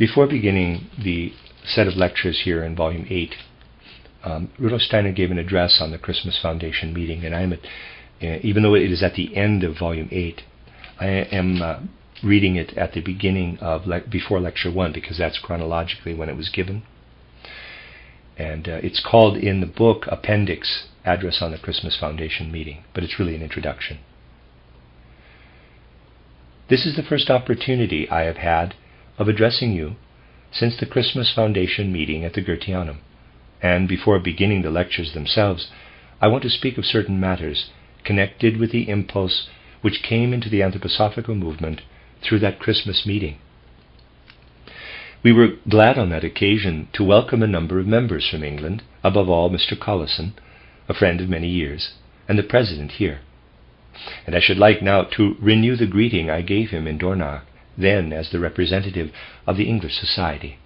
Before beginning the set of lectures here in Volume 8, Rudolf Steiner gave an address on the Christmas Foundation meeting, and even though it is at the end of Volume 8, I am reading it at the beginning of before Lecture 1, because that's chronologically when it was given. And it's called in the book Appendix, Address on the Christmas Foundation Meeting, but it's really an introduction. This is the first opportunity I have had of addressing you since the Christmas Foundation meeting at the Goetheanum, and before beginning the lectures themselves, I want to speak of certain matters connected with the impulse which came into the Anthroposophical movement through that Christmas meeting. We were glad on that occasion to welcome a number of members from England, above all Mr. Collison, a friend of many years, and the President here. And I should like now to renew the greeting I gave him in Dornach, then as the representative of the English Society.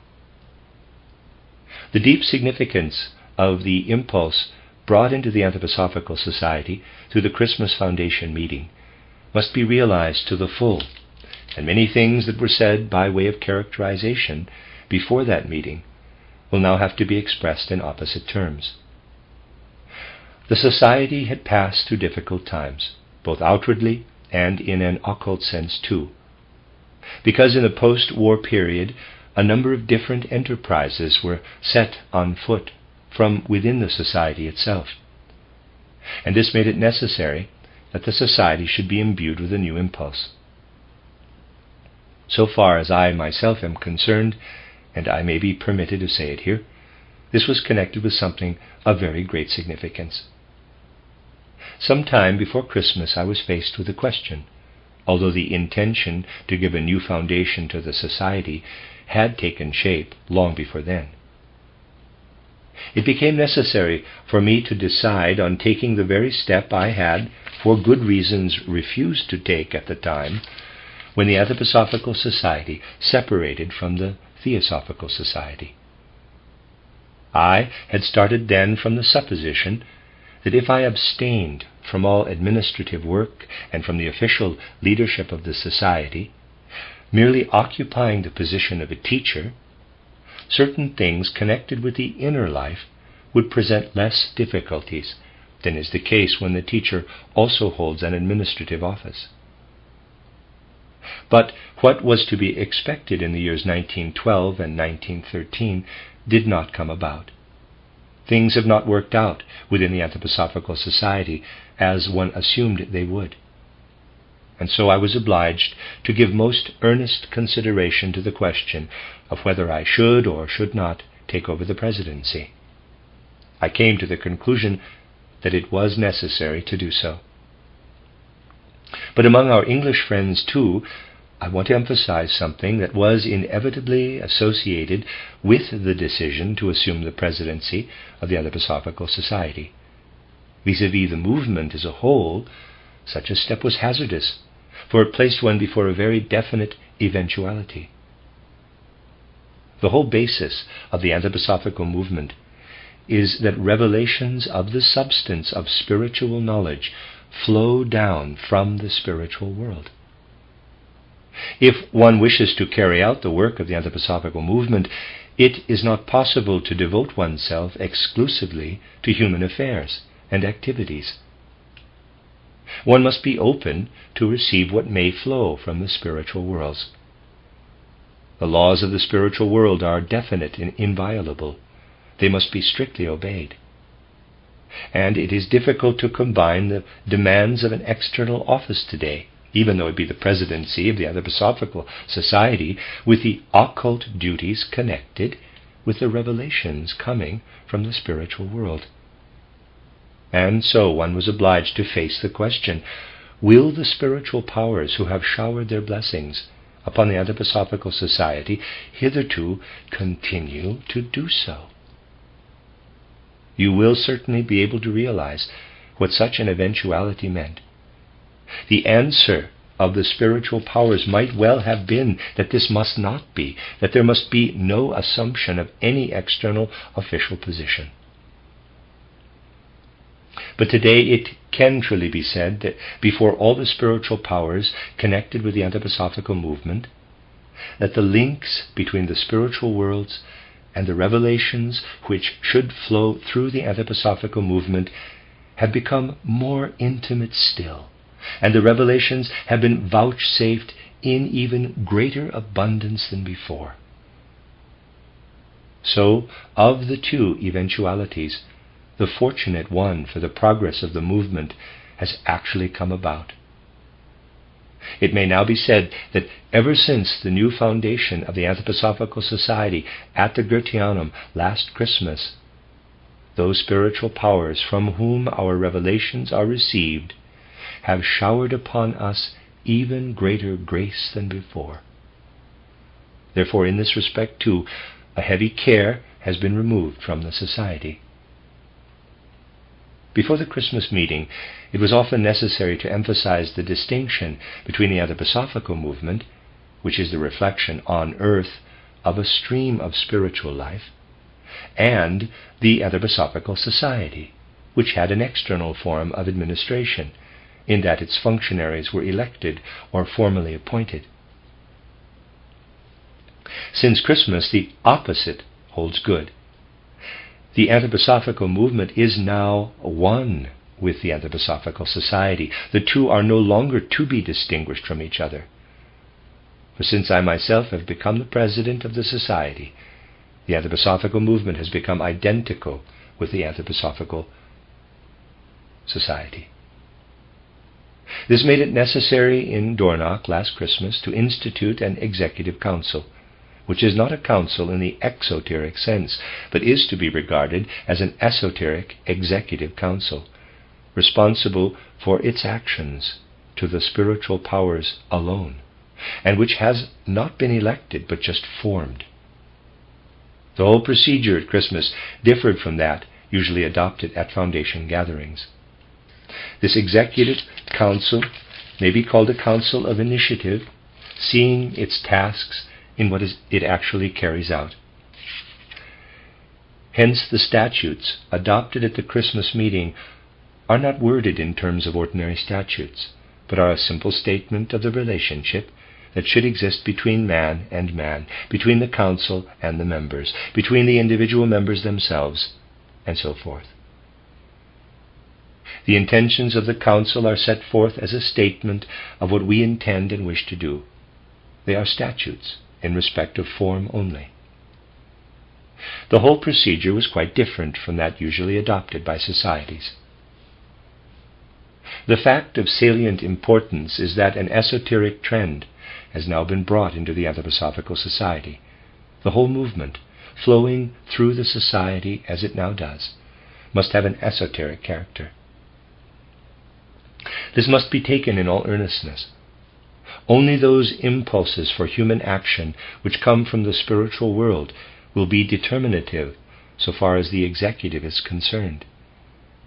The deep significance of the impulse brought into the Anthroposophical Society through the Christmas Foundation meeting must be realized to the full, and many things that were said by way of characterization before that meeting will now have to be expressed in opposite terms. The Society had passed through difficult times, both outwardly and in an occult sense too, because in the post-war period a number of different enterprises were set on foot from within the Society itself, and this made it necessary that the Society should be imbued with a new impulse. So far as I myself am concerned, and I may be permitted to say it here, this was connected with something of very great significance. Some time before Christmas I was faced with a question, although the intention to give a new foundation to the Society had taken shape long before then. It became necessary for me to decide on taking the very step I had, for good reasons, refused to take at the time, when the Anthroposophical Society separated from the Theosophical Society. I had started then from the supposition that if I abstained from all administrative work and from the official leadership of the Society, merely occupying the position of a teacher, certain things connected with the inner life would present less difficulties than is the case when the teacher also holds an administrative office. But what was to be expected in the years 1912 and 1913 did not come about. Things have not worked out within the Anthroposophical Society as one assumed they would. And so I was obliged to give most earnest consideration to the question of whether I should or should not take over the presidency. I came to the conclusion that it was necessary to do so. But among our English friends, too, I want to emphasize something that was inevitably associated with the decision to assume the presidency of the Anthroposophical Society. Vis-à-vis the movement as a whole, such a step was hazardous, for it placed one before a very definite eventuality. The whole basis of the Anthroposophical movement is that revelations of the substance of spiritual knowledge flow down from the spiritual world. If one wishes to carry out the work of the Anthroposophical movement, it is not possible to devote oneself exclusively to human affairs and activities. One must be open to receive what may flow from the spiritual worlds. The laws of the spiritual world are definite and inviolable. They must be strictly obeyed. And it is difficult to combine the demands of an external office today, even though it be the presidency of the Anthroposophical Society, with the occult duties connected with the revelations coming from the spiritual world. And so one was obliged to face the question, will the spiritual powers who have showered their blessings upon the Anthroposophical Society hitherto continue to do so? You will certainly be able to realize what such an eventuality meant. The answer of the spiritual powers might well have been that this must not be, that there must be no assumption of any external official position. But today it can truly be said that before all the spiritual powers connected with the Anthroposophical movement, that the links between the spiritual worlds and the revelations which should flow through the Anthroposophical movement have become more intimate still, and the revelations have been vouchsafed in even greater abundance than before. So, of the two eventualities, the fortunate one for the progress of the movement has actually come about. It may now be said that ever since the new foundation of the Anthroposophical Society at the Goetheanum last Christmas, those spiritual powers from whom our revelations are received have showered upon us even greater grace than before. Therefore, in this respect too, a heavy care has been removed from the Society. Before the Christmas meeting, it was often necessary to emphasize the distinction between the Anthroposophical movement, which is the reflection on earth of a stream of spiritual life, and the Anthroposophical Society, which had an external form of administration, in that its functionaries were elected or formally appointed. Since Christmas, the opposite holds good. The Anthroposophical movement is now one with the Anthroposophical Society. The two are no longer to be distinguished from each other. For since I myself have become the president of the Society, the Anthroposophical movement has become identical with the Anthroposophical Society. This made it necessary in Dornach last Christmas to institute an executive council, which is not a council in the exoteric sense, but is to be regarded as an esoteric executive council, responsible for its actions to the spiritual powers alone, and which has not been elected but just formed. The whole procedure at Christmas differed from that usually adopted at foundation gatherings. This executive council may be called a council of initiative, seeing its tasks in what it actually carries out. Hence, the statutes adopted at the Christmas meeting are not worded in terms of ordinary statutes, but are a simple statement of the relationship that should exist between man and man, between the council and the members, between the individual members themselves, and so forth. The intentions of the council are set forth as a statement of what we intend and wish to do. They are statutes in respect of form only. The whole procedure was quite different from that usually adopted by societies. The fact of salient importance is that an esoteric trend has now been brought into the Anthroposophical Society. The whole movement, flowing through the Society as it now does, must have an esoteric character. This must be taken in all earnestness. Only those impulses for human action which come from the spiritual world will be determinative so far as the executive is concerned.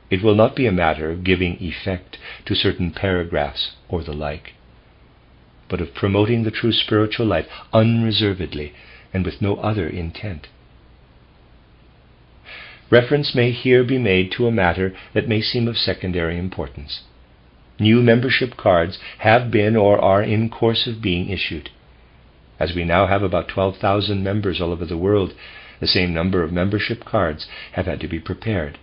It will not be a matter of giving effect to certain paragraphs or the like, but of promoting the true spiritual life unreservedly and with no other intent. Reference may here be made to a matter that may seem of secondary importance. New membership cards have been or are in course of being issued. As we now have about 12,000 members all over the world, the same number of membership cards have had to be prepared.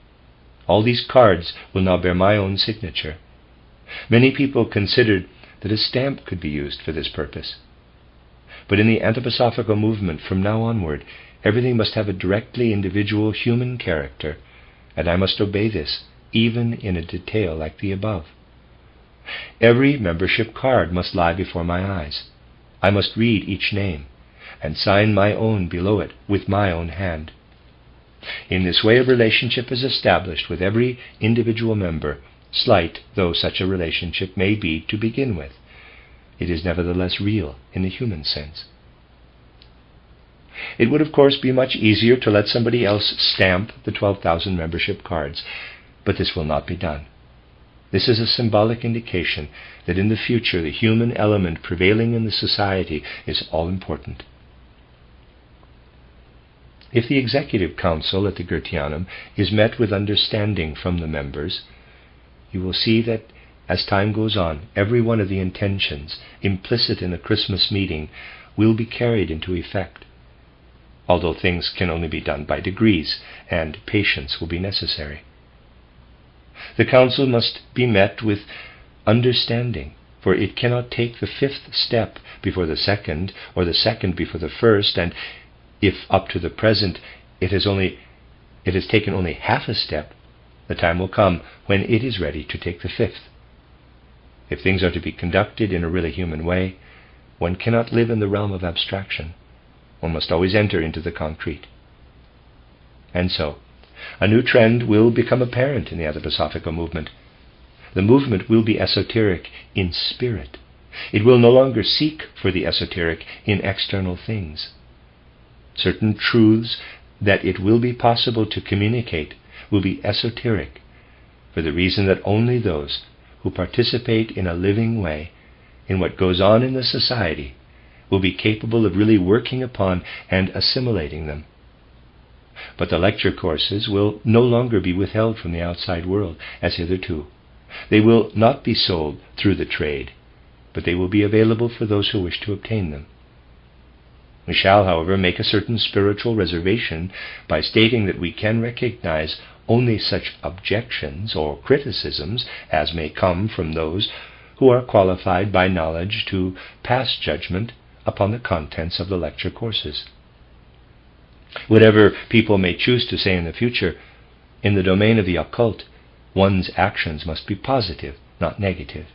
All these cards will now bear my own signature. Many people considered that a stamp could be used for this purpose. But in the Anthroposophical movement from now onward, everything must have a directly individual human character, and I must obey this, even in a detail like the above. Every membership card must lie before my eyes. I must read each name, and sign my own below it with my own hand. In this way a relationship is established with every individual member, slight though such a relationship may be to begin with. It is nevertheless real in the human sense. It would of course be much easier to let somebody else stamp the 12,000 membership cards, but this will not be done. This is a symbolic indication that in the future the human element prevailing in the society is all important. If the Executive Council at the Goetheanum is met with understanding from the members, you will see that as time goes on, every one of the intentions implicit in a Christmas meeting will be carried into effect, although things can only be done by degrees, and patience will be necessary. The council must be met with understanding, for it cannot take the fifth step before the second, or the second before the first, and if up to the present it has taken only half a step, the time will come when it is ready to take the fifth. If things are to be conducted in a really human way, one cannot live in the realm of abstraction. One must always enter into the concrete. And so, a new trend will become apparent in the Anthroposophical movement. The movement will be esoteric in spirit. It will no longer seek for the esoteric in external things. Certain truths that it will be possible to communicate will be esoteric, for the reason that only those who participate in a living way in what goes on in the society will be capable of really working upon and assimilating them. But the lecture courses will no longer be withheld from the outside world as hitherto. They will not be sold through the trade, but they will be available for those who wish to obtain them. We shall, however, make a certain spiritual reservation by stating that we can recognize only such objections or criticisms as may come from those who are qualified by knowledge to pass judgment upon the contents of the lecture courses. Whatever people may choose to say in the future, in the domain of the occult, one's actions must be positive, not negative.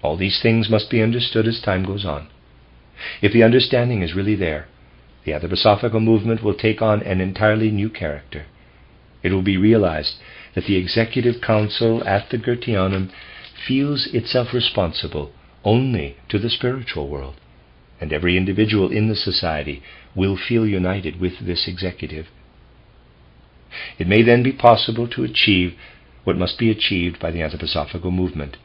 All these things must be understood as time goes on. If the understanding is really there, the Anthroposophical movement will take on an entirely new character. It will be realized that the Executive Council at the Goetheanum feels itself responsible only to the spiritual world, and every individual in the society will feel united with this executive. It may then be possible to achieve what must be achieved by the Anthroposophical movement,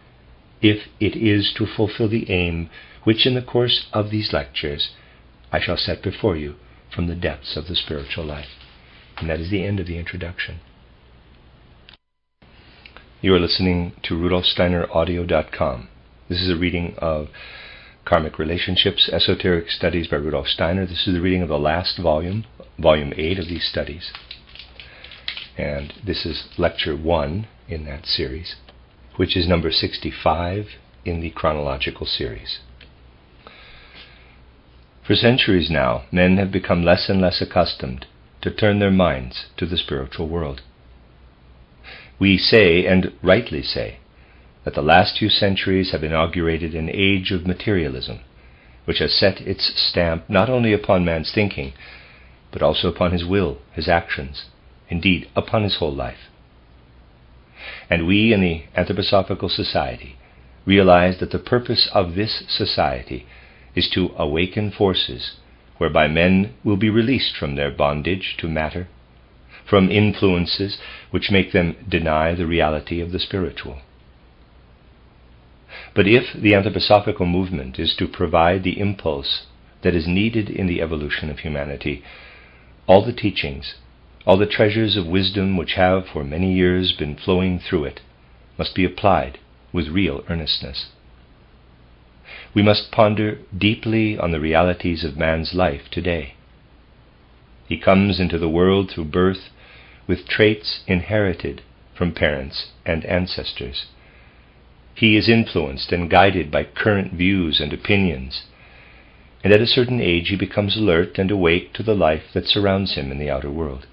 if it is to fulfill the aim which in the course of these lectures I shall set before you from the depths of the spiritual life. And that is the end of the introduction. You are listening to RudolfSteinerAudio.com. This is a reading of Karmic Relationships, Esoteric Studies by Rudolf Steiner. This is the reading of the last volume, volume 8 of these studies. And this is lecture 1 in that series, which is number 65 in the chronological series. For centuries now, men have become less and less accustomed to turn their minds to the spiritual world. We say, and rightly say, that the last few centuries have inaugurated an age of materialism, which has set its stamp not only upon man's thinking, but also upon his will, his actions, indeed upon his whole life. And we in the Anthroposophical Society realize that the purpose of this society is to awaken forces whereby men will be released from their bondage to matter, from influences which make them deny the reality of the spiritual. But if the Anthroposophical movement is to provide the impulse that is needed in the evolution of humanity, all the teachings, all the treasures of wisdom which have for many years been flowing through it must be applied with real earnestness. We must ponder deeply on the realities of man's life today. He comes into the world through birth with traits inherited from parents and ancestors. He is influenced and guided by current views and opinions, and at a certain age he becomes alert and awake to the life that surrounds him in the outer world.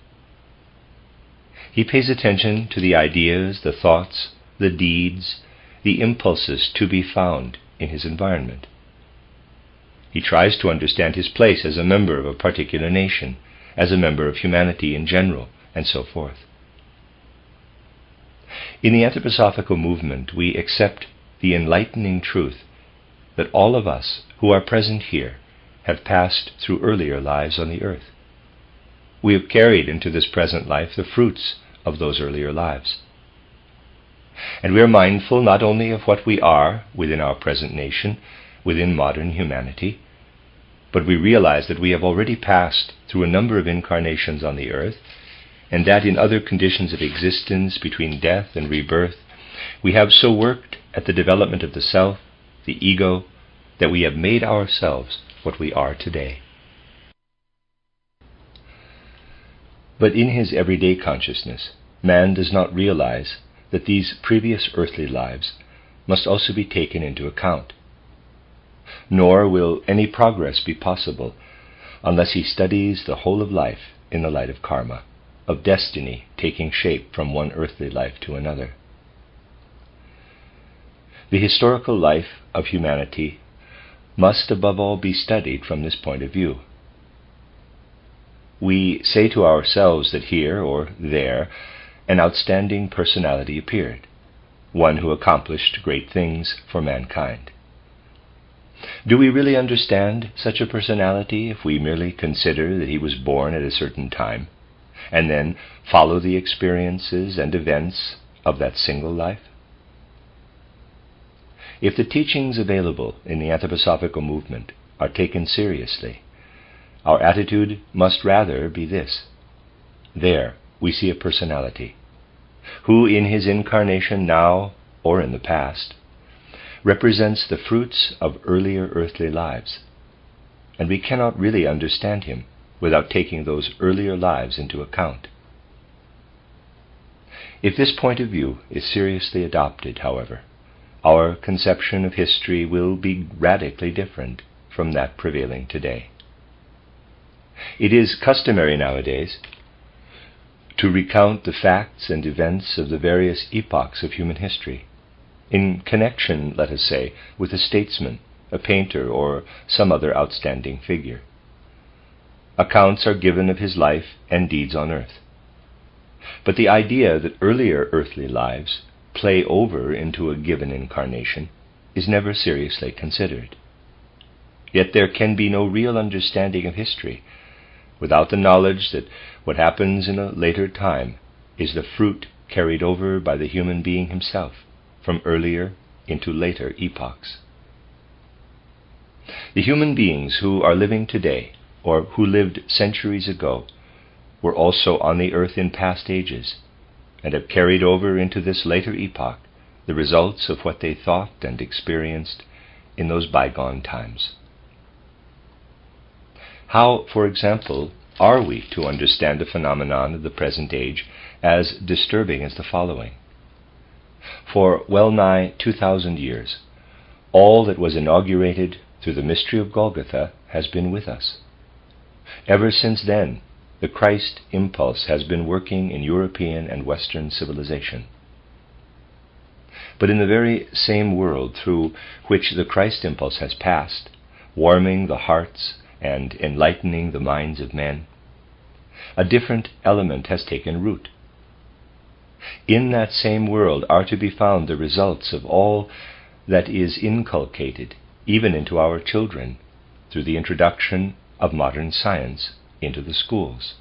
He pays attention to the ideas, the thoughts, the deeds, the impulses to be found in his environment. He tries to understand his place as a member of a particular nation, as a member of humanity in general, and so forth. In the Anthroposophical movement, we accept the enlightening truth that all of us who are present here have passed through earlier lives on the earth. We have carried into this present life the fruits of those earlier lives. And we are mindful not only of what we are within our present nation, within modern humanity, but we realize that we have already passed through a number of incarnations on the earth, and that in other conditions of existence between death and rebirth, we have so worked at the development of the self, the ego, that we have made ourselves what we are today. But in his everyday consciousness, man does not realize that these previous earthly lives must also be taken into account. Nor will any progress be possible unless he studies the whole of life in the light of karma, of destiny taking shape from one earthly life to another. The historical life of humanity must above all be studied from this point of view. We say to ourselves that here or there an outstanding personality appeared, one who accomplished great things for mankind. Do we really understand such a personality if we merely consider that he was born at a certain time, and then follow the experiences and events of that single life? If the teachings available in the Anthroposophical movement are taken seriously, our attitude must rather be this: there we see a personality, who in his incarnation now or in the past represents the fruits of earlier earthly lives, and we cannot really understand him without taking those earlier lives into account. If this point of view is seriously adopted, however, our conception of history will be radically different from that prevailing today. It is customary nowadays to recount the facts and events of the various epochs of human history, in connection, let us say, with a statesman, a painter, or some other outstanding figure. Accounts are given of his life and deeds on earth. But the idea that earlier earthly lives play over into a given incarnation is never seriously considered. Yet there can be no real understanding of history without the knowledge that what happens in a later time is the fruit carried over by the human being himself from earlier into later epochs. The human beings who are living today, or who lived centuries ago, were also on the earth in past ages, and have carried over into this later epoch the results of what they thought and experienced in those bygone times. How, for example, are we to understand the phenomenon of the present age as disturbing as the following? For well nigh 2,000 years, all that was inaugurated through the mystery of Golgotha has been with us. Ever since then, the Christ impulse has been working in European and Western civilization. But in the very same world through which the Christ impulse has passed, warming the hearts and enlightening the minds of men, a different element has taken root. In that same world are to be found the results of all that is inculcated, even into our children, through the introduction of modern science into the schools.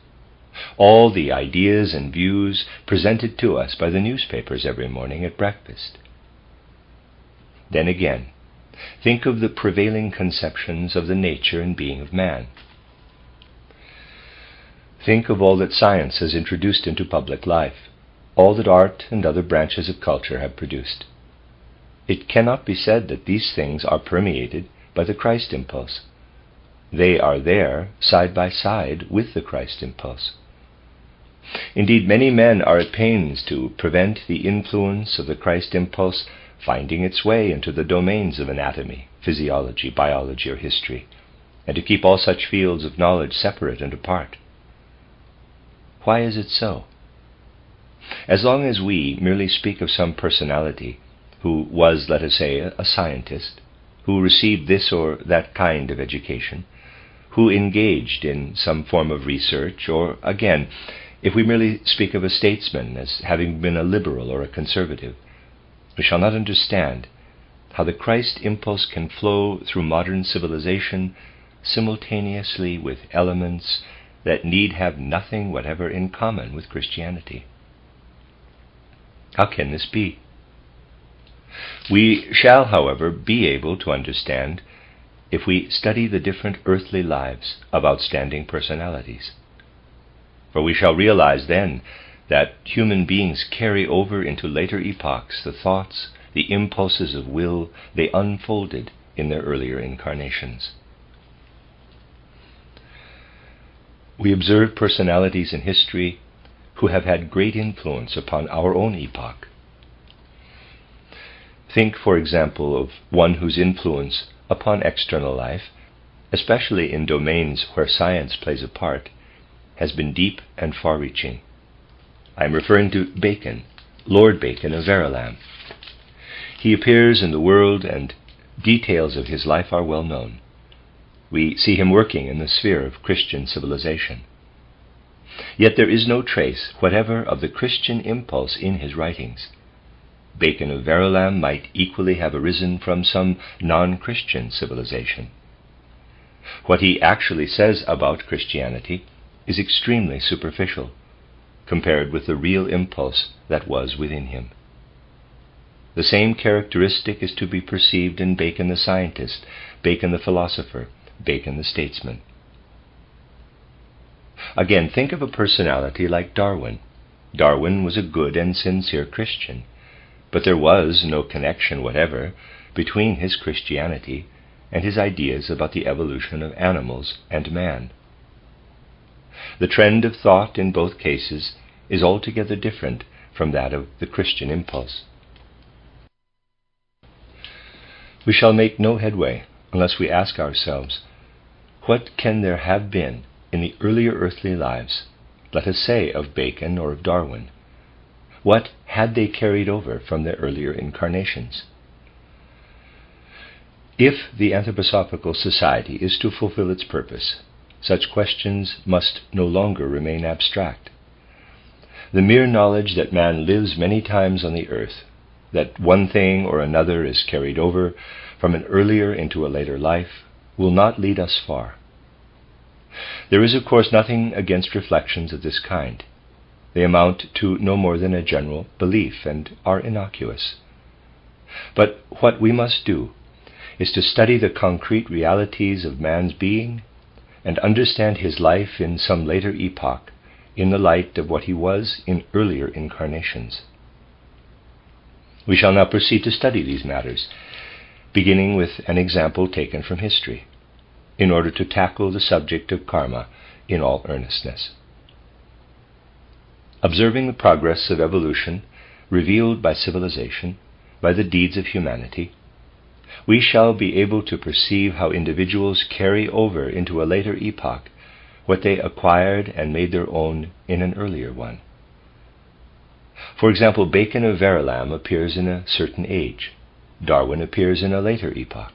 All the ideas and views presented to us by the newspapers every morning at breakfast. Then again, think of the prevailing conceptions of the nature and being of man. Think of all that science has introduced into public life, all that art and other branches of culture have produced. It cannot be said that these things are permeated by the Christ impulse. They are there side by side with the Christ impulse. Indeed, many men are at pains to prevent the influence of the Christ impulse finding its way into the domains of anatomy, physiology, biology, or history, and to keep all such fields of knowledge separate and apart. Why is it so? As long as we merely speak of some personality who was, let us say, a scientist, who received this or that kind of education, who engaged in some form of research, or, again, if we merely speak of a statesman as having been a liberal or a conservative, we shall not understand how the Christ impulse can flow through modern civilization simultaneously with elements that need have nothing whatever in common with Christianity. How can this be? We shall, however, be able to understand if we study the different earthly lives of outstanding personalities. For we shall realize then that human beings carry over into later epochs the thoughts, the impulses of will they unfolded in their earlier incarnations. We observe personalities in history who have had great influence upon our own epoch. Think, for example, of one whose influence upon external life, especially in domains where science plays a part, has been deep and far-reaching. I am referring to Bacon, Lord Bacon of Verulam. He appears in the world, and details of his life are well known. We see him working in the sphere of Christian civilization. Yet there is no trace whatever of the Christian impulse in his writings. Bacon of Verulam might equally have arisen from some non-Christian civilization. What he actually says about Christianity is extremely superficial, compared with the real impulse that was within him. The same characteristic is to be perceived in Bacon the scientist, Bacon the philosopher, Bacon the statesman. Again, think of a personality like Darwin. Darwin was a good and sincere Christian, but there was no connection whatever between his Christianity and his ideas about the evolution of animals and man. The trend of thought in both cases is altogether different from that of the Christian impulse. We shall make no headway unless we ask ourselves, what can there have been in the earlier earthly lives, let us say of Bacon or of Darwin? What had they carried over from their earlier incarnations? If the Anthroposophical Society is to fulfill its purpose, such questions must no longer remain abstract. The mere knowledge that man lives many times on the earth, that one thing or another is carried over from an earlier into a later life, will not lead us far. There is, of course, nothing against reflections of this kind. They amount to no more than a general belief and are innocuous. But what we must do is to study the concrete realities of man's being and understand his life in some later epoch in the light of what he was in earlier incarnations. We shall now proceed to study these matters, beginning with an example taken from history, in order to tackle the subject of karma in all earnestness. Observing the progress of evolution revealed by civilization, by the deeds of humanity, we shall be able to perceive how individuals carry over into a later epoch what they acquired and made their own in an earlier one. For example, Bacon of Verulam appears in a certain age. Darwin appears in a later epoch.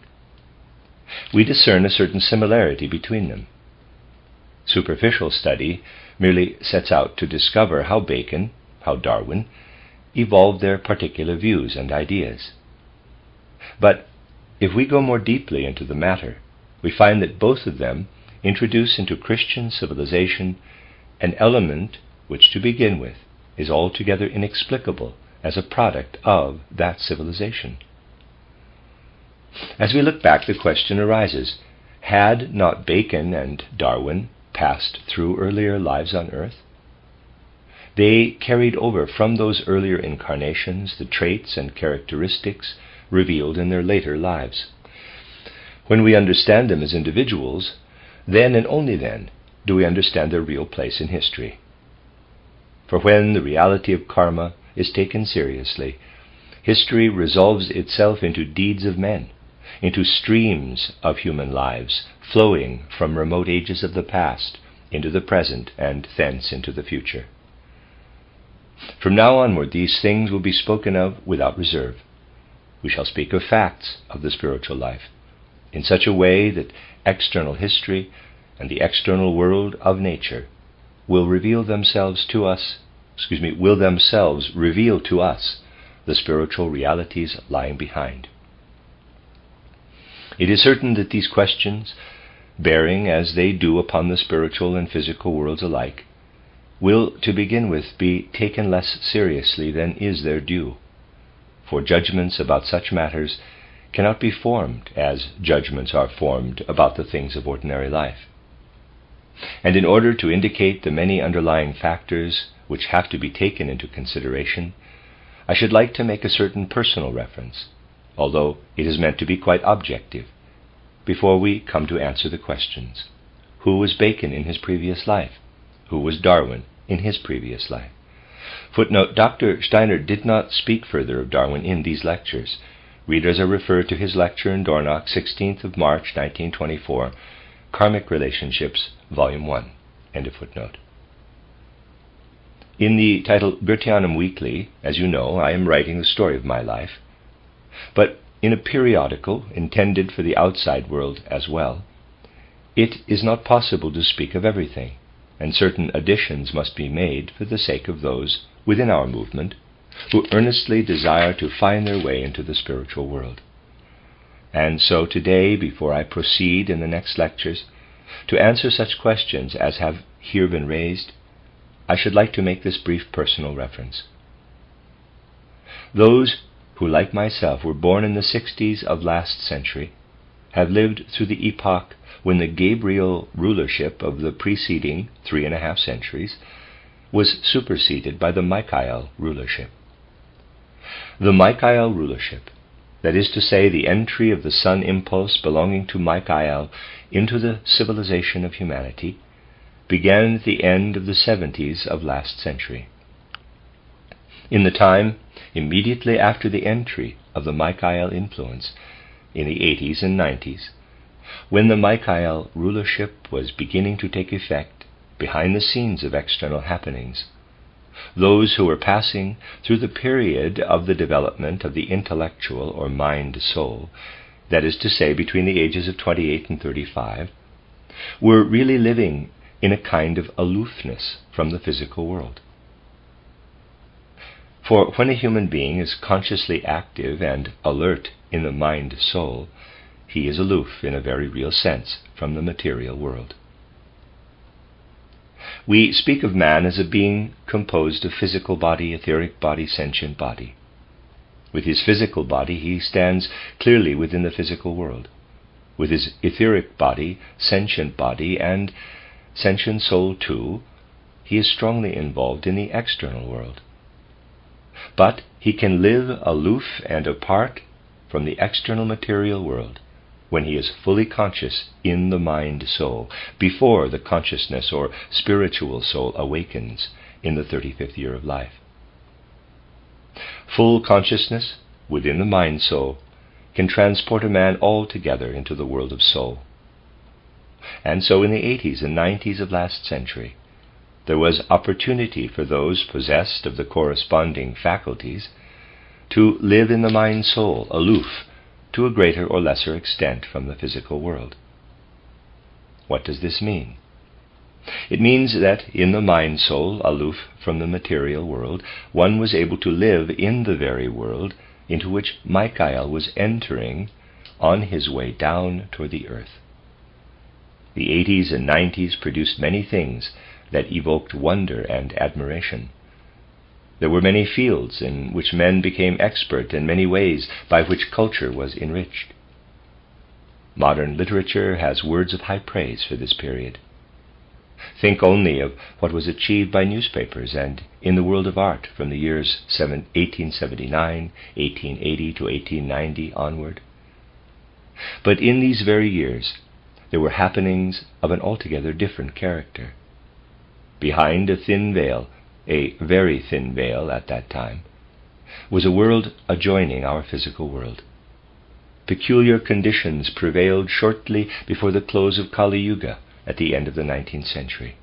We discern a certain similarity between them. Superficial study merely sets out to discover how Bacon, how Darwin, evolved their particular views and ideas. But if we go more deeply into the matter, we find that both of them introduce into Christian civilization an element which, to begin with, is altogether inexplicable as a product of that civilization. As we look back, the question arises, had not Bacon and Darwin passed through earlier lives on earth? They carried over from those earlier incarnations the traits and characteristics revealed in their later lives. When we understand them as individuals, then and only then do we understand their real place in history. For when the reality of karma is taken seriously, history resolves itself into deeds of men, into streams of human lives flowing from remote ages of the past into the present and thence into the future. From now onward, these things will be spoken of without reserve. We shall speak of facts of the spiritual life in such a way that external history and the external world of nature will reveal themselves to us, will themselves reveal to us the spiritual realities lying behind. It is certain that these questions, bearing as they do upon the spiritual and physical worlds alike, will, to begin with, be taken less seriously than is their due, for judgments about such matters cannot be formed as judgments are formed about the things of ordinary life. And in order to indicate the many underlying factors which have to be taken into consideration, I should like to make a certain personal reference, although it is meant to be quite objective, before we come to answer the questions. Who was Bacon in his previous life? Who was Darwin in his previous life? Footnote: Dr. Steiner did not speak further of Darwin in these lectures. Readers are referred to his lecture in Dornoch, 16th of March, 1924, Karmic Relationships, Volume 1. End of footnote. In the title Goetheanum Weekly, as you know, I am writing the story of my life, but in a periodical intended for the outside world as well, it is not possible to speak of everything, and certain additions must be made for the sake of those within our movement who earnestly desire to find their way into the spiritual world. And so today, before I proceed in the next lectures to answer such questions as have here been raised, I should like to make this brief personal reference. Those who, like myself, were born in the 60s of last century have lived through the epoch when the Gabriel rulership of the preceding 3.5 centuries was superseded by the Michael rulership. The Michael rulership, that is to say, the entry of the sun impulse belonging to Michael into the civilization of humanity, began at the end of the 70s of last century. In the time immediately after the entry of the Michael influence, in the 80s and 90s, when the Michael rulership was beginning to take effect behind the scenes of external happenings, those who were passing through the period of the development of the intellectual or mind-soul, that is to say, between the ages of 28 and 35, were really living in a kind of aloofness from the physical world. For when a human being is consciously active and alert in the mind-soul, he is aloof in a very real sense from the material world. We speak of man as a being composed of physical body, etheric body, sentient body. With his physical body, he stands clearly within the physical world. With his etheric body, sentient body, and sentient soul too, he is strongly involved in the external world. But he can live aloof and apart from the external material world when he is fully conscious in the mind-soul, before the consciousness or spiritual soul awakens in the 35th year of life. Full consciousness within the mind-soul can transport a man altogether into the world of soul. And so in the 80s and 90s of last century, there was opportunity for those possessed of the corresponding faculties to live in the mind-soul, aloof to a greater or lesser extent from the physical world. What does this mean? It means that in the mind-soul, aloof from the material world, one was able to live in the very world into which Michael was entering on his way down toward the earth. The 80s and 90s produced many things that evoked wonder and admiration. There were many fields in which men became expert in many ways by which culture was enriched. Modern literature has words of high praise for this period. Think only of what was achieved by newspapers and in the world of art from the years 1879, 1880 to 1890 onward. But in these very years, there were happenings of an altogether different character. Behind a thin veil, a very thin veil at that time, was a world adjoining our physical world. Peculiar conditions prevailed shortly before the close of Kali Yuga at the end of the 19th century.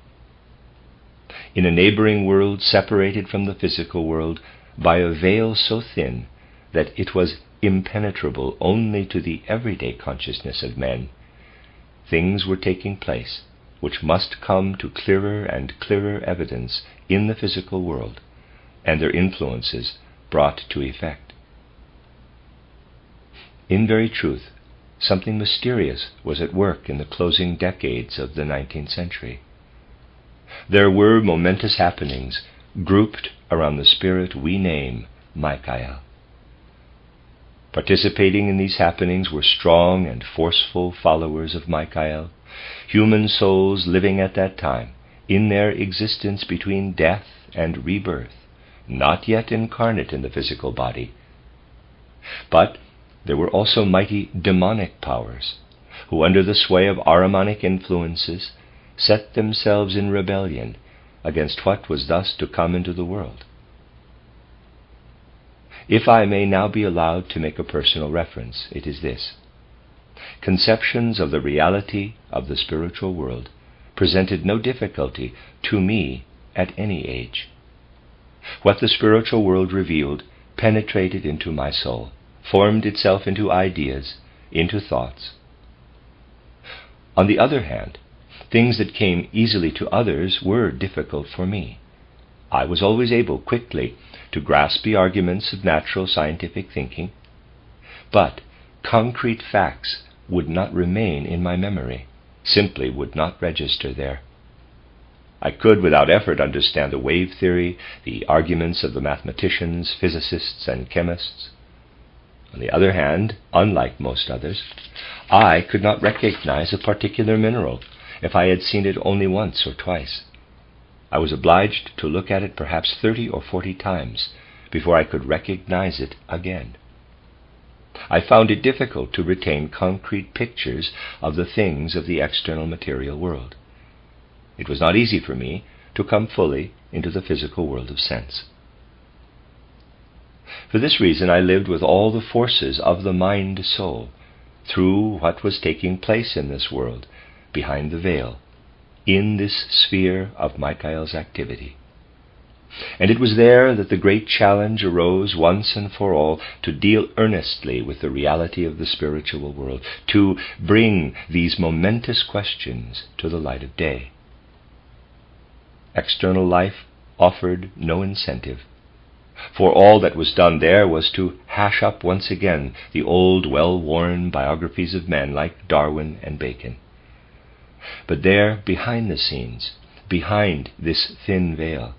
In a neighboring world separated from the physical world by a veil so thin that it was impenetrable only to the everyday consciousness of men, things were taking place which must come to clearer and clearer evidence in the physical world, and their influences brought to effect. In very truth, something mysterious was at work in the closing decades of the 19th century. There were momentous happenings grouped around the spirit we name Michael. Participating in these happenings were strong and forceful followers of Michael, human souls living at that time in their existence between death and rebirth, not yet incarnate in the physical body. But there were also mighty demonic powers, who under the sway of Ahrimanic influences set themselves in rebellion against what was thus to come into the world. If I may now be allowed to make a personal reference, it is this. Conceptions of the reality of the spiritual world presented no difficulty to me at any age. What the spiritual world revealed penetrated into my soul, formed itself into ideas, into thoughts. On the other hand, things that came easily to others were difficult for me. I was always able quickly to grasp the arguments of natural scientific thinking, but concrete facts would not remain in my memory, simply would not register there. I could without effort understand the wave theory, the arguments of the mathematicians, physicists, and chemists. On the other hand, unlike most others, I could not recognize a particular mineral if I had seen it only once or twice. I was obliged to look at it perhaps 30 or 40 times before I could recognize it again. I found it difficult to retain concrete pictures of the things of the external material world. It was not easy for me to come fully into the physical world of sense. For this reason I lived with all the forces of the mind-soul through what was taking place in this world, behind the veil, in this sphere of Michael's activity. And it was there that the great challenge arose once and for all to deal earnestly with the reality of the spiritual world, to bring these momentous questions to the light of day. External life offered no incentive, for all that was done there was to hash up once again the old, well-worn biographies of men like Darwin and Bacon. But there, behind the scenes, behind this thin veil,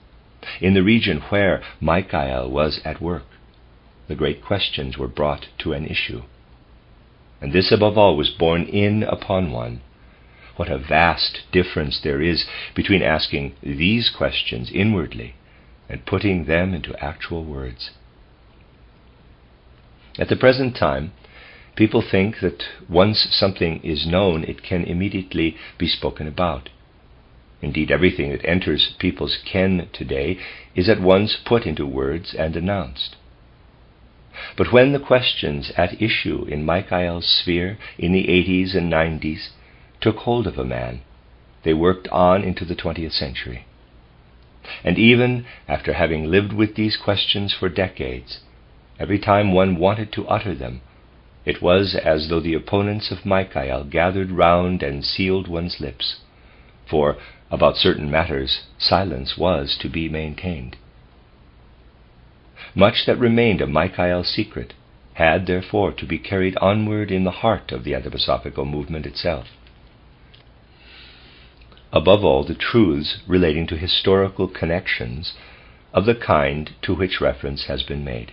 in the region where Michael was at work, the great questions were brought to an issue. And this above all was borne in upon one. What a vast difference there is between asking these questions inwardly and putting them into actual words. At the present time, people think that once something is known, it can immediately be spoken about. Indeed, everything that enters people's ken today is at once put into words and announced. But when the questions at issue in Michael's sphere in the 80s and 90s took hold of a man, they worked on into the 20th century. And even after having lived with these questions for decades, every time one wanted to utter them, it was as though the opponents of Michael gathered round and sealed one's lips, for about certain matters silence was to be maintained. Much that remained a Michael secret had therefore to be carried onward in the heart of the Anthroposophical movement itself. Above all, the truths relating to historical connections of the kind to which reference has been made.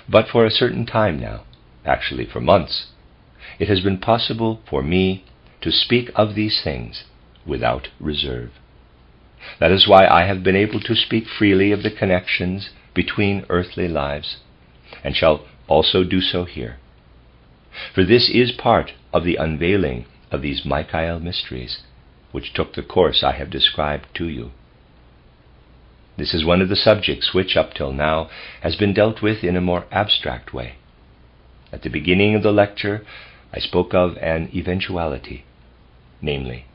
But for a certain time now, actually for months, it has been possible for me to speak of these things without reserve. That is why I have been able to speak freely of the connections between earthly lives, and shall also do so here. For this is part of the unveiling of these Michael mysteries, which took the course I have described to you. This is one of the subjects which, up till now, has been dealt with in a more abstract way. At the beginning of the lecture, I spoke of an eventuality, namely,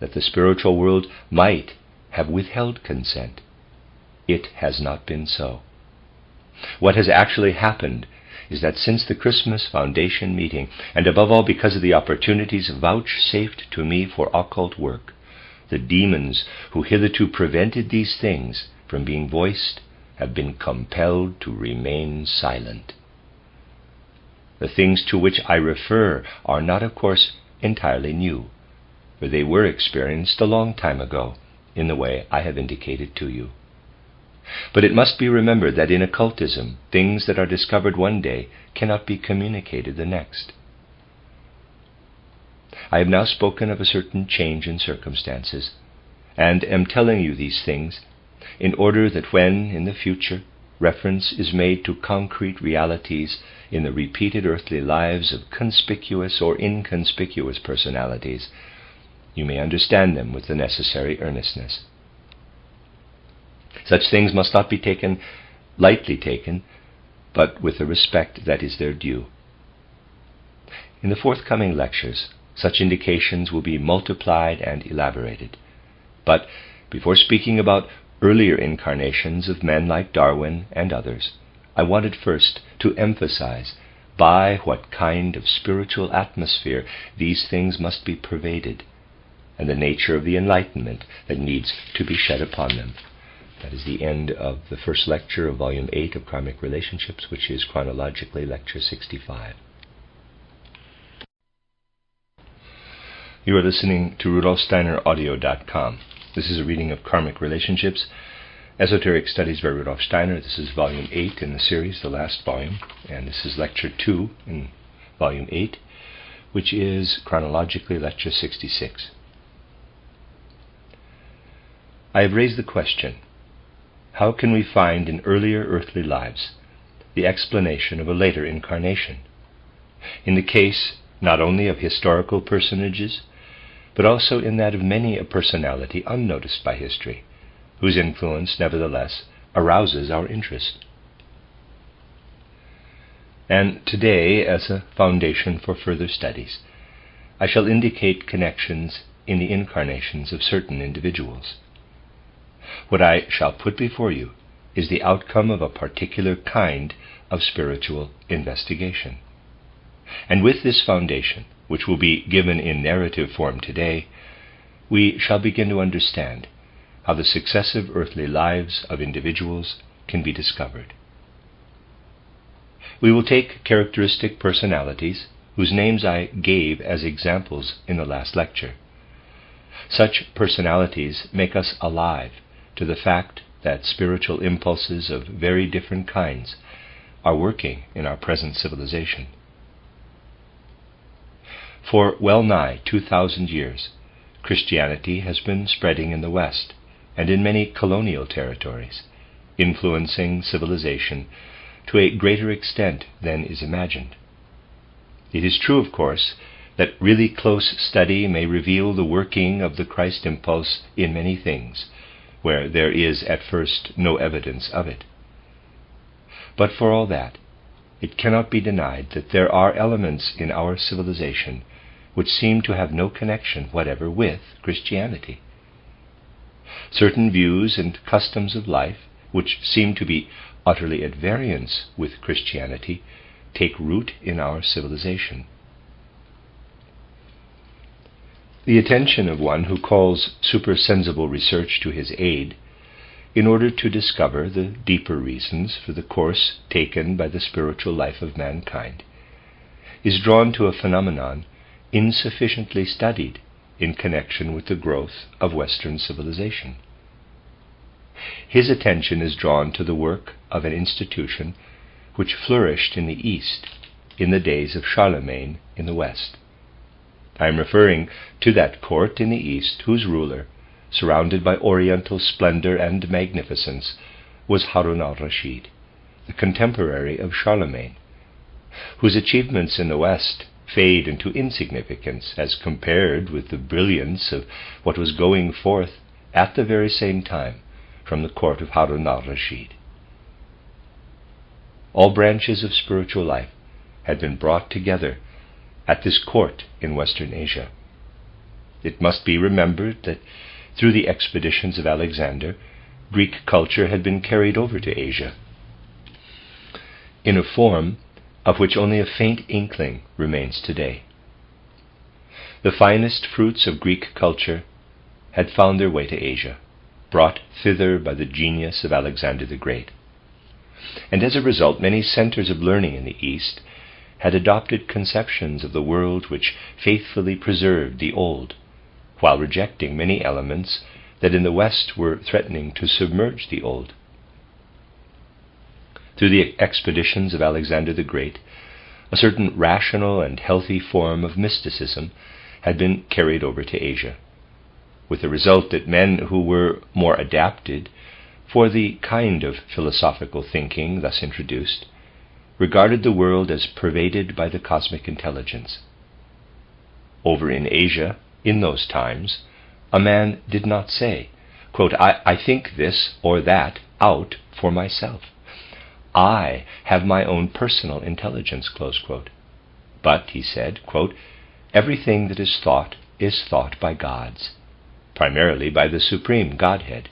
that the spiritual world might have withheld consent. It has not been so. What has actually happened is that since the Christmas Foundation meeting, and above all because of the opportunities vouchsafed to me for occult work, the demons who hitherto prevented these things from being voiced have been compelled to remain silent. The things to which I refer are not, of course, entirely new, for they were experienced a long time ago in the way I have indicated to you. But it must be remembered that in occultism, things that are discovered one day cannot be communicated the next. I have now spoken of a certain change in circumstances, and am telling you these things in order that when, in the future, reference is made to concrete realities in the repeated earthly lives of conspicuous or inconspicuous personalities, you may understand them with the necessary earnestness. Such things must not be lightly taken, but with the respect that is their due. In the forthcoming lectures, such indications will be multiplied and elaborated. But before speaking about earlier incarnations of men like Darwin and others, I wanted first to emphasize by what kind of spiritual atmosphere these things must be pervaded, and the nature of the enlightenment that needs to be shed upon them. That is the end of the first lecture of Volume 8 of Karmic Relationships, which is chronologically Lecture 65. You are listening to RudolfSteinerAudio.com. This is a reading of Karmic Relationships, Esoteric Studies by Rudolf Steiner. This is Volume 8 in the series, the last volume, and this is Lecture 2 in Volume 8, which is chronologically Lecture 66. I have raised the question, how can we find in earlier earthly lives the explanation of a later incarnation? In the case not only of historical personages, but also in that of many a personality unnoticed by history, whose influence, nevertheless, arouses our interest. And today, as a foundation for further studies, I shall indicate connections in the incarnations of certain individuals. What I shall put before you is the outcome of a particular kind of spiritual investigation. And with this foundation, which will be given in narrative form today, we shall begin to understand how the successive earthly lives of individuals can be discovered. We will take characteristic personalities whose names I gave as examples in the last lecture. Such personalities make us alive to the fact that spiritual impulses of very different kinds are working in our present civilization. For well nigh 2,000 years, Christianity has been spreading in the West and in many colonial territories, influencing civilization to a greater extent than is imagined. It is true, of course, that really close study may reveal the working of the Christ impulse in many things, where there is at first no evidence of it. But for all that, it cannot be denied that there are elements in our civilization which seem to have no connection whatever with Christianity. Certain views and customs of life, which seem to be utterly at variance with Christianity, take root in our civilization. The attention of one who calls supersensible research to his aid, in order to discover the deeper reasons for the course taken by the spiritual life of mankind, is drawn to a phenomenon insufficiently studied in connection with the growth of Western civilization. His attention is drawn to the work of an institution which flourished in the East in the days of Charlemagne in the West. I am referring to that court in the East whose ruler, surrounded by oriental splendor and magnificence, was Harun al-Rashid, the contemporary of Charlemagne, whose achievements in the West fade into insignificance as compared with the brilliance of what was going forth at the very same time from the court of Harun al-Rashid. All branches of spiritual life had been brought together at this court in Western Asia. It must be remembered that through the expeditions of Alexander, Greek culture had been carried over to Asia in a form of which only a faint inkling remains today. The finest fruits of Greek culture had found their way to Asia, brought thither by the genius of Alexander the Great. And as a result, many centers of learning in the East had adopted conceptions of the world which faithfully preserved the old, while rejecting many elements that in the West were threatening to submerge the old. Through the expeditions of Alexander the Great, a certain rational and healthy form of mysticism had been carried over to Asia, with the result that men who were more adapted for the kind of philosophical thinking thus introduced regarded the world as pervaded by the cosmic intelligence. Over in Asia, in those times, a man did not say, quote, I think this or that out for myself. I have my own personal intelligence, close quote. But, he said, quote, everything that is thought by gods, primarily by the supreme Godhead,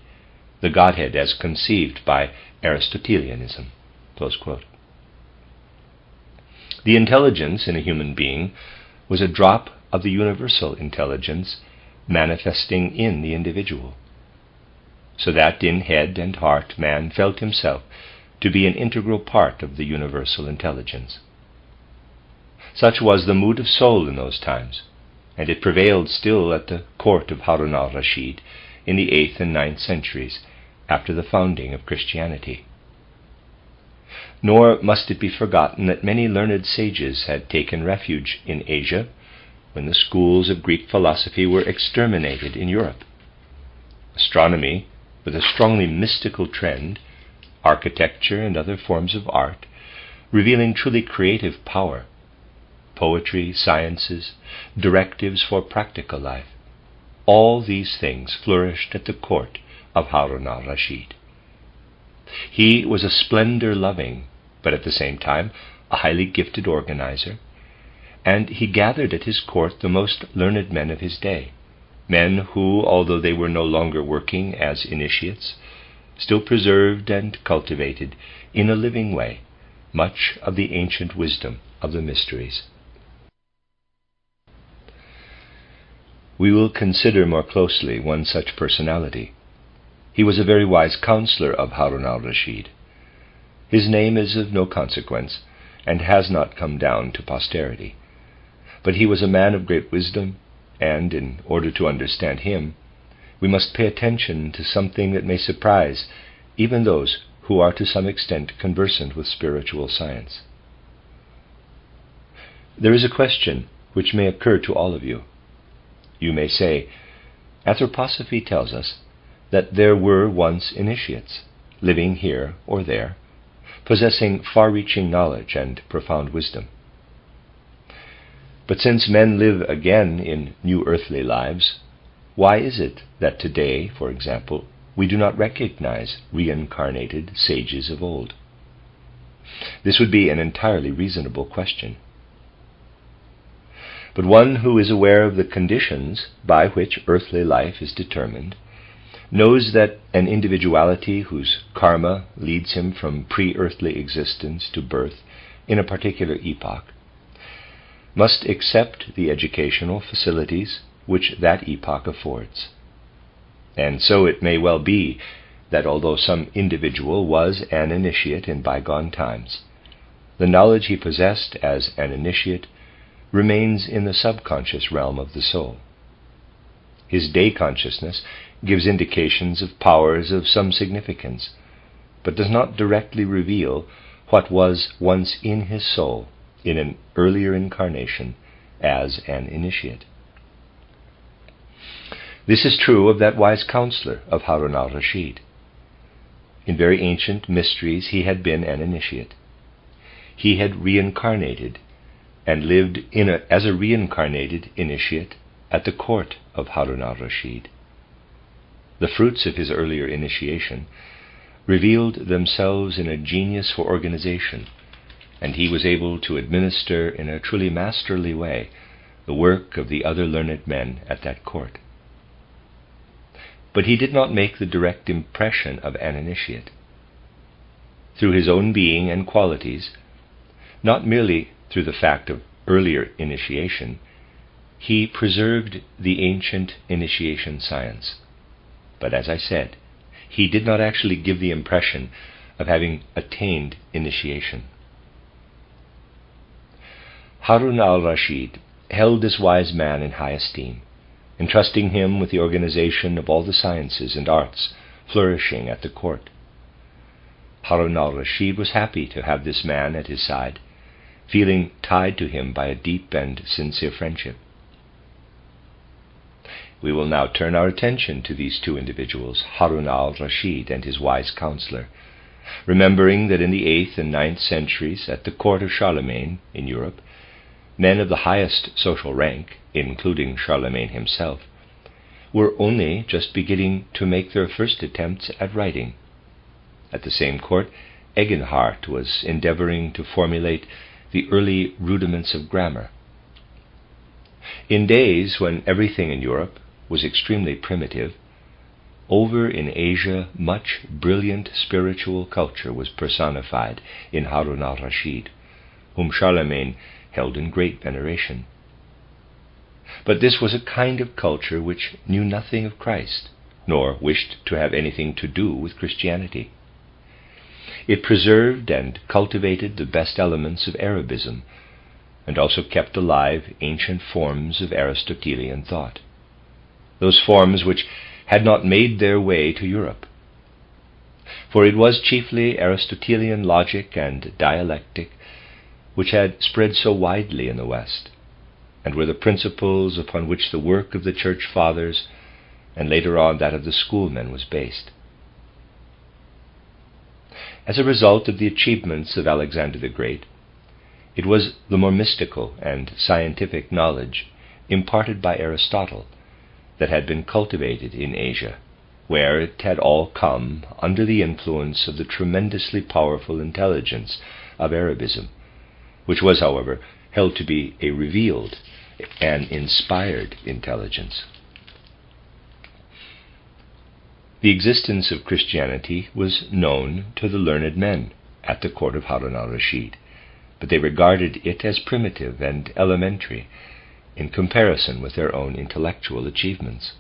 the Godhead as conceived by Aristotelianism, close quote. The intelligence in a human being was a drop of the universal intelligence manifesting in the individual, so that in head and heart man felt himself to be an integral part of the universal intelligence. Such was the mood of soul in those times, and it prevailed still at the court of Harun al-Rashid in the 8th and 9th centuries after the founding of Christianity. Nor must it be forgotten that many learned sages had taken refuge in Asia when the schools of Greek philosophy were exterminated in Europe. Astronomy, with a strongly mystical trend, architecture and other forms of art, revealing truly creative power, poetry, sciences, directives for practical life, all these things flourished at the court of Harun al-Rashid. He was a splendor-loving, but at the same time a highly gifted organizer, and he gathered at his court the most learned men of his day, men who, although they were no longer working as initiates, still preserved and cultivated in a living way much of the ancient wisdom of the mysteries. We will consider more closely one such personality. He was a very wise counselor of Harun al-Rashid. His name is of no consequence, and has not come down to posterity. But he was a man of great wisdom, and in order to understand him, we must pay attention to something that may surprise even those who are to some extent conversant with spiritual science. There is a question which may occur to all of you. You may say, Anthroposophy tells us that there were once initiates, living here or there, possessing far-reaching knowledge and profound wisdom. But since men live again in new earthly lives, why is it that today, for example, we do not recognize reincarnated sages of old? This would be an entirely reasonable question. But one who is aware of the conditions by which earthly life is determined knows that an individuality whose karma leads him from pre-earthly existence to birth in a particular epoch must accept the educational facilities which that epoch affords. And so it may well be that although some individual was an initiate in bygone times, the knowledge he possessed as an initiate remains in the subconscious realm of the soul. His day consciousness gives indications of powers of some significance, but does not directly reveal what was once in his soul in an earlier incarnation as an initiate. This is true of that wise counselor of Harun al-Rashid. In very ancient mysteries he had been an initiate. He had reincarnated and lived as a reincarnated initiate at the court of Harun al-Rashid. The fruits of his earlier initiation revealed themselves in a genius for organization, and he was able to administer in a truly masterly way the work of the other learned men at that court. But he did not make the direct impression of an initiate. Through his own being and qualities, not merely through the fact of earlier initiation, he preserved the ancient initiation science. But as I said, he did not actually give the impression of having attained initiation. Harun al-Rashid held this wise man in high esteem, entrusting him with the organization of all the sciences and arts flourishing at the court. Harun al-Rashid was happy to have this man at his side, feeling tied to him by a deep and sincere friendship. we will now turn our attention to these two individuals, Harun al-Rashid and his wise counselor, remembering that in the 8th and 9th centuries, at the court of Charlemagne in Europe, men of the highest social rank, including Charlemagne himself, were only just beginning to make their first attempts at writing. At the same court, Eginhard was endeavoring to formulate the early rudiments of grammar. In days when everything in Europe was extremely primitive, over in Asia much brilliant spiritual culture was personified in Harun al-Rashid, whom Charlemagne held in great veneration. But this was a kind of culture which knew nothing of Christ, nor wished to have anything to do with Christianity. It preserved and cultivated the best elements of Arabism, and also kept alive ancient forms of Aristotelian thought, those forms which had not made their way to Europe. For it was chiefly Aristotelian logic and dialectic which had spread so widely in the West, and were the principles upon which the work of the Church Fathers, and later on that of the schoolmen, was based. As a result of the achievements of Alexander the Great, it was the more mystical and scientific knowledge imparted by Aristotle that had been cultivated in Asia, where it had all come under the influence of the tremendously powerful intelligence of Arabism, which was, however, held to be a revealed and inspired intelligence. The existence of Christianity was known to the learned men at the court of Harun al-Rashid, but they regarded it as primitive and elementary in comparison with their own intellectual achievements.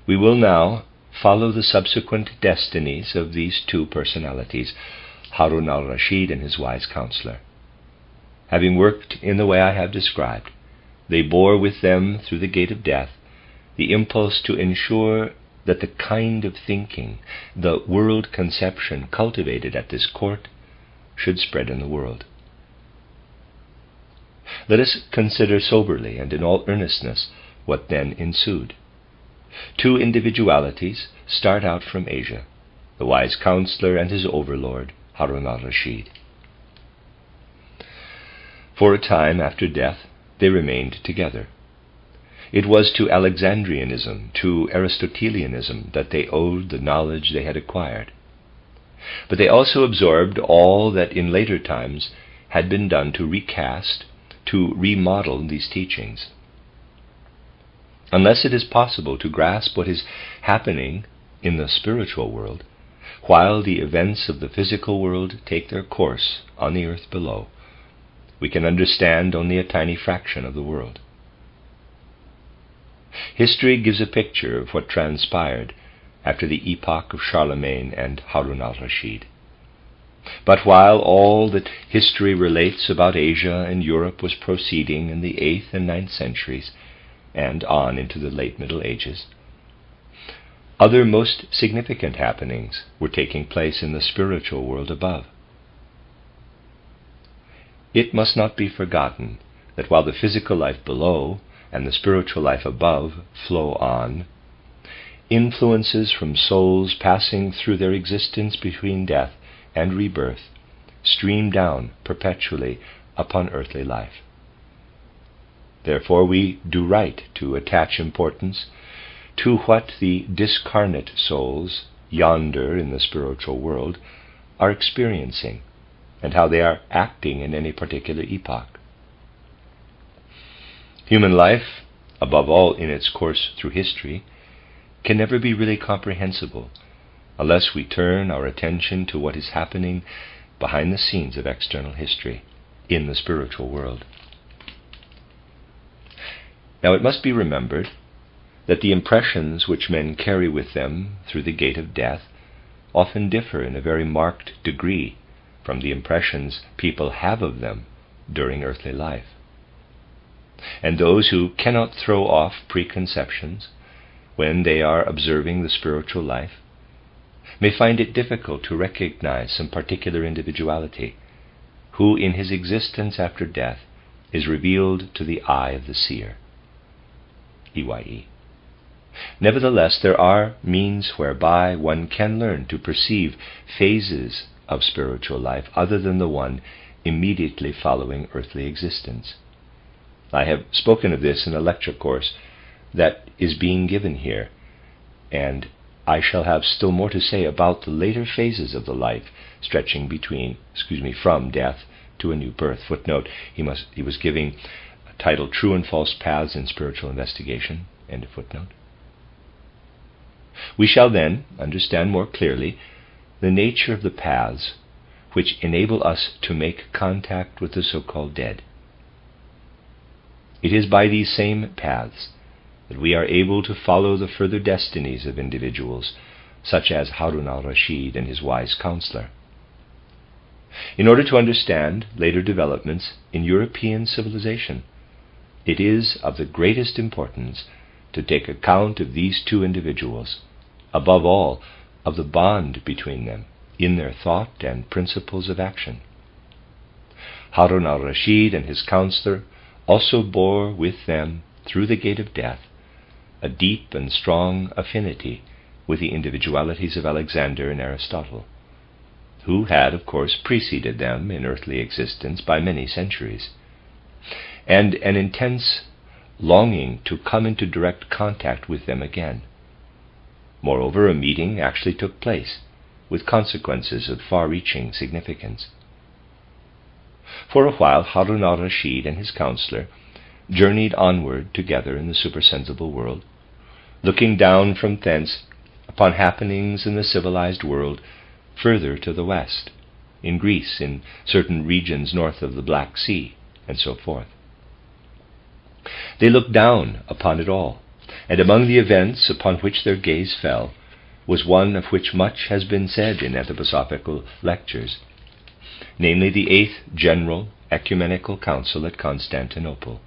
We will now follow the subsequent destinies of these two personalities, Harun al-Rashid and his wise counselor. Having worked in the way I have described, they bore with them through the gate of death the impulse to ensure that the kind of thinking, the world conception cultivated at this court, should spread in the world. Let us consider soberly and in all earnestness what then ensued. Two individualities start out from Asia, the wise counselor and his overlord, Harun al-Rashid. For a time after death, they remained together. It was to Alexandrianism, to Aristotelianism, that they owed the knowledge they had acquired. But they also absorbed all that in later times had been done to recast, to remodel these teachings. Unless it is possible to grasp what is happening in the spiritual world, while the events of the physical world take their course on the earth below, we can understand only a tiny fraction of the world. History gives a picture of what transpired after the epoch of Charlemagne and Harun al-Rashid. But while all that history relates about Asia and Europe was proceeding in the 8th and 9th centuries, and on into the late Middle Ages, other most significant happenings were taking place in the spiritual world above. It must not be forgotten that while the physical life below and the spiritual life above flow on, influences from souls passing through their existence between death and rebirth stream down perpetually upon earthly life. Therefore we do right to attach importance to what the discarnate souls yonder in the spiritual world are experiencing, and how they are acting in any particular epoch. Human life, above all in its course through history, can never be really comprehensible unless we turn our attention to what is happening behind the scenes of external history in the spiritual world. Now it must be remembered that the impressions which men carry with them through the gate of death often differ in a very marked degree from the impressions people have of them during earthly life. And those who cannot throw off preconceptions when they are observing the spiritual life may find it difficult to recognize some particular individuality who in his existence after death is revealed to the eye of the seer. EYE. Nevertheless, there are means whereby one can learn to perceive phases of spiritual life other than the one immediately following earthly existence. I have spoken of this in a lecture course that is being given here, and I shall have still more to say about the later phases of the life stretching from death to a new birth. Footnote, he was giving a title, True and False Paths in Spiritual Investigation, end of footnote. We shall then understand more clearly the nature of the paths which enable us to make contact with the so-called dead. It is by these same paths that we are able to follow the further destinies of individuals, such as Harun al-Rashid and his wise counselor. In order to understand later developments in European civilization, it is of the greatest importance to take account of these two individuals, above all, of the bond between them in their thought and principles of action. Harun al-Rashid and his counselor also bore with them, through the gate of death, a deep and strong affinity with the individualities of Alexander and Aristotle, who had, of course, preceded them in earthly existence by many centuries, and an intense longing to come into direct contact with them again. Moreover, a meeting actually took place, with consequences of far-reaching significance. For a while, Harun al-Rashid and his counselor journeyed onward together in the supersensible world, looking down from thence upon happenings in the civilized world further to the west, in Greece, in certain regions north of the Black Sea, and so forth. They looked down upon it all, and among the events upon which their gaze fell was one of which much has been said in anthroposophical lectures, namely the 8th General Ecumenical Council at Constantinople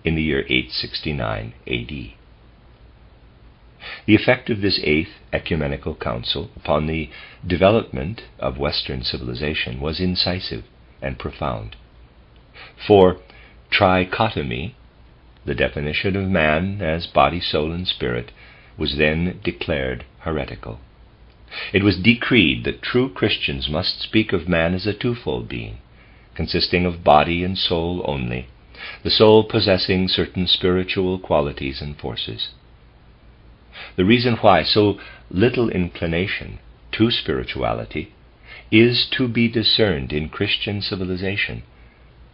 in the year 869 A.D. The effect of this 8th Ecumenical Council upon the development of Western civilization was incisive and profound. For trichotomy, the definition of man as body, soul, and spirit, was then declared heretical. It was decreed that true Christians must speak of man as a twofold being, consisting of body and soul only, the soul possessing certain spiritual qualities and forces. The reason why so little inclination to spirituality is to be discerned in Christian civilization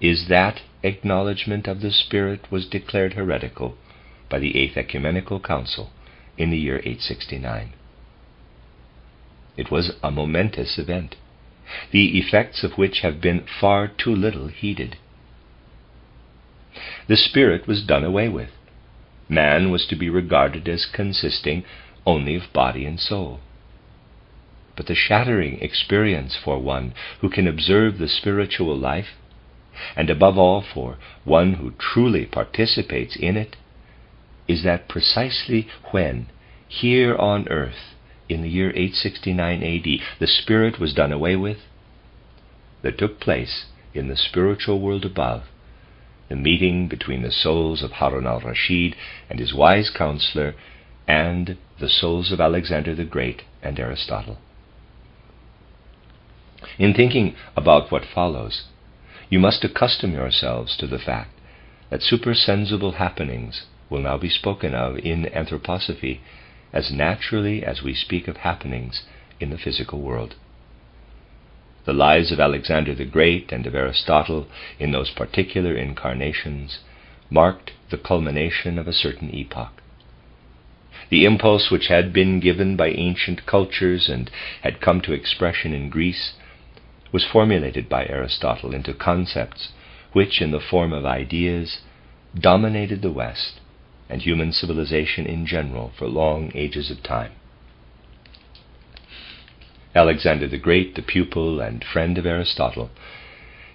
is that acknowledgement of the Spirit was declared heretical by the 8th Ecumenical Council in the year 869. It was a momentous event, the effects of which have been far too little heeded. The Spirit was done away with. Man was to be regarded as consisting only of body and soul. But the shattering experience for one who can observe the spiritual life, and above all for one who truly participates in it, is that precisely when, here on earth, in the year 869 A.D., the Spirit was done away with, there took place in the spiritual world above the meeting between the souls of Harun al-Rashid and his wise counselor and the souls of Alexander the Great and Aristotle. In thinking about what follows, you must accustom yourselves to the fact that supersensible happenings will now be spoken of in anthroposophy as naturally as we speak of happenings in the physical world. The lives of Alexander the Great and of Aristotle in those particular incarnations marked the culmination of a certain epoch. The impulse which had been given by ancient cultures and had come to expression in Greece was formulated by Aristotle into concepts which, in the form of ideas, dominated the West and human civilization in general for long ages of time. Alexander the Great, the pupil and friend of Aristotle,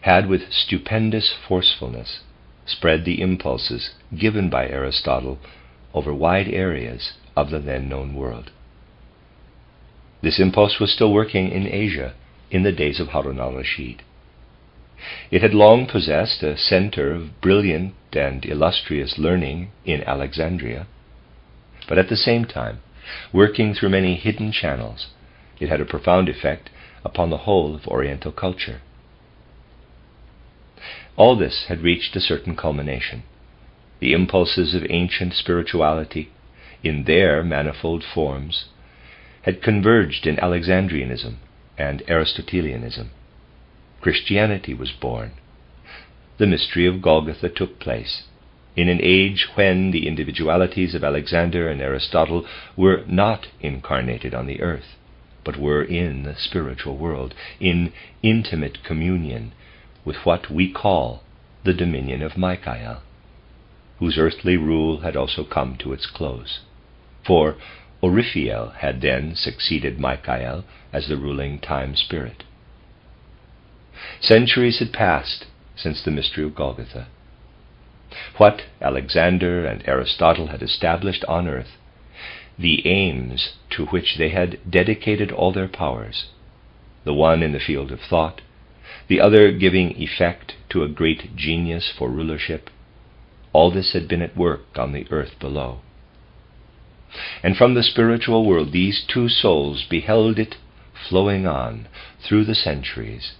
had with stupendous forcefulness spread the impulses given by Aristotle over wide areas of the then known world. This impulse was still working in Asia in the days of Harun al-Rashid. It had long possessed a center of brilliant and illustrious learning in Alexandria, But at the same time, working through many hidden channels, it had a profound effect upon the whole of Oriental culture. All this had reached a certain culmination. The impulses of ancient spirituality, in their manifold forms, had converged in Alexandrianism and Aristotelianism. Christianity was born. The mystery of Golgotha took place, in an age when the individualities of Alexander and Aristotle were not incarnated on the earth, but were in the spiritual world, in intimate communion with what we call the dominion of Michael, whose earthly rule had also come to its close. For Oriphiel had then succeeded Michael as the ruling time spirit. Centuries had passed since the mystery of Golgotha. What Alexander and Aristotle had established on earth, the aims to which they had dedicated all their powers, the one in the field of thought, the other giving effect to a great genius for rulership, all this had been at work on the earth below. And from the spiritual world these two souls beheld it flowing on through the centuries,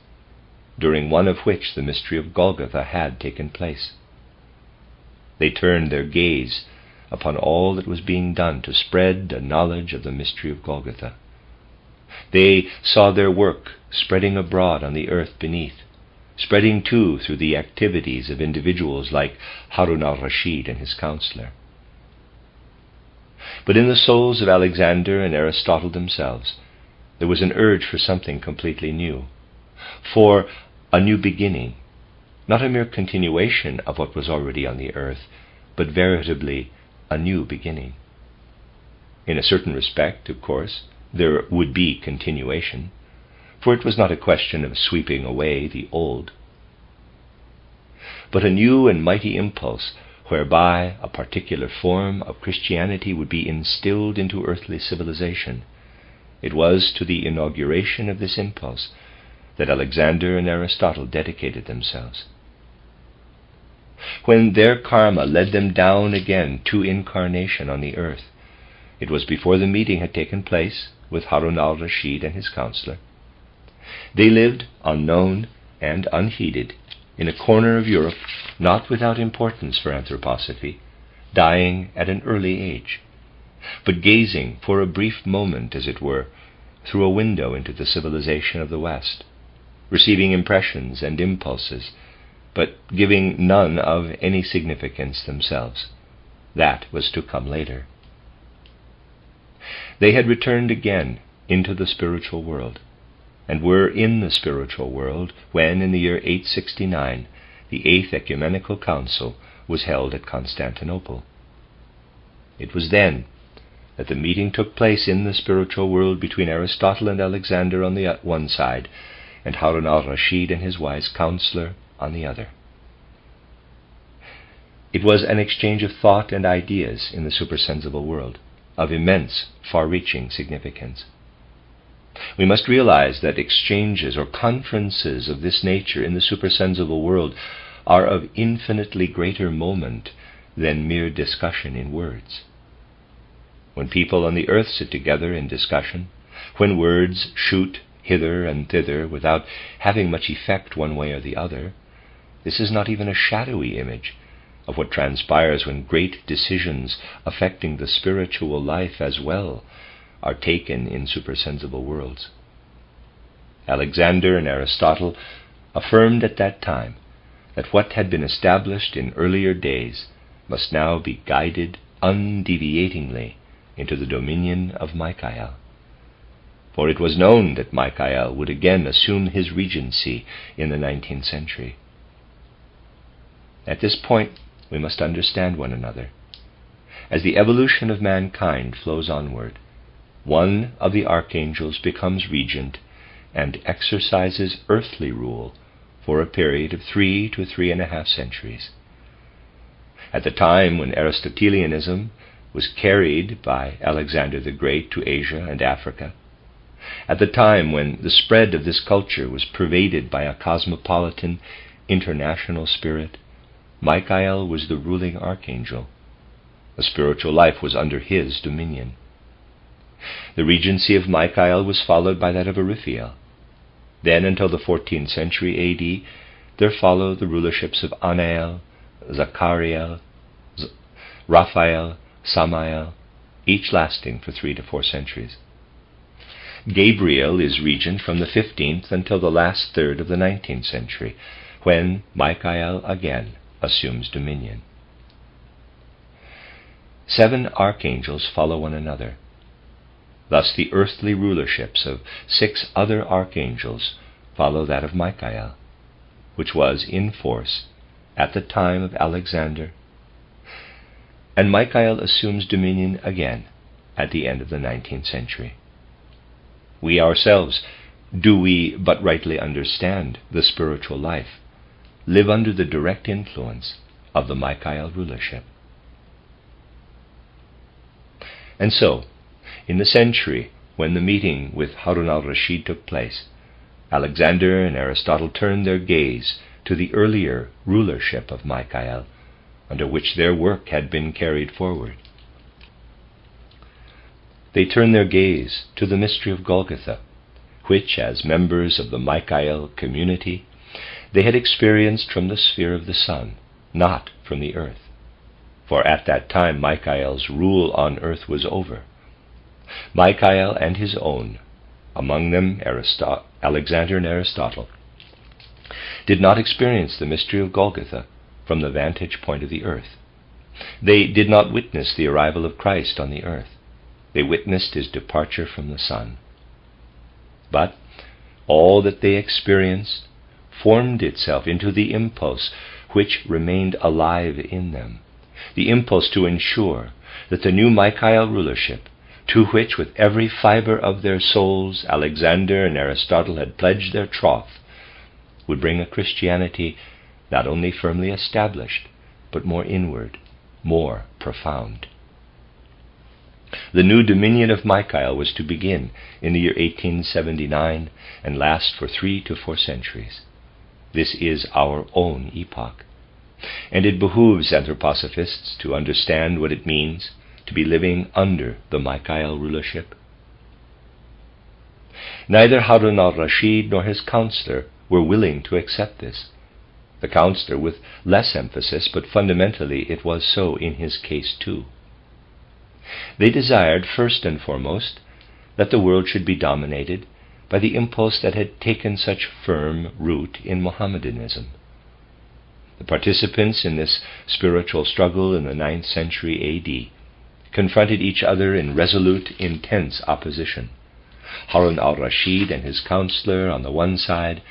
during one of which the mystery of Golgotha had taken place. They turned their gaze upon all that was being done to spread a knowledge of the mystery of Golgotha. They saw their work spreading abroad on the earth beneath, spreading too through the activities of individuals like Harun al-Rashid and his counselor. But in the souls of Alexander and Aristotle themselves, there was an urge for something completely new, for a new beginning, not a mere continuation of what was already on the earth, but veritably a new beginning. In a certain respect, of course, there would be continuation, for it was not a question of sweeping away the old, but a new and mighty impulse whereby a particular form of Christianity would be instilled into earthly civilization. It was to the inauguration of this impulse that Alexander and Aristotle dedicated themselves. When their karma led them down again to incarnation on the earth, it was before the meeting had taken place with Harun al-Rashid and his counselor. They lived unknown and unheeded in a corner of Europe not without importance for anthroposophy, dying at an early age, but gazing for a brief moment, as it were, through a window into the civilization of the West, receiving impressions and impulses, but giving none of any significance themselves. That was to come later. They had returned again into the spiritual world, and were in the spiritual world when, in the year 869, the Eighth Ecumenical Council was held at Constantinople. It was then that the meeting took place in the spiritual world between Aristotle and Alexander on the one side, and Harun al-Rashid and his wise counselor on the other. It was an exchange of thought and ideas in the supersensible world, of immense, far-reaching significance. We must realize that exchanges or conferences of this nature in the supersensible world are of infinitely greater moment than mere discussion in words. When people on the earth sit together in discussion, when words shoot hither and thither without having much effect one way or the other, this is not even a shadowy image of what transpires when great decisions affecting the spiritual life as well are taken in supersensible worlds. Alexander and Aristotle affirmed at that time that what had been established in earlier days must now be guided undeviatingly into the dominion of Michael. For it was known that Michael would again assume his regency in the 19th century. At this point, we must understand one another. As the evolution of mankind flows onward, one of the archangels becomes regent and exercises earthly rule for a period of 3 to 3.5 centuries. At the time when Aristotelianism was carried by Alexander the Great to Asia and Africa, at the time when the spread of this culture was pervaded by a cosmopolitan, international spirit, Michael was the ruling archangel. The spiritual life was under his dominion. The regency of Michael was followed by that of Raphael. Then, until the 14th century A.D., there followed the rulerships of Anael, Zachariel, Raphael, Samael, each lasting for 3 to 4 centuries. Gabriel is regent from the 15th until the last third of the 19th century, when Michael again assumes dominion. 7 archangels follow one another. Thus the earthly rulerships of 6 other archangels follow that of Michael, which was in force at the time of Alexander, and Michael assumes dominion again at the end of the 19th century. We ourselves, do we but rightly understand the spiritual life, live under the direct influence of the Michael rulership. And so, in the century when the meeting with Harun al-Rashid took place, Alexander and Aristotle turned their gaze to the earlier rulership of Michael, under which their work had been carried forward. They turned their gaze to the mystery of Golgotha, which, as members of the Michael community, they had experienced from the sphere of the sun, not from the earth. For at that time Michael's rule on earth was over. Michael and his own, among them Alexander and Aristotle, did not experience the mystery of Golgotha from the vantage point of the earth. They did not witness the arrival of Christ on the earth. They witnessed his departure from the sun. But all that they experienced formed itself into the impulse which remained alive in them, the impulse to ensure that the new Michael rulership, to which with every fiber of their souls Alexander and Aristotle had pledged their troth, would bring a Christianity not only firmly established, but more inward, more profound. The new dominion of Michael was to begin in the year 1879 and last for 3 to 4 centuries. This is our own epoch, and it behooves anthroposophists to understand what it means to be living under the Michael rulership. Neither Harun al-Rashid nor his counselor were willing to accept this. The counselor with less emphasis, but fundamentally it was so in his case too. They desired, first and foremost, that the world should be dominated by the impulse that had taken such firm root in Mohammedanism. The participants in this spiritual struggle in the 9th century A.D. confronted each other in resolute, intense opposition. Harun al-Rashid and his counselor on the one side,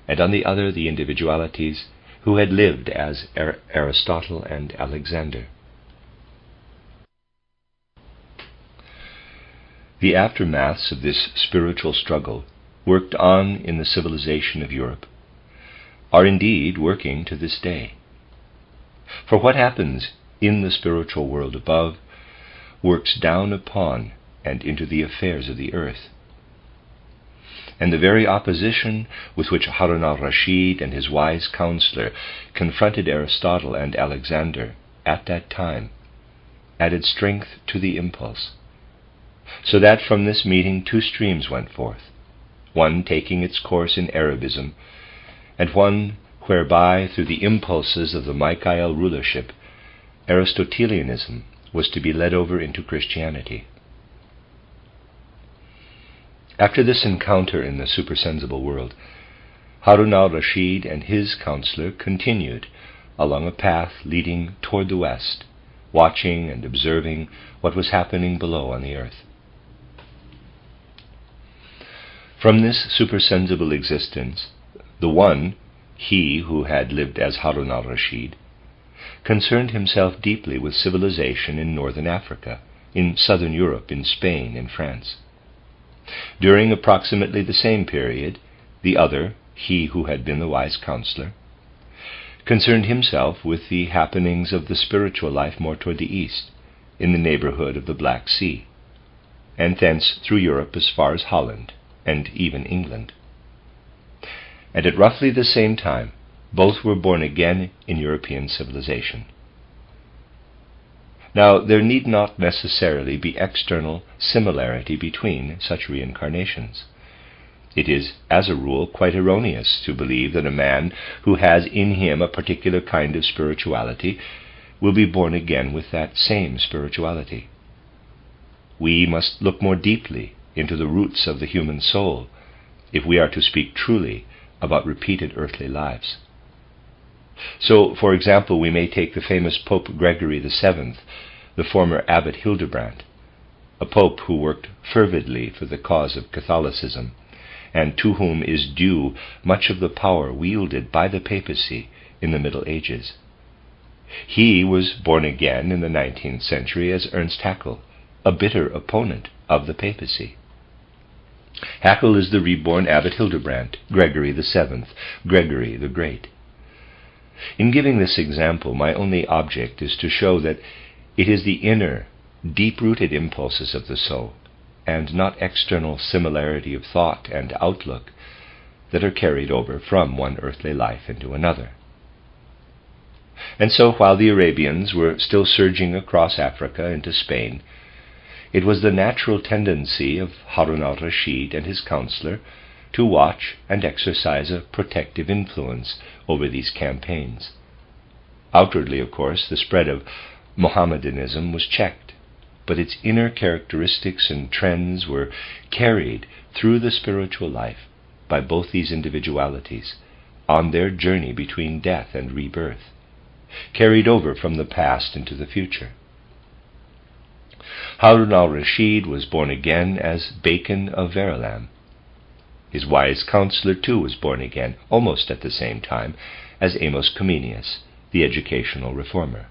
and on the other the individualities who had lived as Aristotle and Alexander. The aftermaths of this spiritual struggle worked on in the civilization of Europe are indeed working to this day. For what happens in the spiritual world above works down upon and into the affairs of the earth. And the very opposition with which Harun al-Rashid and his wise counselor confronted Aristotle and Alexander at that time added strength to the impulse, so that from this meeting 2 streams went forth, one taking its course in Arabism, and one whereby, through the impulses of the Michael rulership, Aristotelianism was to be led over into Christianity. After this encounter in the supersensible world, Harun al-Rashid and his counselor continued along a path leading toward the west, watching and observing what was happening below on the earth. From this supersensible existence, the one, he who had lived as Harun al-Rashid, concerned himself deeply with civilization in northern Africa, in southern Europe, in Spain and France. During approximately the same period, the other, he who had been the wise counselor, concerned himself with the happenings of the spiritual life more toward the east, in the neighborhood of the Black Sea, and thence through Europe as far as Holland, and even England. And at roughly the same time, both were born again in European civilization. Now, there need not necessarily be external similarity between such reincarnations. It is, as a rule, quite erroneous to believe that a man who has in him a particular kind of spirituality will be born again with that same spirituality. We must look more deeply into the roots of the human soul if we are to speak truly about repeated earthly lives. So, for example, we may take the famous Pope Gregory VII, the former Abbot Hildebrand, a pope who worked fervidly for the cause of Catholicism, and to whom is due much of the power wielded by the papacy in the Middle Ages. He was born again in the 19th century as Ernst Haeckel, a bitter opponent of the papacy. Haeckel is the reborn Abbot Hildebrand, Gregory VII, Gregory the Great. In giving this example, my only object is to show that it is the inner, deep-rooted impulses of the soul, and not external similarity of thought and outlook, that are carried over from one earthly life into another. And so, while the Arabians were still surging across Africa into Spain, it was the natural tendency of Harun al-Rashid and his counselor to watch and exercise a protective influence over these campaigns. Outwardly, of course, the spread of Mohammedanism was checked, but its inner characteristics and trends were carried through the spiritual life by both these individualities on their journey between death and rebirth, carried over from the past into the future. Harun al-Rashid was born again as Bacon of Verulam. His wise counselor, too, was born again, almost at the same time, as Amos Comenius, the educational reformer.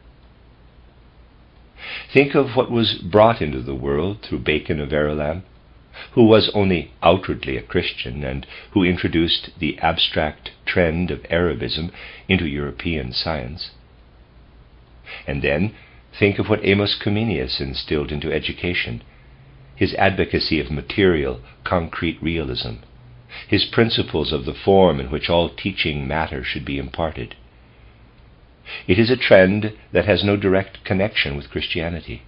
Think of what was brought into the world through Bacon of Verulam, who was only outwardly a Christian and who introduced the abstract trend of Arabism into European science. And then think of what Amos Comenius instilled into education, his advocacy of material, concrete realism, his principles of the form in which all teaching matter should be imparted. It is a trend that has no direct connection with Christianity.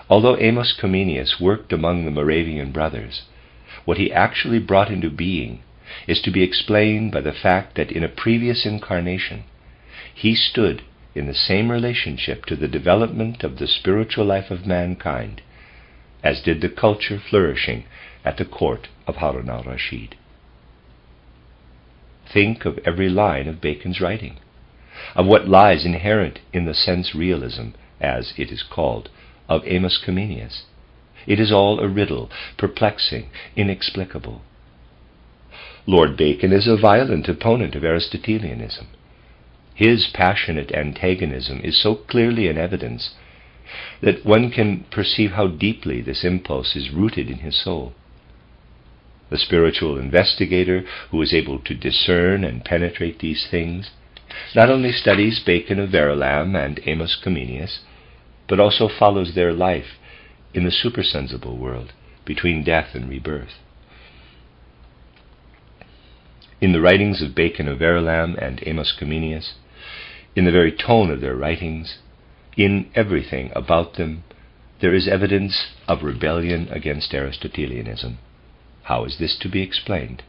Although Amos Comenius worked among the Moravian brothers, what he actually brought into being is to be explained by the fact that in a previous incarnation he stood in the same relationship to the development of the spiritual life of mankind as did the culture flourishing at the court of Harun al-Rashid. Think of every line of Bacon's writing, of what lies inherent in the sense realism, as it is called, of Amos Comenius. It is all a riddle, perplexing, inexplicable. Lord Bacon is a violent opponent of Aristotelianism. His passionate antagonism is so clearly in evidence that one can perceive how deeply this impulse is rooted in his soul. The spiritual investigator who is able to discern and penetrate these things not only studies Bacon of Verulam and Amos Comenius, but also follows their life in the supersensible world between death and rebirth. In the writings of Bacon of Verulam and Amos Comenius, in the very tone of their writings, in everything about them, there is evidence of rebellion against Aristotelianism. How is this to be explained?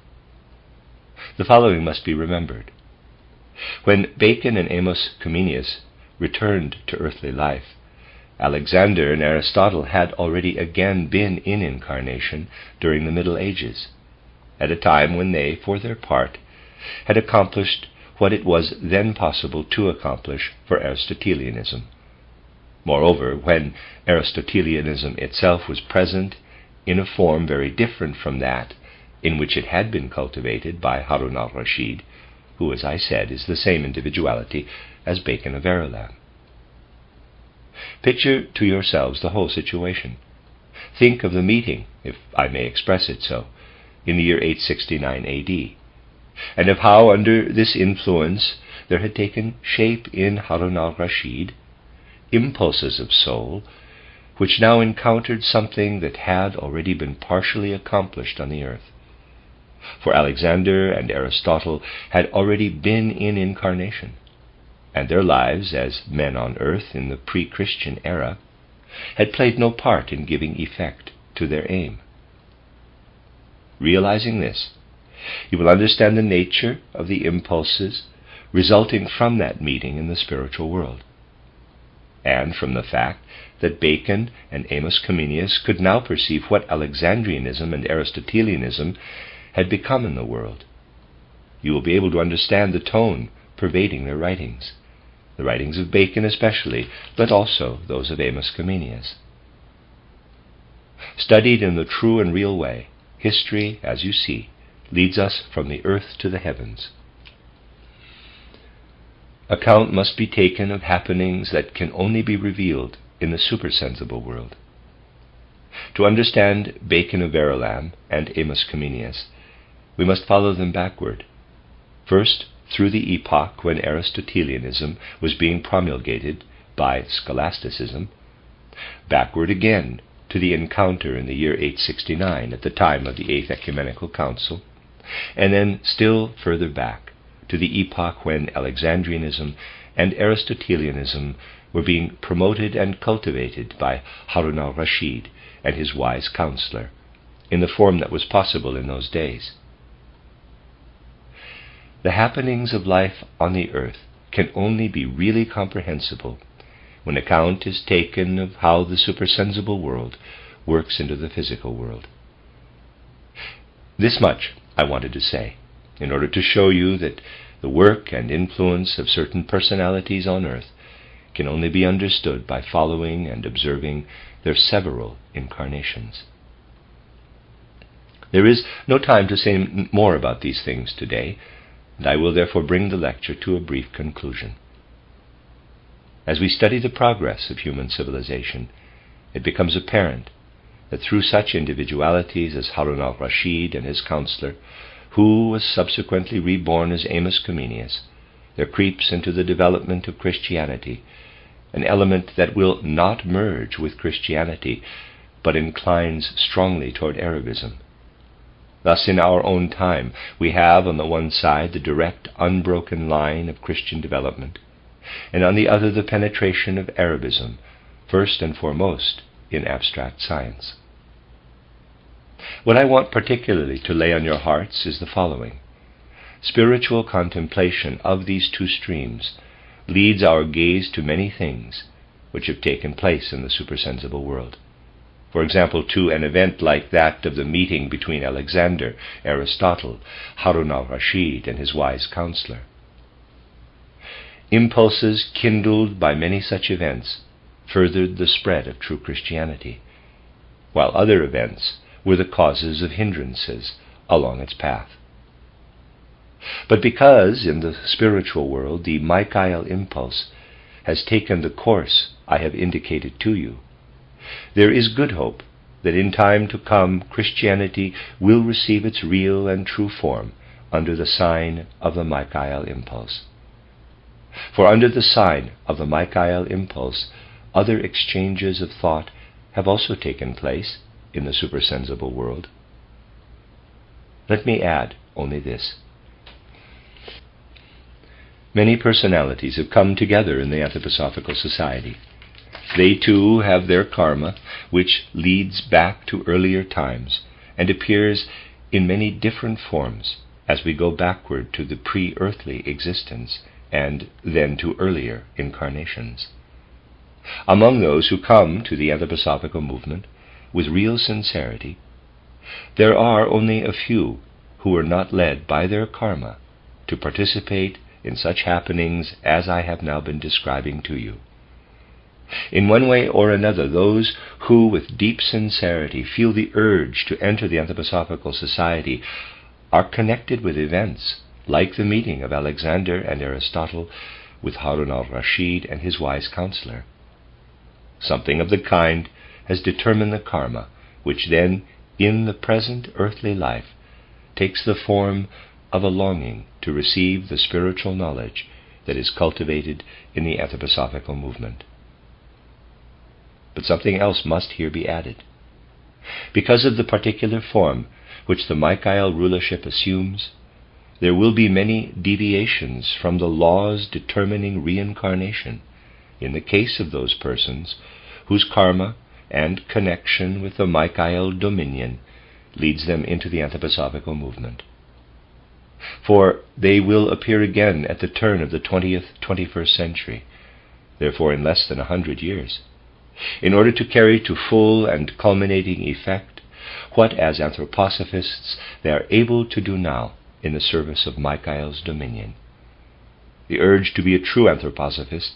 The following must be remembered. When Bacon and Amos Comenius returned to earthly life, Alexander and Aristotle had already again been in incarnation during the Middle Ages, at a time when they, for their part, had accomplished what it was then possible to accomplish for Aristotelianism. Moreover, when Aristotelianism itself was present in a form very different from that in which it had been cultivated by Harun al-Rashid, who, as I said, is the same individuality as Bacon of Verulam. Picture to yourselves the whole situation. Think of the meeting, if I may express it so, in the year 869 A.D., and of how under this influence there had taken shape in Harun al-Rashid impulses of soul which now encountered something that had already been partially accomplished on the earth. For Alexander and Aristotle had already been in incarnation, and their lives as men on earth in the pre-Christian era had played no part in giving effect to their aim. Realizing this, you will understand the nature of the impulses resulting from that meeting in the spiritual world, and from the fact that Bacon and Amos Comenius could now perceive what Alexandrianism and Aristotelianism had become in the world. You will be able to understand the tone pervading their writings, the writings of Bacon especially, but also those of Amos Comenius. Studied in the true and real way, history, as you see, leads us from the earth to the heavens. Account must be taken of happenings that can only be revealed in the supersensible world. To understand Bacon of Verulam and Amos Comenius, we must follow them backward. First, through the epoch when Aristotelianism was being promulgated by scholasticism, backward again to the encounter in the year 869 at the time of the Eighth Ecumenical Council, and then still further back to the epoch when Alexandrianism and Aristotelianism were being promoted and cultivated by Harun al-Rashid and his wise counselor, in the form that was possible in those days. The happenings of life on the earth can only be really comprehensible when account is taken of how the supersensible world works into the physical world. This much I wanted to say, in order to show you that the work and influence of certain personalities on earth can only be understood by following and observing their several incarnations. There is no time to say more about these things today, and I will therefore bring the lecture to a brief conclusion. As we study the progress of human civilization, it becomes apparent that through such individualities as Harun al-Rashid and his counselor, who was subsequently reborn as Amos Comenius, there creeps into the development of Christianity an element that will not merge with Christianity, but inclines strongly toward Arabism. Thus, in our own time, we have on the one side the direct, unbroken line of Christian development, and on the other the penetration of Arabism, first and foremost in abstract science. What I want particularly to lay on your hearts is the following. Spiritual contemplation of these two streams leads our gaze to many things which have taken place in the supersensible world. For example, to an event like that of the meeting between Alexander, Aristotle, Harun al-Rashid, and his wise counselor. Impulses kindled by many such events furthered the spread of true Christianity, while other events were the causes of hindrances along its path. But because in the spiritual world the Michael impulse has taken the course I have indicated to you, there is good hope that in time to come Christianity will receive its real and true form under the sign of the Michael impulse. For under the sign of the Michael impulse, other exchanges of thought have also taken place in the supersensible world. Let me add only this. Many personalities have come together in the Anthroposophical Society. They too have their karma, which leads back to earlier times and appears in many different forms as we go backward to the pre-earthly existence and then to earlier incarnations. Among those who come to the Anthroposophical movement with real sincerity, there are only a few who are not led by their karma to participate in such happenings as I have now been describing to you. In one way or another, those who with deep sincerity feel the urge to enter the Anthroposophical Society are connected with events like the meeting of Alexander and Aristotle with Harun al-Rashid and his wise counselor. Something of the kind has determined the karma, which then, in the present earthly life, takes the form of a longing to receive the spiritual knowledge that is cultivated in the Anthroposophical movement. But something else must here be added. Because of the particular form which the Michael rulership assumes, there will be many deviations from the laws determining reincarnation in the case of those persons whose karma and connection with the Michael dominion leads them into the Anthroposophical movement. For they will appear again at the turn of the 21st century, therefore in less than 100 years, in order to carry to full and culminating effect what, as anthroposophists, they are able to do now in the service of Michael's dominion. The urge to be a true anthroposophist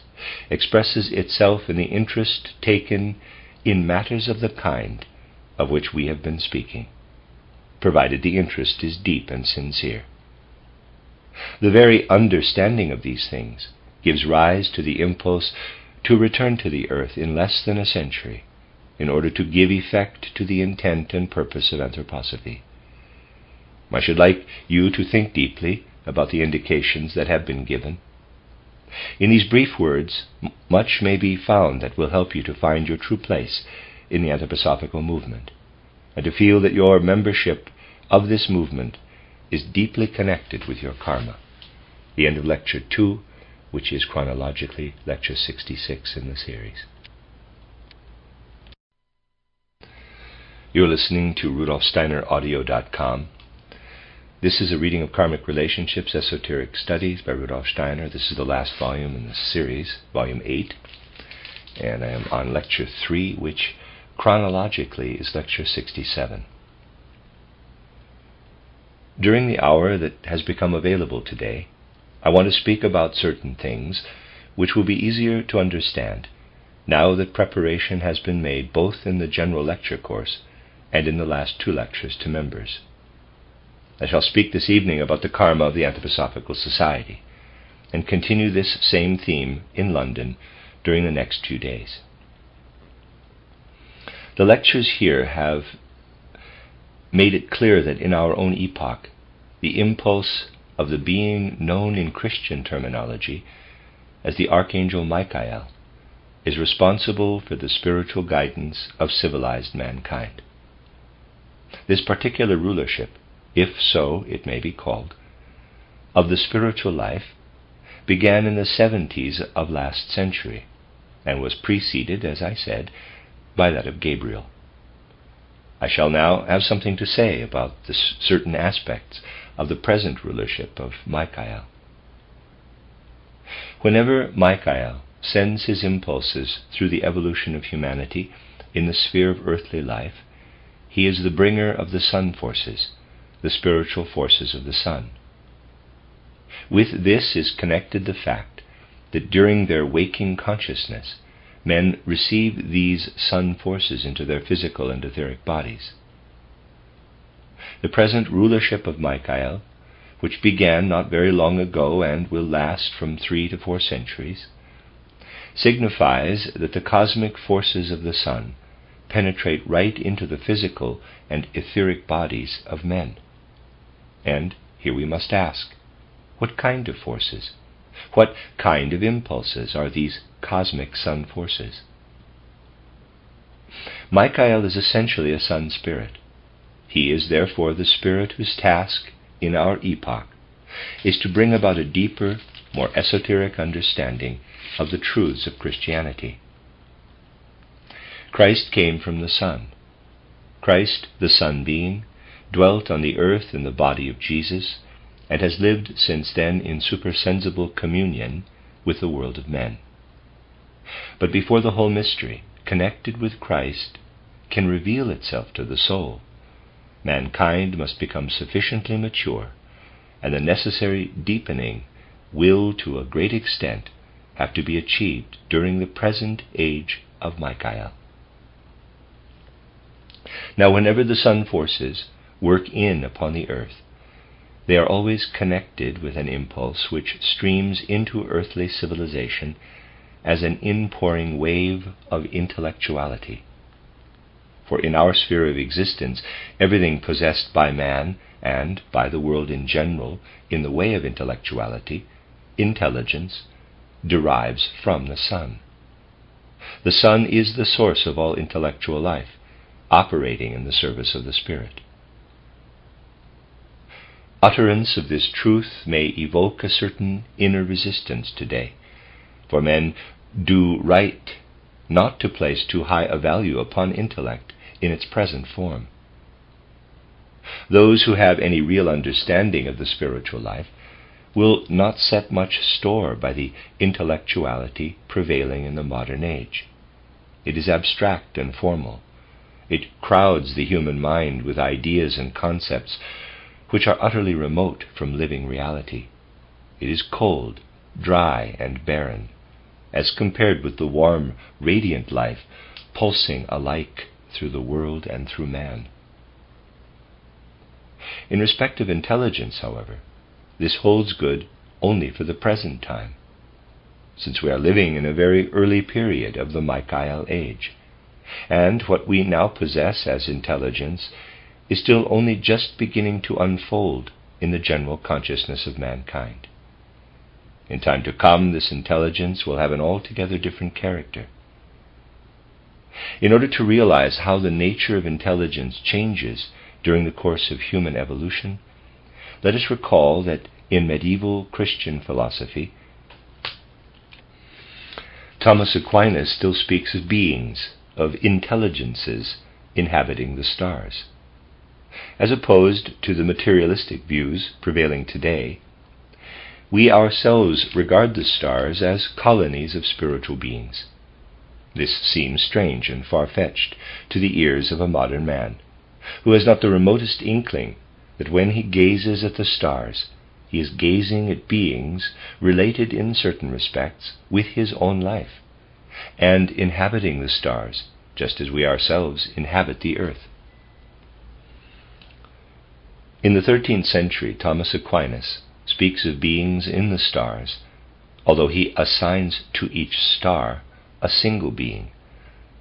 expresses itself in the interest taken in matters of the kind of which we have been speaking, provided the interest is deep and sincere. The very understanding of these things gives rise to the impulse to return to the earth in less than a century, in order to give effect to the intent and purpose of anthroposophy. I should like you to think deeply about the indications that have been given. In these brief words, much may be found that will help you to find your true place in the Anthroposophical movement, and to feel that your membership of this movement is deeply connected with your karma. The end of Lecture 2, which is chronologically Lecture 66 in the series. You're listening to RudolfSteinerAudio.com. This is a reading of Karmic Relationships, Esoteric Studies by Rudolf Steiner. This is the last volume in the series, Volume 8, and I am on Lecture 3, which chronologically is Lecture 67. During the hour that has become available today, I want to speak about certain things which will be easier to understand now that preparation has been made both in the general lecture course and in the last 2 lectures to members. I shall speak this evening about the karma of the Anthroposophical Society and continue this same theme in London during the next few days. The lectures here have made it clear that in our own epoch, the impulse of the being known in Christian terminology as the Archangel Michael is responsible for the spiritual guidance of civilized mankind. This particular rulership, if so it may be called, of the spiritual life began in the 70s of last century and was preceded, as I said, by that of Gabriel. I shall now have something to say about the certain aspects of the present rulership of Michael. Whenever Michael sends his impulses through the evolution of humanity in the sphere of earthly life, he is the bringer of the sun forces, the spiritual forces of the sun. With this is connected the fact that during their waking consciousness, men receive these sun forces into their physical and etheric bodies. The present rulership of Michael, which began not very long ago and will last from 3 to 4 centuries, signifies that the cosmic forces of the sun penetrate right into the physical and etheric bodies of men. And here we must ask, what kind of forces? What kind of impulses are these cosmic sun forces? Michael is essentially a sun spirit. He is therefore the spirit whose task in our epoch is to bring about a deeper, more esoteric understanding of the truths of Christianity. Christ came from the sun. Christ, the sun being, dwelt on the earth in the body of Jesus and has lived since then in supersensible communion with the world of men. But before the whole mystery, connected with Christ, can reveal itself to the soul, mankind must become sufficiently mature, and the necessary deepening will, to a great extent, have to be achieved during the present age of Michael. Now, whenever the sun forces work in upon the earth, they are always connected with an impulse which streams into earthly civilization as an inpouring wave of intellectuality. For in our sphere of existence, everything possessed by man and by the world in general in the way of intellectuality, intelligence, derives from the sun. The sun is the source of all intellectual life, operating in the service of the spirit. Utterance of this truth may evoke a certain inner resistance today, for men do right not to place too high a value upon intellect in its present form. Those who have any real understanding of the spiritual life will not set much store by the intellectuality prevailing in the modern age. It is abstract and formal. It crowds the human mind with ideas and concepts which are utterly remote from living reality. It is cold, dry, and barren, as compared with the warm, radiant life pulsing alike through the world and through man. In respect of intelligence, however, this holds good only for the present time, since we are living in a very early period of the Michael age, and what we now possess as intelligence is still only just beginning to unfold in the general consciousness of mankind. In time to come, this intelligence will have an altogether different character. In order to realize how the nature of intelligence changes during the course of human evolution, let us recall that in medieval Christian philosophy, Thomas Aquinas still speaks of beings, of intelligences inhabiting the stars. As opposed to the materialistic views prevailing today, we ourselves regard the stars as colonies of spiritual beings. This seems strange and far-fetched to the ears of a modern man, who has not the remotest inkling that when he gazes at the stars, he is gazing at beings related in certain respects with his own life, and inhabiting the stars, just as we ourselves inhabit the earth. In the 13th century, Thomas Aquinas speaks of beings in the stars, although he assigns to each star a single being,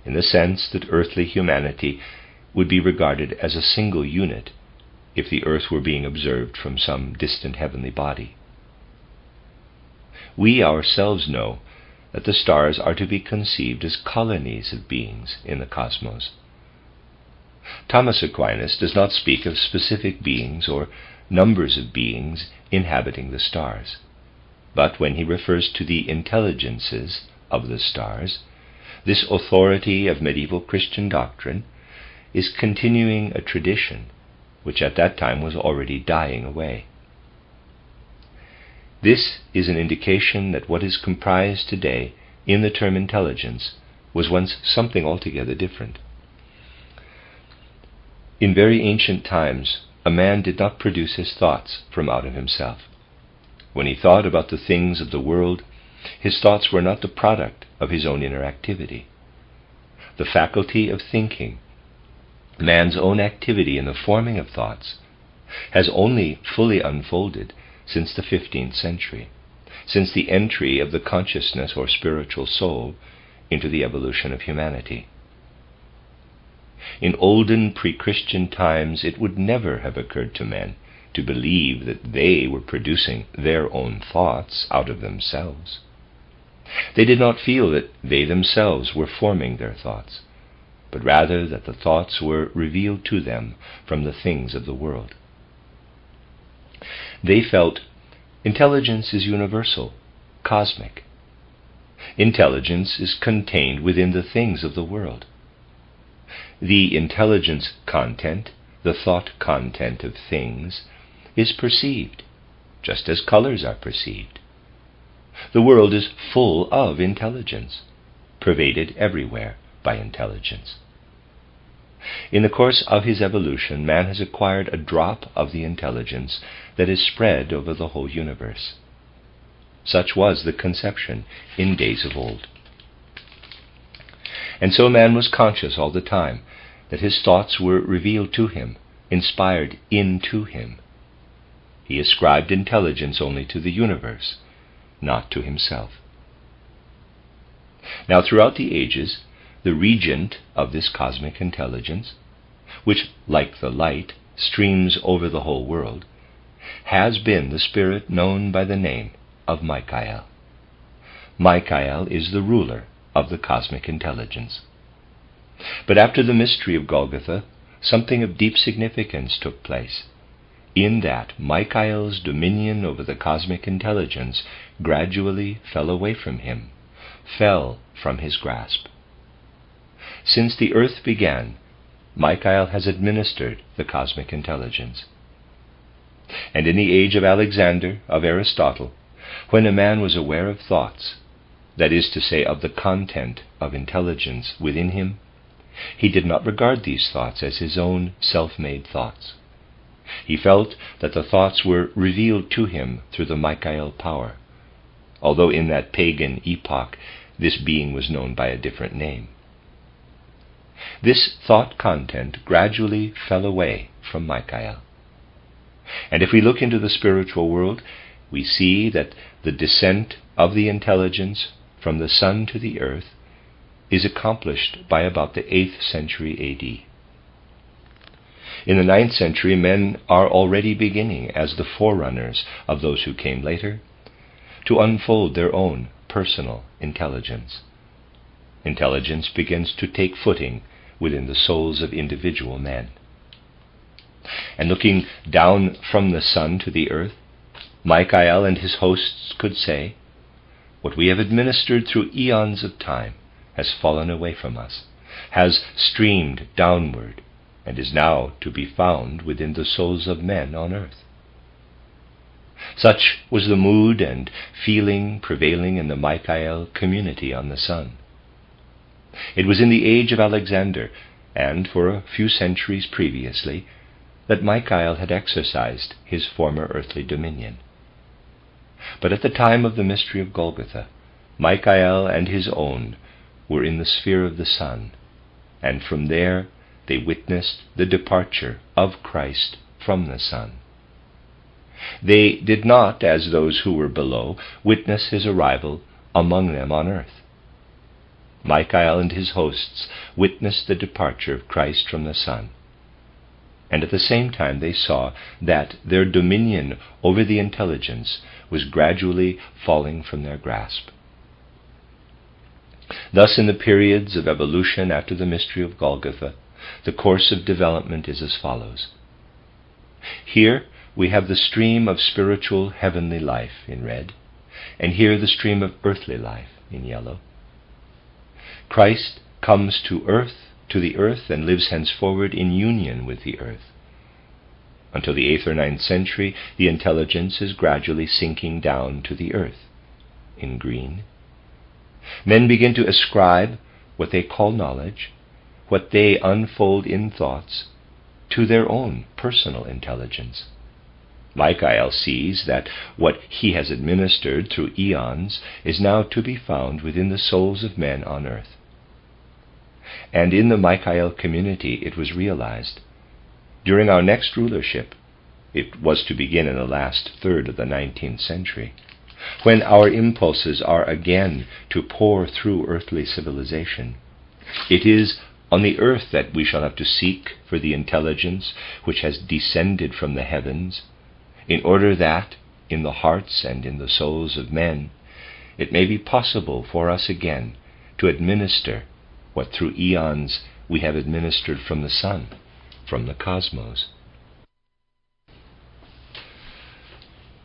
in the sense that earthly humanity would be regarded as a single unit if the earth were being observed from some distant heavenly body. We ourselves know that the stars are to be conceived as colonies of beings in the cosmos. Thomas Aquinas does not speak of specific beings or numbers of beings inhabiting the stars, but when he refers to the intelligences of the stars, this authority of medieval Christian doctrine is continuing a tradition which at that time was already dying away. This is an indication that what is comprised today in the term intelligence was once something altogether different. In very ancient times, a man did not produce his thoughts from out of himself. When he thought about the things of the world, his thoughts were not the product of his own inner activity. The faculty of thinking, man's own activity in the forming of thoughts, has only fully unfolded since the 15th century, since the entry of the consciousness or spiritual soul into the evolution of humanity. In olden pre-Christian times, it would never have occurred to men to believe that they were producing their own thoughts out of themselves. They did not feel that they themselves were forming their thoughts, but rather that the thoughts were revealed to them from the things of the world. They felt intelligence is universal, cosmic. Intelligence is contained within the things of the world. The intelligence content, the thought content of things, is perceived, just as colors are perceived. The world is full of intelligence, pervaded everywhere by intelligence. In the course of his evolution, man has acquired a drop of the intelligence that is spread over the whole universe. Such was the conception in days of old. And so man was conscious all the time that his thoughts were revealed to him, inspired into him. He ascribed intelligence only to the universe, not to himself. Now, throughout the ages, the regent of this cosmic intelligence, which, like the light, streams over the whole world, has been the spirit known by the name of Michael. Michael is the ruler of the cosmic intelligence. But after the mystery of Golgotha, something of deep significance took place. in that Michael's dominion over the cosmic intelligence gradually fell away from him, fell from his grasp. Since the earth began, Michael has administered the cosmic intelligence. And in the age of Alexander, of Aristotle, when a man was aware of thoughts, that is to say, of the content of intelligence within him, he did not regard these thoughts as his own self-made thoughts. He felt that the thoughts were revealed to him through the Michael power, although in that pagan epoch this being was known by a different name. This thought content gradually fell away from Michael. And if we look into the spiritual world, we see that the descent of the intelligence from the sun to the earth is accomplished by about the 8th century A.D. In the 9th century, men are already beginning, as the forerunners of those who came later, to unfold their own personal intelligence. Intelligence begins to take footing within the souls of individual men. And looking down from the sun to the earth, Michael and his hosts could say, "What we have administered through eons of time has fallen away from us, has streamed downward, and is now to be found within the souls of men on earth." Such was the mood and feeling prevailing in the Michael community on the sun. It was in the age of Alexander, and for a few centuries previously, that Michael had exercised his former earthly dominion. But at the time of the mystery of Golgotha, Michael and his own were in the sphere of the sun, and from there they witnessed the departure of Christ from the sun. They did not, as those who were below, witness his arrival among them on earth. Michael and his hosts witnessed the departure of Christ from the sun, and at the same time they saw that their dominion over the intelligence was gradually falling from their grasp. Thus, in the periods of evolution after the mystery of Golgotha, the course of development is as follows. Here we have the stream of spiritual heavenly life in red, and here the stream of earthly life in yellow. Christ comes to the earth, and lives henceforward in union with the earth. Until the 8th or 9th century, the intelligence is gradually sinking down to the earth, in green. Men begin to ascribe what they call knowledge, what they unfold in thoughts, to their own personal intelligence. Michael sees that what he has administered through eons is now to be found within the souls of men on earth. And in the Michael community it was realized. During our next rulership, it was to begin in the last third of the 19th century, when our impulses are again to pour through earthly civilization, it is on the earth that we shall have to seek for the intelligence which has descended from the heavens, in order that, in the hearts and in the souls of men, it may be possible for us again to administer what through eons we have administered from the sun, from the cosmos.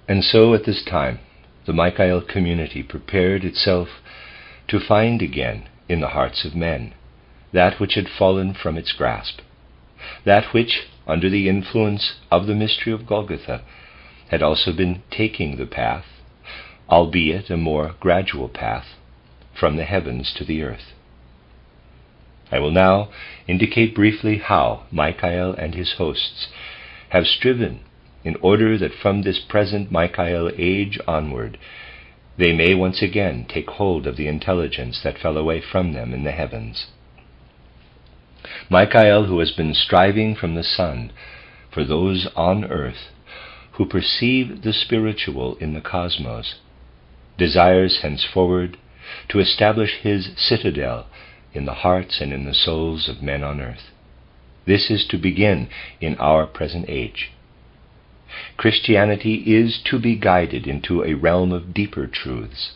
And so at this time, the Michael community prepared itself to find again in the hearts of men that which had fallen from its grasp, that which, under the influence of the mystery of Golgotha, had also been taking the path, albeit a more gradual path, from the heavens to the earth. I will now indicate briefly how Michael and his hosts have striven in order that from this present Michael age onward they may once again take hold of the intelligence that fell away from them in the heavens. Michael, who has been striving from the sun for those on earth who perceive the spiritual in the cosmos, desires henceforward to establish his citadel in the hearts and in the souls of men on earth. This is to begin in our present age. Christianity is to be guided into a realm of deeper truths,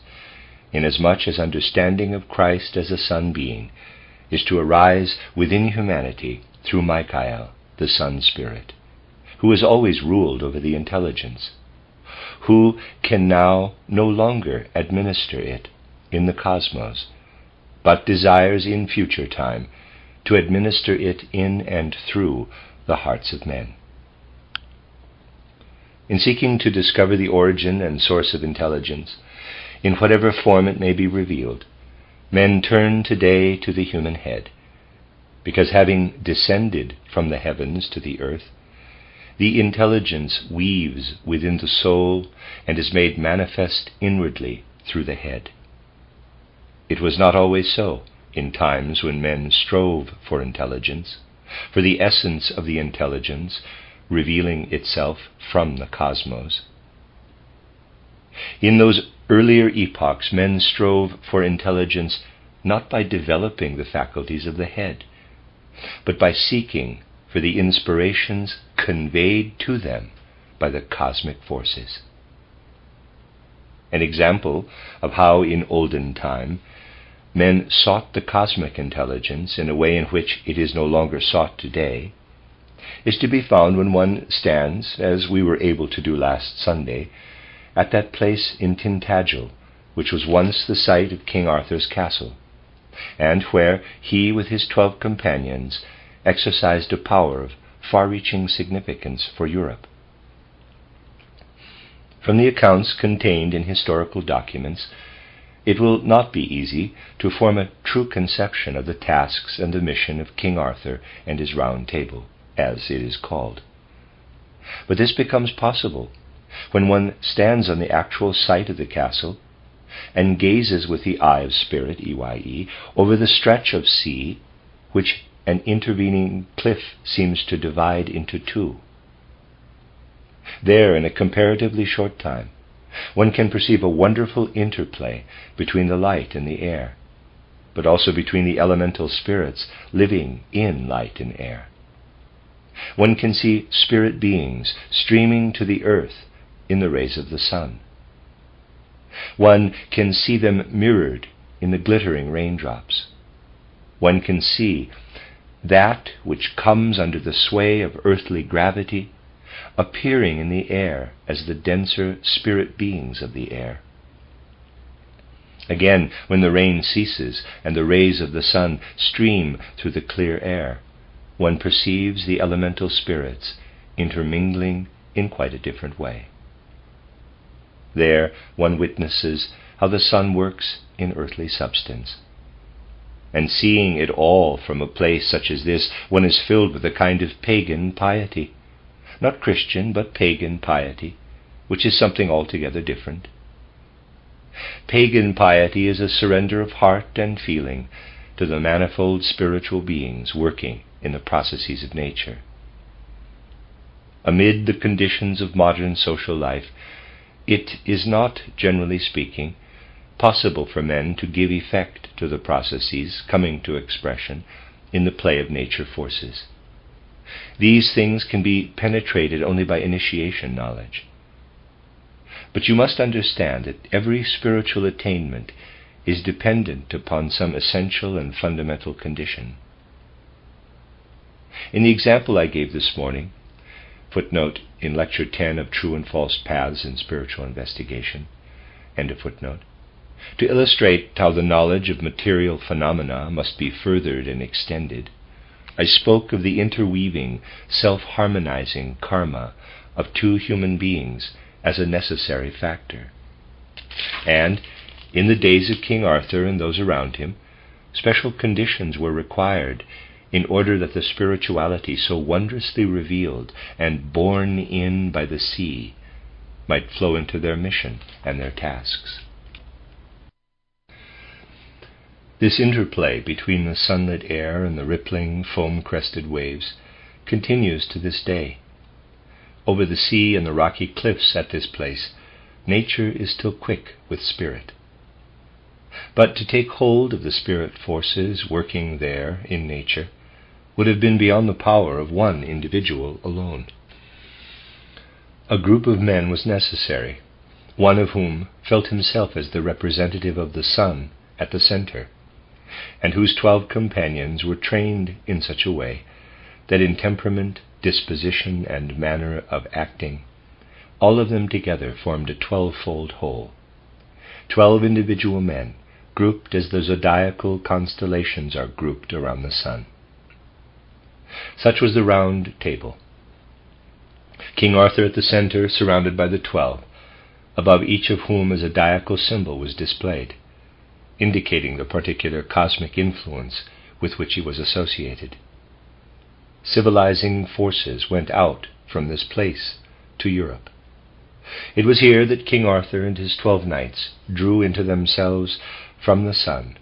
inasmuch as understanding of Christ as a Son being is to arise within humanity through Michael, the Sun Spirit, who has always ruled over the intelligence, who can now no longer administer it in the cosmos, but desires in future time to administer it in and through the hearts of men. In seeking to discover the origin and source of intelligence, in whatever form it may be revealed, men turn today to the human head, because having descended from the heavens to the earth, the intelligence weaves within the soul and is made manifest inwardly through the head. It was not always so in times when men strove for intelligence, for the essence of the intelligence revealing itself from the cosmos. In those earlier epochs, men strove for intelligence not by developing the faculties of the head, but by seeking for the inspirations conveyed to them by the cosmic forces. An example of how in olden time men sought the cosmic intelligence in a way in which it is no longer sought today is to be found when one stands, as we were able to do last Sunday, at that place in Tintagel, which was once the site of King Arthur's castle, and where he with his 12 companions exercised a power of far-reaching significance for Europe. From the accounts contained in historical documents, it will not be easy to form a true conception of the tasks and the mission of King Arthur and his Round Table, as it is called. But this becomes possible when one stands on the actual site of the castle and gazes with the eye of spirit, EYE, over the stretch of sea which an intervening cliff seems to divide into two. There, in a comparatively short time, one can perceive a wonderful interplay between the light and the air, but also between the elemental spirits living in light and air. One can see spirit beings streaming to the earth in the rays of the sun. One can see them mirrored in the glittering raindrops. One can see that which comes under the sway of earthly gravity appearing in the air as the denser spirit beings of the air. Again, when the rain ceases and the rays of the sun stream through the clear air, one perceives the elemental spirits intermingling in quite a different way. There one witnesses how the sun works in earthly substance. And seeing it all from a place such as this, one is filled with a kind of pagan piety. Not Christian, but pagan piety, which is something altogether different. Pagan piety is a surrender of heart and feeling to the manifold spiritual beings working in the processes of nature. Amid the conditions of modern social life, it is not, generally speaking, possible for men to give effect to the processes coming to expression in the play of nature forces. These things can be penetrated only by initiation knowledge. But you must understand that every spiritual attainment is dependent upon some essential and fundamental condition. In the example I gave this morning, footnote in Lecture 10 of True and False Paths in Spiritual Investigation, end of footnote, to illustrate how the knowledge of material phenomena must be furthered and extended, I spoke of the interweaving, self-harmonizing karma of two human beings as a necessary factor. And, in the days of King Arthur and those around him, special conditions were required in order that the spirituality so wondrously revealed and borne in by the sea might flow into their mission and their tasks. This interplay between the sunlit air and the rippling, foam-crested waves continues to this day. Over the sea and the rocky cliffs at this place, nature is still quick with spirit. But to take hold of the spirit forces working there in nature would have been beyond the power of one individual alone. A group of men was necessary, one of whom felt himself as the representative of the sun at the center, and whose 12 companions were trained in such a way that in temperament disposition, and manner of acting, all of them together formed a 12-fold whole. 12 individual men, grouped as the zodiacal constellations are grouped around the sun. Such was the round table. King Arthur at the center, surrounded by the 12, above each of whom a zodiacal symbol was displayed, indicating the particular cosmic influence with which he was associated. Civilizing forces went out from this place to Europe. It was here that King Arthur and his 12 knights drew into themselves from the sun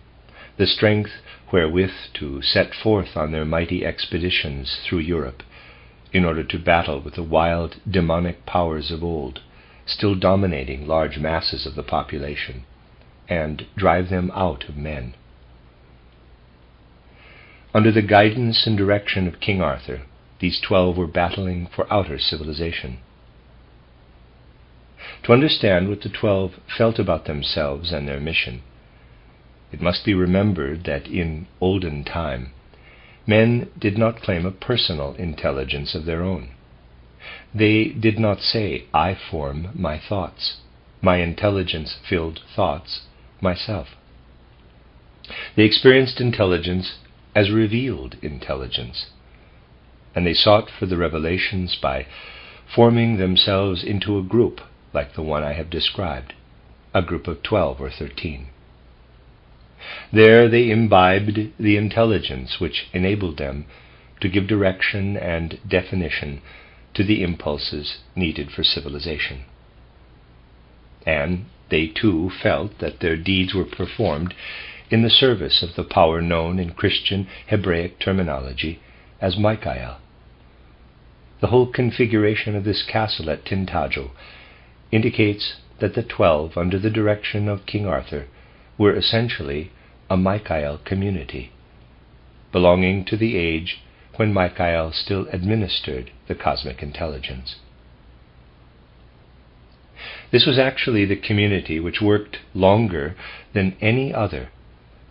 the strength wherewith to set forth on their mighty expeditions through Europe, in order to battle with the wild demonic powers of old, still dominating large masses of the population, and drive them out of men. Under the guidance and direction of King Arthur, these 12 were battling for outer civilization. To understand what the 12 felt about themselves and their mission, it must be remembered that in olden time, men did not claim a personal intelligence of their own. They did not say, "I form my thoughts, my intelligence-filled thoughts, myself." They experienced intelligence as revealed intelligence, and they sought for the revelations by forming themselves into a group like the one I have described, a group of 12 or 13. There they imbibed the intelligence which enabled them to give direction and definition to the impulses needed for civilization. And they too felt that their deeds were performed in the service of the power known in Christian Hebraic terminology as Michael. The whole configuration of this castle at Tintagel indicates that the 12, under the direction of King Arthur, were essentially a Michael community, belonging to the age when Michael still administered the cosmic intelligence. This was actually the community which worked longer than any other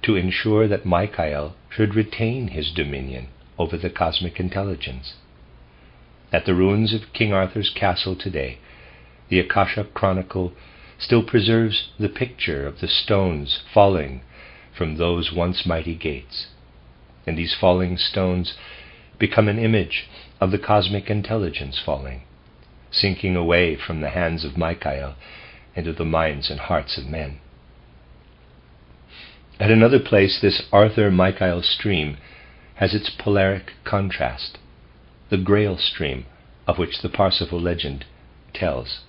to ensure that Michael should retain his dominion over the cosmic intelligence. At the ruins of King Arthur's castle today, the Akasha Chronicle still preserves the picture of the stones falling from those once mighty gates, and these falling stones become an image of the cosmic intelligence falling, sinking away from the hands of Michael into the minds and hearts of men. At another place, this Arthur-Michael stream has its polaric contrast, the Grail stream of which the Parsifal legend tells.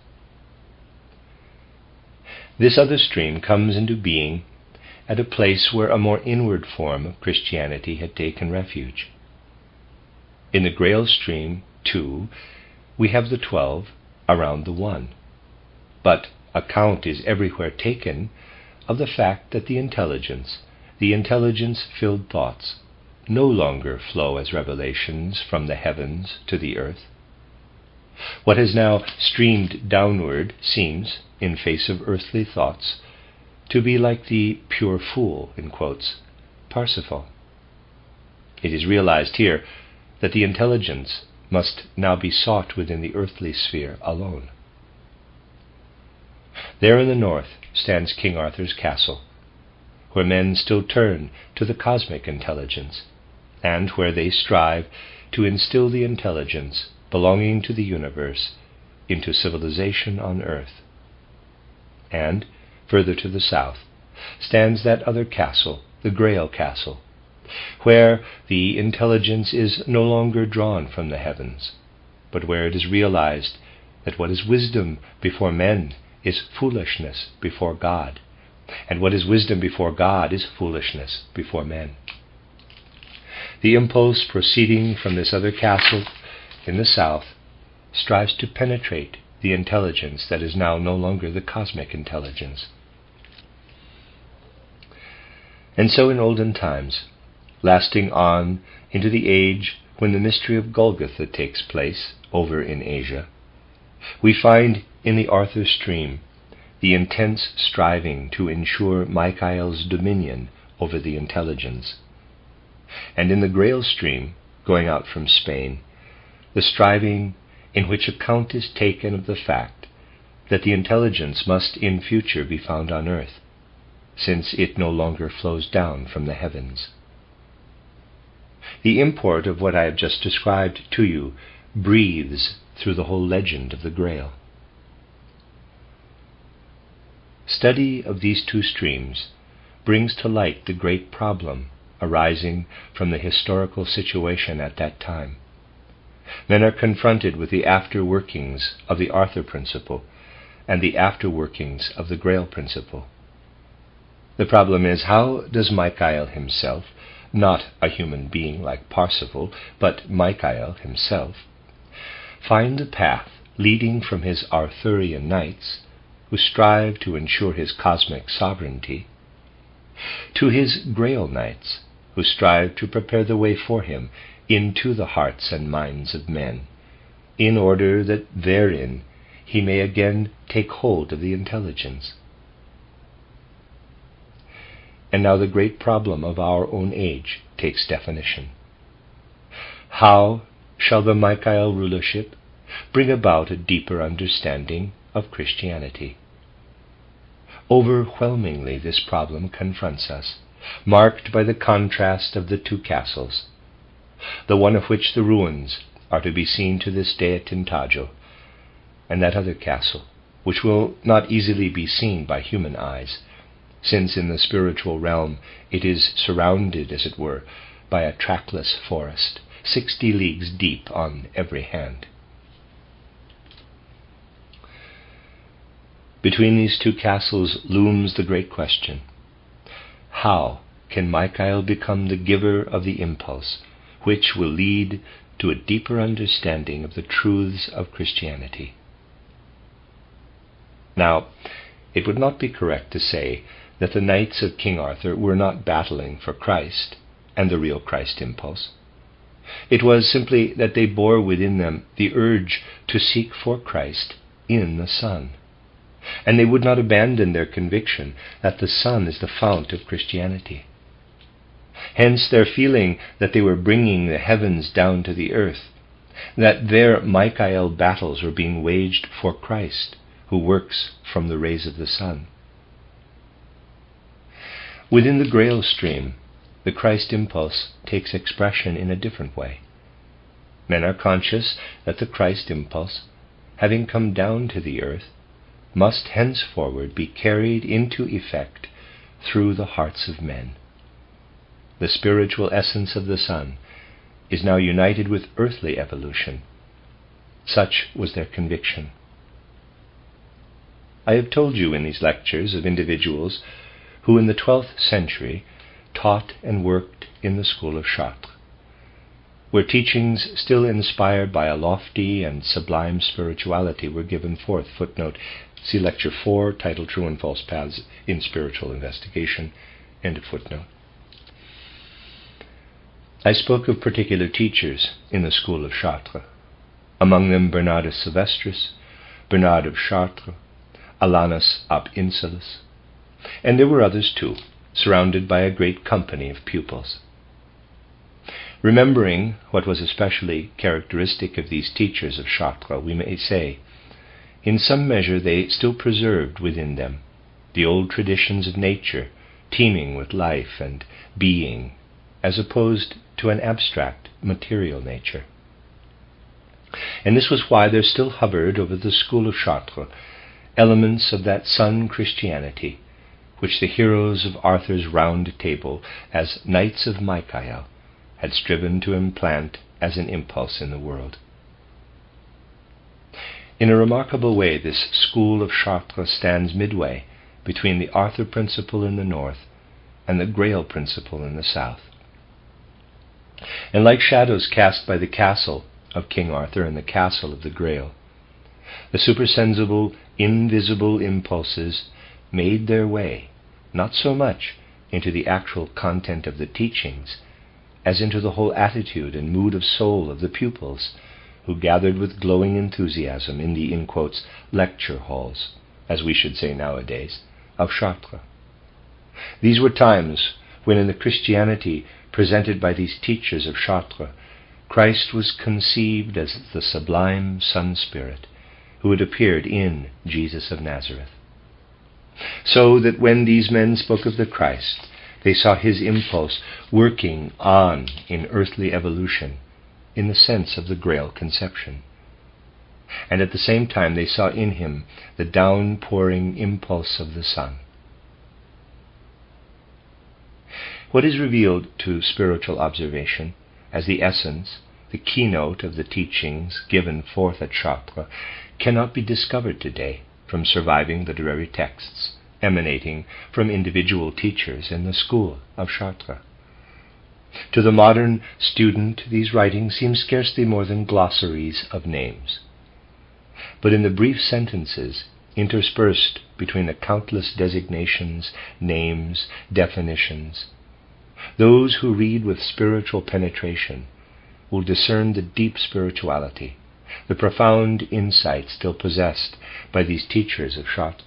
This other stream comes into being at a place where a more inward form of Christianity had taken refuge. In the Grail stream, too, we have the 12 around the one, but account is everywhere taken of the fact that the intelligence-filled thoughts, no longer flow as revelations from the heavens to the earth. What has now streamed downward seems, in face of earthly thoughts, to be like the pure fool, in quotes, Parsifal. It is realized here that the intelligence must now be sought within the earthly sphere alone. There in the north stands King Arthur's castle, where men still turn to the cosmic intelligence, and where they strive to instill the intelligence belonging to the universe into civilization on earth. And, further to the south, stands that other castle, the Grail Castle, where the intelligence is no longer drawn from the heavens, but where it is realized that what is wisdom before men is foolishness before God, and what is wisdom before God is foolishness before men. The impulse proceeding from this other castle in the south strives to penetrate the intelligence that is now no longer the cosmic intelligence. And so in olden times, lasting on into the age when the mystery of Golgotha takes place over in Asia, we find in the Arthur stream the intense striving to ensure Michael's dominion over the intelligence. And in the Grail stream, going out from Spain, the striving in which account is taken of the fact that the intelligence must in future be found on earth, since it no longer flows down from the heavens. The import of what I have just described to you breathes through the whole legend of the Grail. Study of these two streams brings to light the great problem arising from the historical situation at that time. Men are confronted with the after workings of the Arthur principle and the after workings of the Grail principle. The problem is, how does Michael himself, not a human being like Parsifal, but Michael himself, find the path leading from his Arthurian knights, who strive to ensure his cosmic sovereignty, to his Grail knights, who strive to prepare the way for him into the hearts and minds of men, in order that therein he may again take hold of the intelligence. And now the great problem of our own age takes definition. How shall the Michael rulership bring about a deeper understanding of Christianity? Overwhelmingly this problem confronts us, marked by the contrast of the two castles, the one of which the ruins are to be seen to this day at Tintagel, and that other castle, which will not easily be seen by human eyes, since in the spiritual realm it is surrounded, as it were, by a trackless forest, 60 leagues deep on every hand. Between these two castles looms the great question: how can Michael become the giver of the impulse which will lead to a deeper understanding of the truths of Christianity? Now, it would not be correct to say that the knights of King Arthur were not battling for Christ and the real Christ impulse. It was simply that they bore within them the urge to seek for Christ in the Son, and they would not abandon their conviction that the Son is the fount of Christianity. Hence their feeling that they were bringing the heavens down to the earth, that their Michael battles were being waged for Christ, who works from the rays of the sun. Within the Grail stream, the Christ impulse takes expression in a different way. Men are conscious that the Christ impulse, having come down to the earth, must henceforward be carried into effect through the hearts of men. The spiritual essence of the Son is now united with earthly evolution. Such was their conviction. I have told you in these lectures of individuals who in the 12th century taught and worked in the school of Chartres, where teachings still inspired by a lofty and sublime spirituality were given forth. Footnote, see Lecture 4, titled True and False Paths in Spiritual Investigation, end of footnote. I spoke of particular teachers in the school of Chartres, among them Bernard of Sylvestris, Bernard of Chartres, Alanus ab Insulis, and there were others too, surrounded by a great company of pupils. Remembering what was especially characteristic of these teachers of Chartres, we may say, in some measure they still preserved within them the old traditions of nature, teeming with life and being, as opposed to an abstract material nature. And this was why there still hovered over the school of Chartres elements of that Sun Christianity which the heroes of Arthur's Round Table, as Knights of Michael, had striven to implant as an impulse in the world. In a remarkable way, this school of Chartres stands midway between the Arthur principle in the north and the Grail principle in the south. And like shadows cast by the castle of King Arthur and the castle of the Grail, the supersensible, invisible impulses made their way, not so much into the actual content of the teachings, as into the whole attitude and mood of soul of the pupils, who gathered with glowing enthusiasm in the, in quotes, lecture halls, as we should say nowadays, of Chartres. These were times when in the Christianity presented by these teachers of Chartres, Christ was conceived as the sublime Son Spirit who had appeared in Jesus of Nazareth. So that when these men spoke of the Christ, they saw his impulse working on in earthly evolution in the sense of the Grail conception. And at the same time they saw in him the downpouring impulse of the Son. What is revealed to spiritual observation as the essence, the keynote of the teachings given forth at Chartres, cannot be discovered today from surviving literary texts emanating from individual teachers in the school of Chartres. To the modern student, these writings seem scarcely more than glossaries of names. But in the brief sentences interspersed between the countless designations, names, definitions, those who read with spiritual penetration will discern the deep spirituality, the profound insight still possessed by these teachers of Chartres.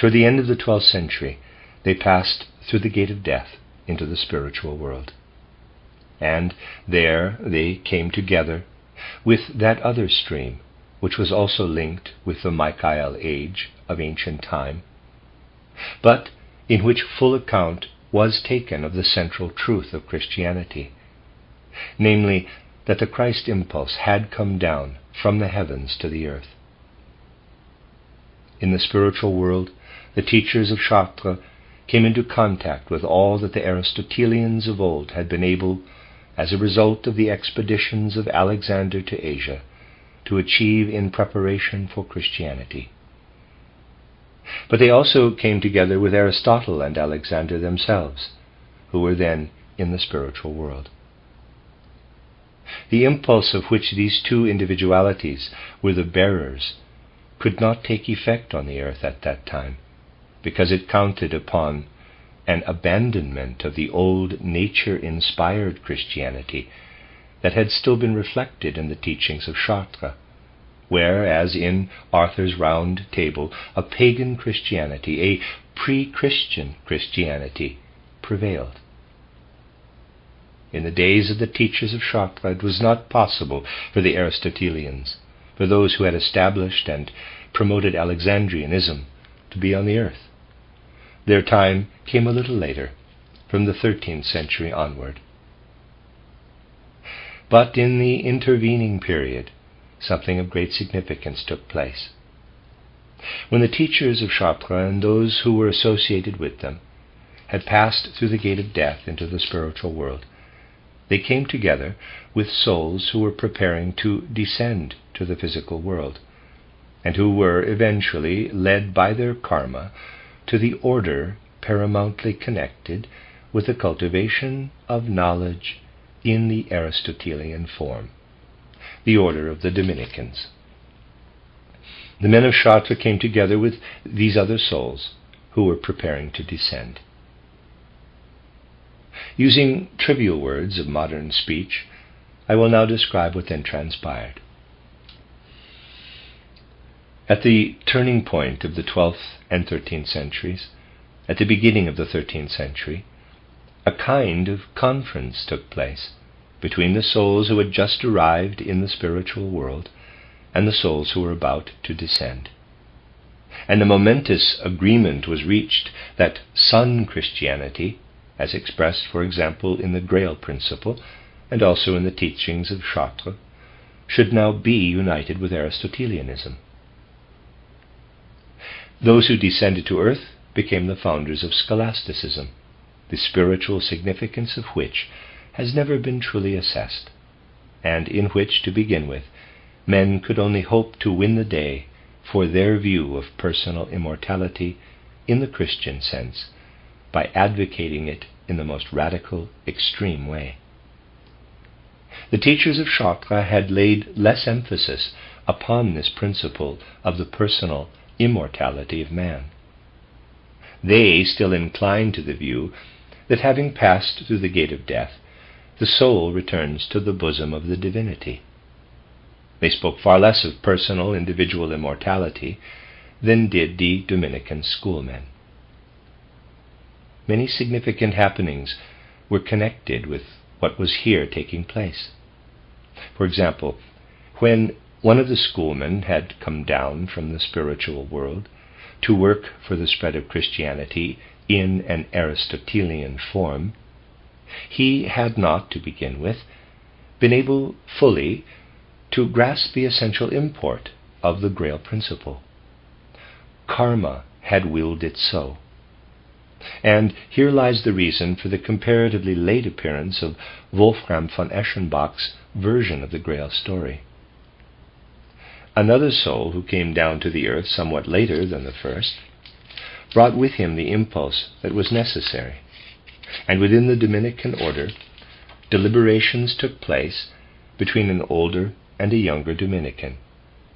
Toward the end of the 12th century, they passed through the gate of death into the spiritual world. And there they came together with that other stream, which was also linked with the Michael age of ancient time, but in which full account was taken of the central truth of Christianity, namely, that the Christ impulse had come down from the heavens to the earth. In the spiritual world, the teachers of Chartres came into contact with all that the Aristotelians of old had been able, as a result of the expeditions of Alexander to Asia, to achieve in preparation for Christianity. But they also came together with Aristotle and Alexander themselves, who were then in the spiritual world. The impulse of which these two individualities were the bearers could not take effect on the earth at that time, because it counted upon an abandonment of the old nature-inspired Christianity that had still been reflected in the teachings of Chartres, where, as in Arthur's Round Table, a pagan Christianity, a pre-Christian Christianity, prevailed. In the days of the teachers of Chartres, it was not possible for the Aristotelians, for those who had established and promoted Alexandrianism, to be on the earth. Their time came a little later, from the 13th century onward. But in the intervening period, something of great significance took place. When the teachers of Chartres and those who were associated with them had passed through the gate of death into the spiritual world, they came together with souls who were preparing to descend to the physical world, and who were eventually led by their karma to the order paramountly connected with the cultivation of knowledge in the Aristotelian form, the order of the Dominicans. The men of Chartres came together with these other souls who were preparing to descend. Using trivial words of modern speech, I will now describe what then transpired. At the turning point of the 12th and 13th centuries, at the beginning of the 13th century, a kind of conference took place between the souls who had just arrived in the spiritual world and the souls who were about to descend. And a momentous agreement was reached that Sun Christianity, as expressed, for example, in the Grail principle and also in the teachings of Chartres, should now be united with Aristotelianism. Those who descended to earth became the founders of scholasticism, the spiritual significance of which has never been truly assessed, and in which, to begin with, men could only hope to win the day for their view of personal immortality in the Christian sense by advocating it in the most radical, extreme way. The teachers of Chartres had laid less emphasis upon this principle of the personal immortality of man. They still inclined to the view that having passed through the gate of death, the soul returns to the bosom of the divinity. They spoke far less of personal individual immortality than did the Dominican schoolmen. Many significant happenings were connected with what was here taking place. For example, when one of the schoolmen had come down from the spiritual world to work for the spread of Christianity in an Aristotelian form, he had not, to begin with, been able fully to grasp the essential import of the Grail principle. Karma had willed it so. And here lies the reason for the comparatively late appearance of Wolfram von Eschenbach's version of the Grail story. Another soul, who came down to the earth somewhat later than the first, brought with him the impulse that was necessary, and within the Dominican order, deliberations took place between an older and a younger Dominican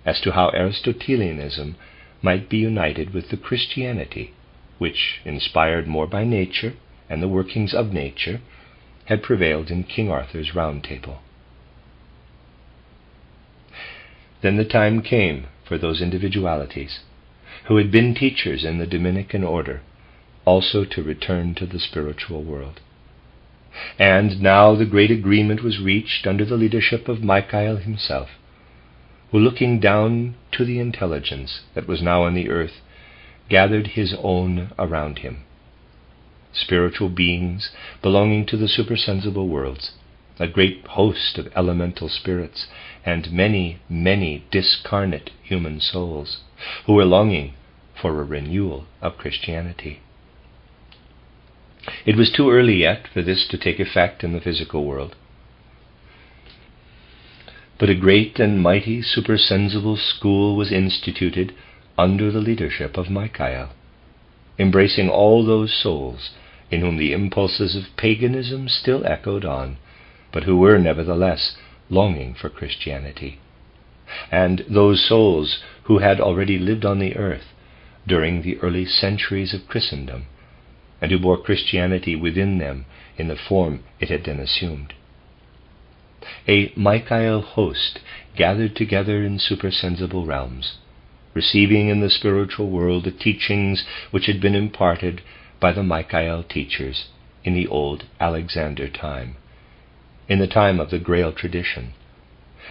as to how Aristotelianism might be united with the Christianity which, inspired more by nature and the workings of nature, had prevailed in King Arthur's Round Table. Then the time came for those individualities who had been teachers in the Dominican order also to return to the spiritual world. And now the great agreement was reached under the leadership of Michael himself, who, looking down to the intelligence that was now on the earth, gathered his own around him, spiritual beings belonging to the supersensible worlds, a great host of elemental spirits, and many, many discarnate human souls who were longing for a renewal of Christianity. It was too early yet for this to take effect in the physical world, but a great and mighty supersensible school was instituted under the leadership of Michael, embracing all those souls in whom the impulses of paganism still echoed on, but who were nevertheless longing for Christianity, and those souls who had already lived on the earth during the early centuries of Christendom, and who bore Christianity within them in the form it had then assumed. A Michael host gathered together in supersensible realms, receiving in the spiritual world the teachings which had been imparted by the Michael teachers in the old Alexander time, in the time of the Grail tradition,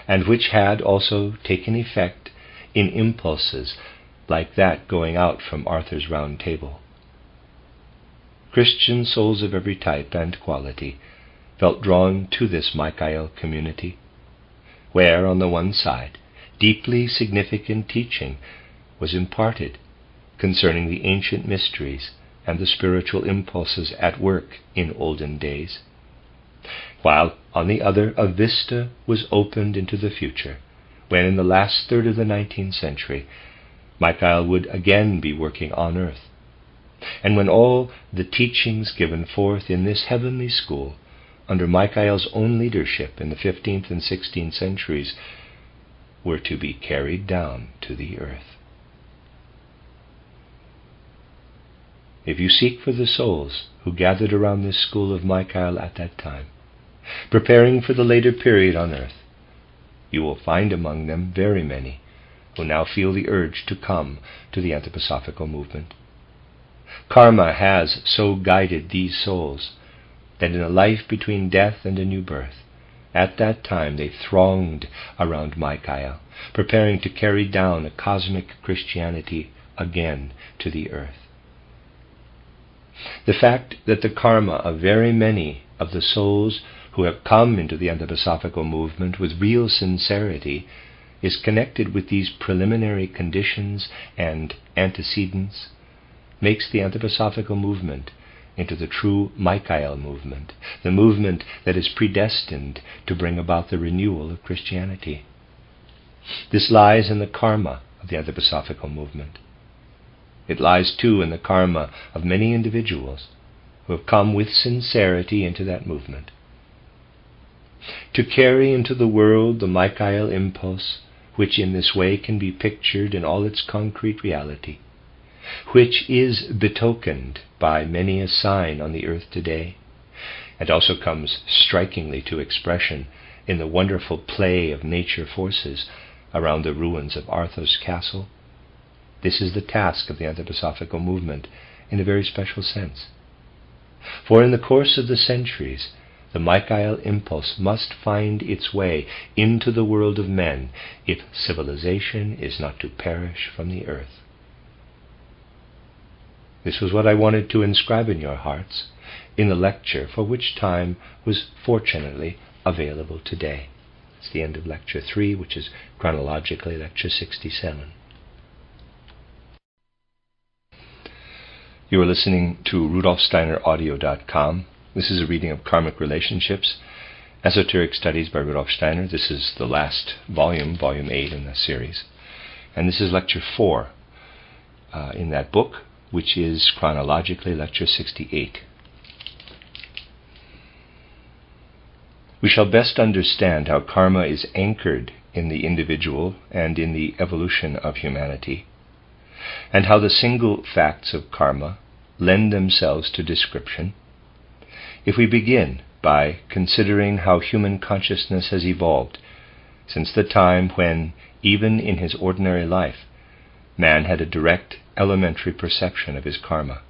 and which had also taken effect in impulses like that going out from Arthur's Round Table. Christian souls of every type and quality felt drawn to this Michael community, where, on the one side, deeply significant teaching was imparted concerning the ancient mysteries and the spiritual impulses at work in olden days, while, on the other, a vista was opened into the future, when in the last third of the 19th century, Michael would again be working on earth, and when all the teachings given forth in this heavenly school, under Michael's own leadership in the 15th and 16th centuries, were to be carried down to the earth. If you seek for the souls who gathered around this school of Michael at that time, preparing for the later period on earth, you will find among them very many who now feel the urge to come to the Anthroposophical movement. Karma has so guided these souls that in a life between death and a new birth, at that time they thronged around Michael, preparing to carry down a cosmic Christianity again to the earth. The fact that the karma of very many of the souls who have come into the Anthroposophical movement with real sincerity is connected with these preliminary conditions and antecedents makes the Anthroposophical movement into the true Michael movement, the movement that is predestined to bring about the renewal of Christianity. This lies in the karma of the Anthroposophical movement. It lies too in the karma of many individuals who have come with sincerity into that movement. To carry into the world the Michael impulse, which in this way can be pictured in all its concrete reality, which is betokened by many a sign on the earth today, and also comes strikingly to expression in the wonderful play of nature forces around the ruins of Arthur's castle. This is the task of the Anthroposophical movement in a very special sense. For in the course of the centuries, the Michael impulse must find its way into the world of men if civilization is not to perish from the earth. This was what I wanted to inscribe in your hearts in the lecture, for which time was fortunately available today. It's the end of Lecture 3, which is chronologically Lecture 67. You are listening to RudolfSteinerAudio.com. This is a reading of Karmic Relationships, Esoteric Studies by Rudolf Steiner. This is the last volume, Volume 8 in the series. And this is Lecture 4 in that book, which is chronologically Lecture 68. We shall best understand how karma is anchored in the individual and in the evolution of humanity, and how the single facts of karma lend themselves to description, if we begin by considering how human consciousness has evolved since the time when, even in his ordinary life, man had a direct, elementary perception of his karma.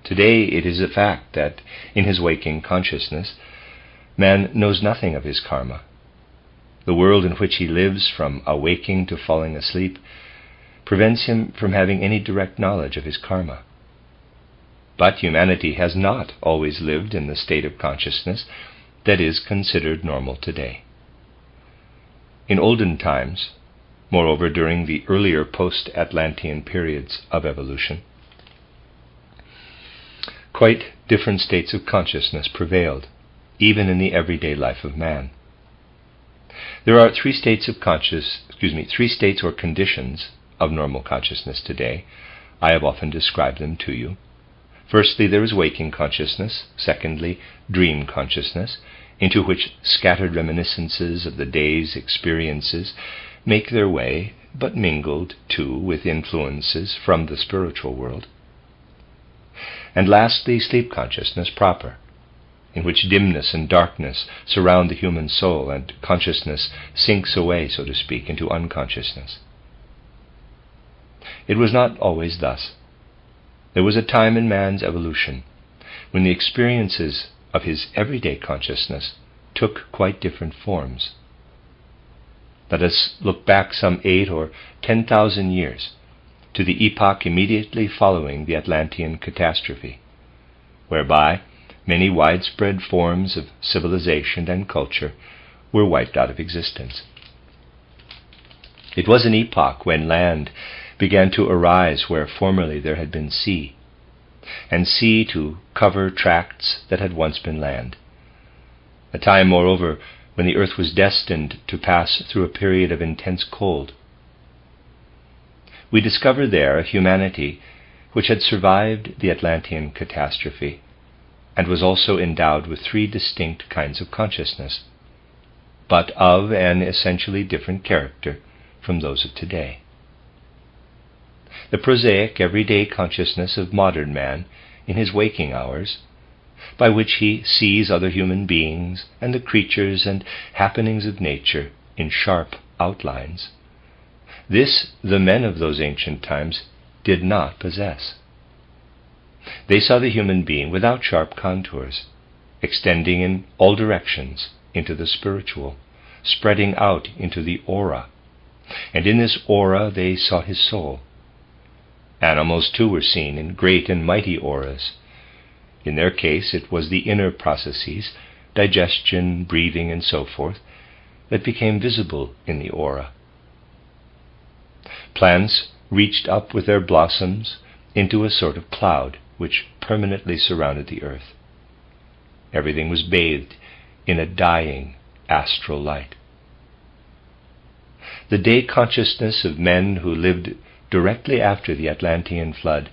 Today it is a fact that, in his waking consciousness, man knows nothing of his karma. The world in which he lives, from awaking to falling asleep, prevents him from having any direct knowledge of his karma. But humanity has not always lived in the state of consciousness that is considered normal today. In olden times, moreover during the earlier post-Atlantean periods of evolution, quite different states of consciousness prevailed, even in the everyday life of man. There are three states or conditions of normal consciousness today. I have often described them to you. Firstly, there is waking consciousness. Secondly, dream consciousness, into which scattered reminiscences of the day's experiences make their way, but mingled, too, with influences from the spiritual world. And lastly, sleep consciousness proper, in which dimness and darkness surround the human soul, and consciousness sinks away, so to speak, into unconsciousness. It was not always thus. There was a time in man's evolution when the experiences of his everyday consciousness took quite different forms. Let us look back some 8,000 or 10,000 years to the epoch immediately following the Atlantean catastrophe, whereby many widespread forms of civilization and culture were wiped out of existence. It was an epoch when land began to arise where formerly there had been sea, and sea to cover tracts that had once been land. A time, moreover, when the earth was destined to pass through a period of intense cold. We discover there a humanity which had survived the Atlantean catastrophe and was also endowed with three distinct kinds of consciousness, but of an essentially different character from those of today. The prosaic, everyday consciousness of modern man in his waking hours, by which he sees other human beings and the creatures and happenings of nature in sharp outlines, this the men of those ancient times did not possess. They saw the human being without sharp contours, extending in all directions into the spiritual, spreading out into the aura, and in this aura they saw his soul. Animals too were seen in great and mighty auras. In their case it was the inner processes, digestion, breathing, and so forth, that became visible in the aura. Plants reached up with their blossoms into a sort of cloud which permanently surrounded the earth. Everything was bathed in a dying astral light. The day consciousness of men who lived directly after the Atlantean flood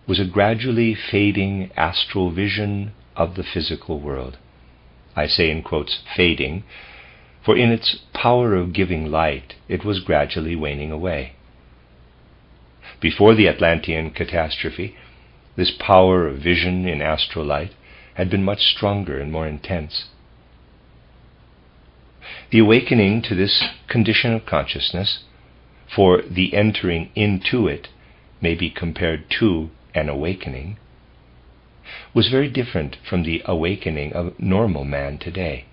was a gradually fading astral vision of the physical world. I say in quotes, fading, for in its power of giving light, it was gradually waning away. Before the Atlantean catastrophe, this power of vision in astral light had been much stronger and more intense. The awakening to this condition of consciousness, for the entering into it may be compared to an awakening, was very different from the awakening of normal man today,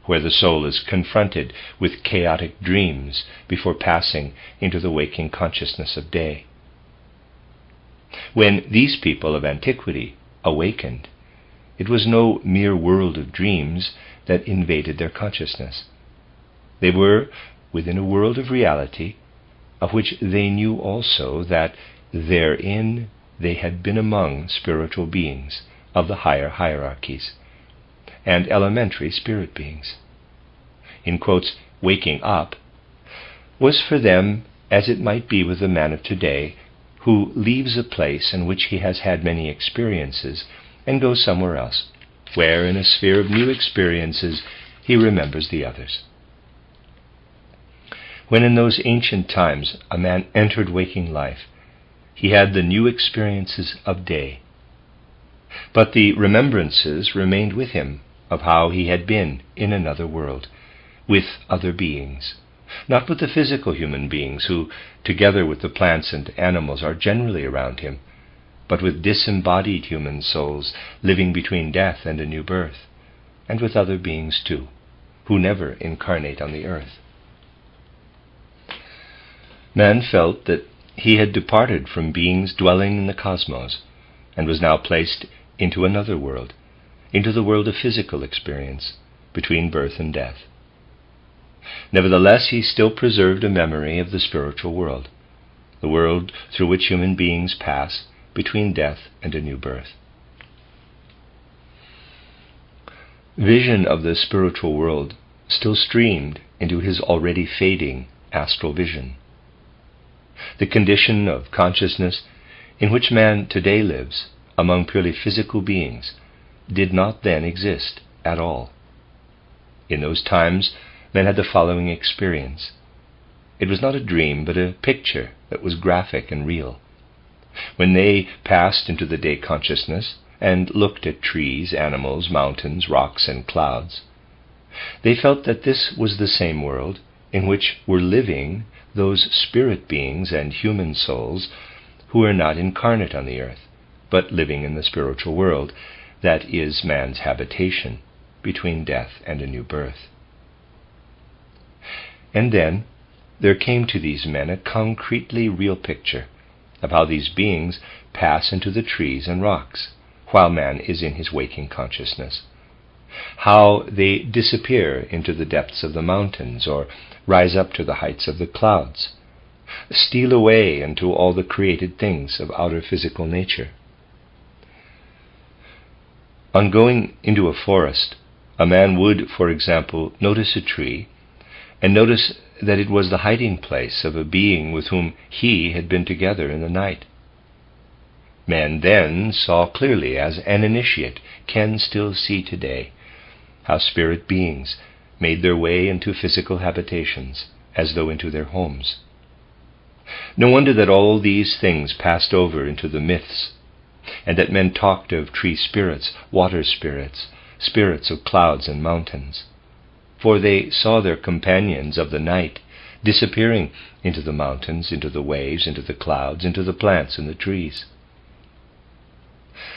where the soul is confronted with chaotic dreams before passing into the waking consciousness of day. When these people of antiquity awakened, it was no mere world of dreams that invaded their consciousness. They were within a world of reality, of which they knew also that therein they had been among spiritual beings of the higher hierarchies, and elementary spirit beings. In quotes, waking up was for them as it might be with the man of today who leaves a place in which he has had many experiences and goes somewhere else, where in a sphere of new experiences he remembers the others. When in those ancient times a man entered waking life, he had the new experiences of day, but the remembrances remained with him of how he had been in another world, with other beings, not with the physical human beings who, together with the plants and animals, are generally around him, but with disembodied human souls living between death and a new birth, and with other beings too, who never incarnate on the earth. Man felt that he had departed from beings dwelling in the cosmos, and was now placed into another world, into the world of physical experience, between birth and death. Nevertheless, he still preserved a memory of the spiritual world, the world through which human beings pass between death and a new birth. Vision of the spiritual world still streamed into his already fading astral vision. The condition of consciousness in which man today lives among purely physical beings did not then exist at all. In those times, men had the following experience. It was not a dream, but a picture that was graphic and real. When they passed into the day consciousness and looked at trees, animals, mountains, rocks, and clouds, they felt that this was the same world in which were living those spirit beings and human souls who are not incarnate on the earth, but living in the spiritual world that is man's habitation between death and a new birth. And then there came to these men a concretely real picture of how these beings pass into the trees and rocks while man is in his waking consciousness, how they disappear into the depths of the mountains or rise up to the heights of the clouds, steal away into all the created things of outer physical nature. On going into a forest, a man would, for example, notice a tree and notice that it was the hiding place of a being with whom he had been together in the night. Man then saw clearly, as an initiate can still see today, how spirit beings made their way into physical habitations, as though into their homes. No wonder that all these things passed over into the myths, and that men talked of tree spirits, water spirits, spirits of clouds and mountains, for they saw their companions of the night disappearing into the mountains, into the waves, into the clouds, into the plants and the trees.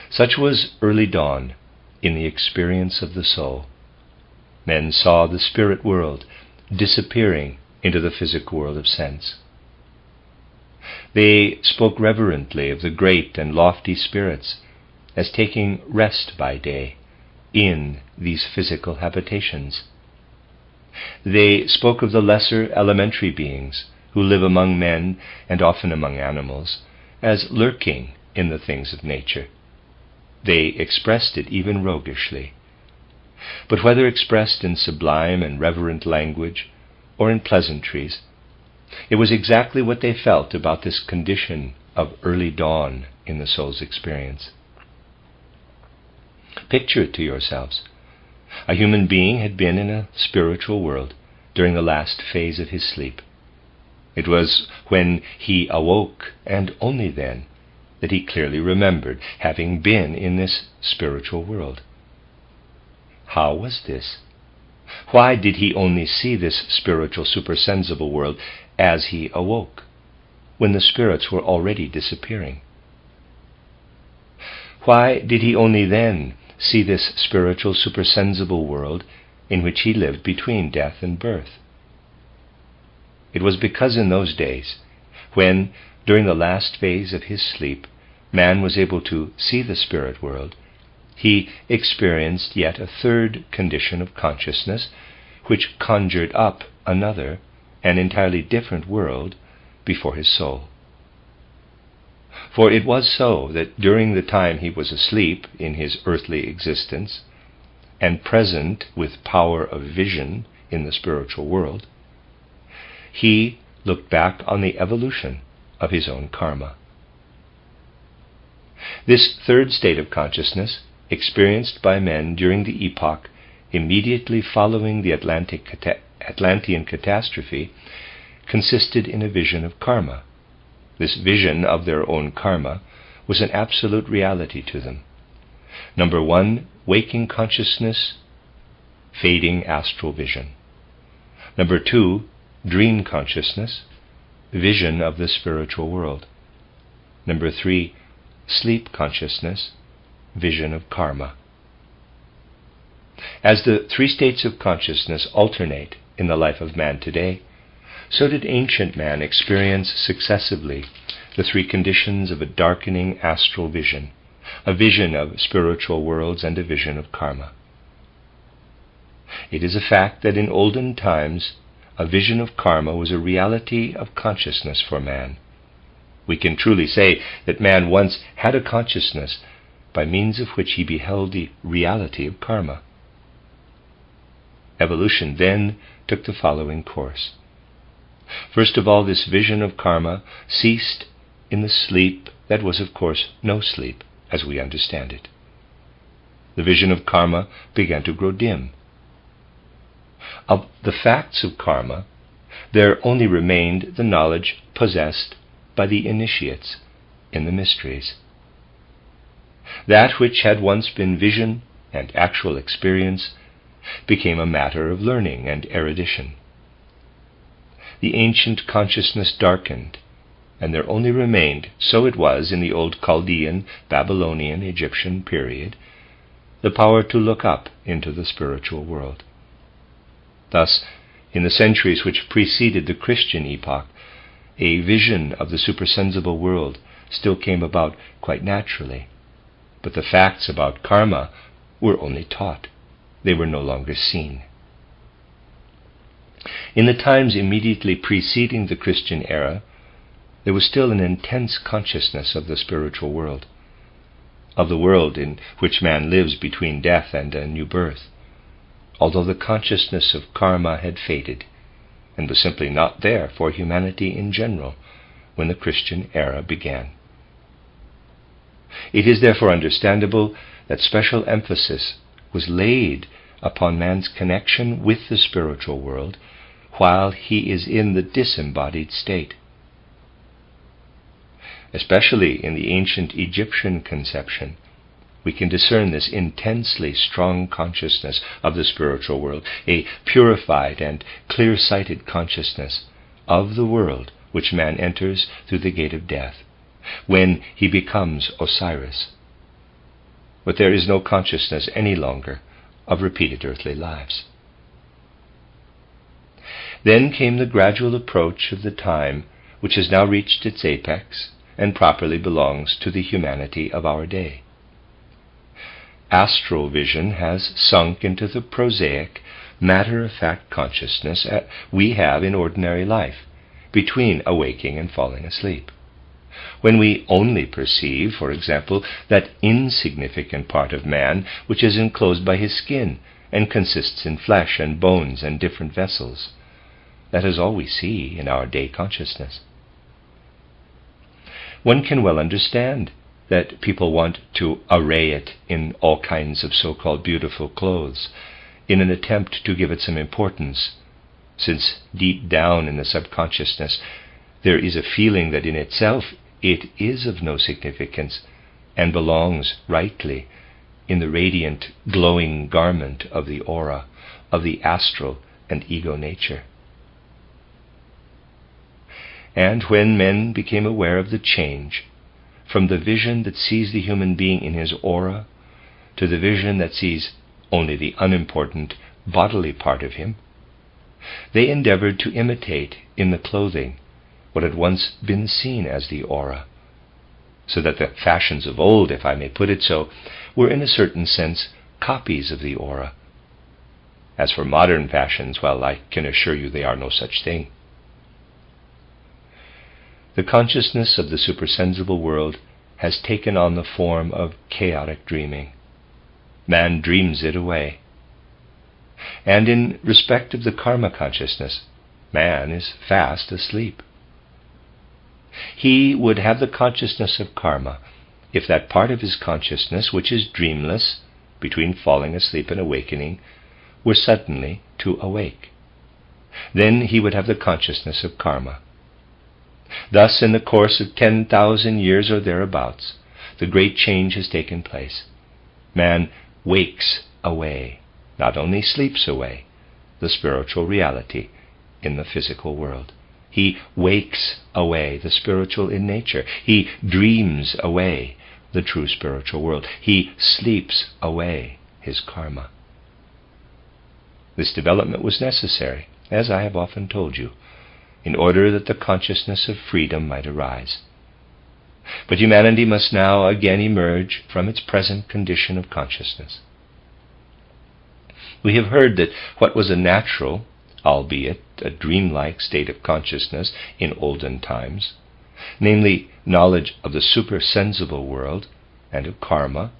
Such was early dawn in the experience of the soul. Men saw the spirit world disappearing into the physical world of sense. They spoke reverently of the great and lofty spirits as taking rest by day in these physical habitations. They spoke of the lesser elementary beings who live among men and often among animals as lurking in the things of nature. They expressed it even roguishly. But whether expressed in sublime and reverent language or in pleasantries, it was exactly what they felt about this condition of early dawn in the soul's experience. Picture it to yourselves. A human being had been in a spiritual world during the last phase of his sleep. It was when he awoke, and only then, that he clearly remembered having been in this spiritual world. How was this? Why did he only see this spiritual supersensible world as he awoke, when the spirits were already disappearing? Why did he only then see this spiritual supersensible world in which he lived between death and birth? It was because in those days, when, during the last phase of his sleep, man was able to see the spirit world, he experienced yet a third condition of consciousness, which conjured up another, an entirely different world before his soul. For it was so that during the time he was asleep in his earthly existence, and present with power of vision in the spiritual world, he looked back on the evolution of his own karma. This third state of consciousness, experienced by men during the epoch immediately following the Atlantean catastrophe, consisted in a vision of karma. This vision of their own karma was an absolute reality to them. Number one, waking consciousness, fading astral vision. Number two, dream consciousness, vision of the spiritual world. Number three, sleep consciousness, vision of karma. As the three states of consciousness alternate in the life of man today, so did ancient man experience successively the three conditions of a darkening astral vision, a vision of spiritual worlds, and a vision of karma. It is a fact that in olden times a vision of karma was a reality of consciousness for man. We can truly say that man once had a consciousness by means of which he beheld the reality of karma. Evolution then took the following course. First of all, this vision of karma ceased in the sleep that was, of course, no sleep, as we understand it. The vision of karma began to grow dim. Of the facts of karma, there only remained the knowledge possessed by the initiates in the mysteries. That which had once been vision and actual experience became a matter of learning and erudition. The ancient consciousness darkened, and there only remained, so it was in the old Chaldean, Babylonian, Egyptian period, the power to look up into the spiritual world. Thus, in the centuries which preceded the Christian epoch, a vision of the supersensible world still came about quite naturally, but the facts about karma were only taught. They were no longer seen. In the times immediately preceding the Christian era, there was still an intense consciousness of the spiritual world, of the world in which man lives between death and a new birth, although the consciousness of karma had faded and was simply not there for humanity in general when the Christian era began. It is therefore understandable that special emphasis was laid upon man's connection with the spiritual world while he is in the disembodied state. Especially in the ancient Egyptian conception, we can discern this intensely strong consciousness of the spiritual world, a purified and clear-sighted consciousness of the world which man enters through the gate of death, when he becomes Osiris. But there is no consciousness any longer of repeated earthly lives. Then came the gradual approach of the time which has now reached its apex and properly belongs to the humanity of our day. Astral vision has sunk into the prosaic, matter-of-fact consciousness we have in ordinary life, between awaking and falling asleep, when we only perceive, for example, that insignificant part of man which is enclosed by his skin and consists in flesh and bones and different vessels. That is all we see in our day consciousness. One can well understand that people want to array it in all kinds of so-called beautiful clothes in an attempt to give it some importance, since deep down in the subconsciousness there is a feeling that in itself it is of no significance and belongs rightly in the radiant, glowing garment of the aura of the astral and ego nature. And when men became aware of the change from the vision that sees the human being in his aura to the vision that sees only the unimportant bodily part of him, they endeavored to imitate in the clothing what had once been seen as the aura, so that the fashions of old, if I may put it so, were in a certain sense copies of the aura. As for modern fashions, well, I can assure you they are no such thing. The consciousness of the supersensible world has taken on the form of chaotic dreaming. Man dreams it away. And in respect of the karma consciousness, man is fast asleep. He would have the consciousness of karma if that part of his consciousness which is dreamless between falling asleep and awakening were suddenly to awake. Then he would have the consciousness of karma. Thus, in the course of 10,000 years or thereabouts, the great change has taken place. Man wakes away, not only sleeps away, the spiritual reality in the physical world. He wakes away the spiritual in nature. He dreams away the true spiritual world. He sleeps away his karma. This development was necessary, as I have often told you, in order that the consciousness of freedom might arise. But humanity must now again emerge from its present condition of consciousness. We have heard that what was a natural, albeit a dreamlike state of consciousness in olden times, namely knowledge of the supersensible world and of karma,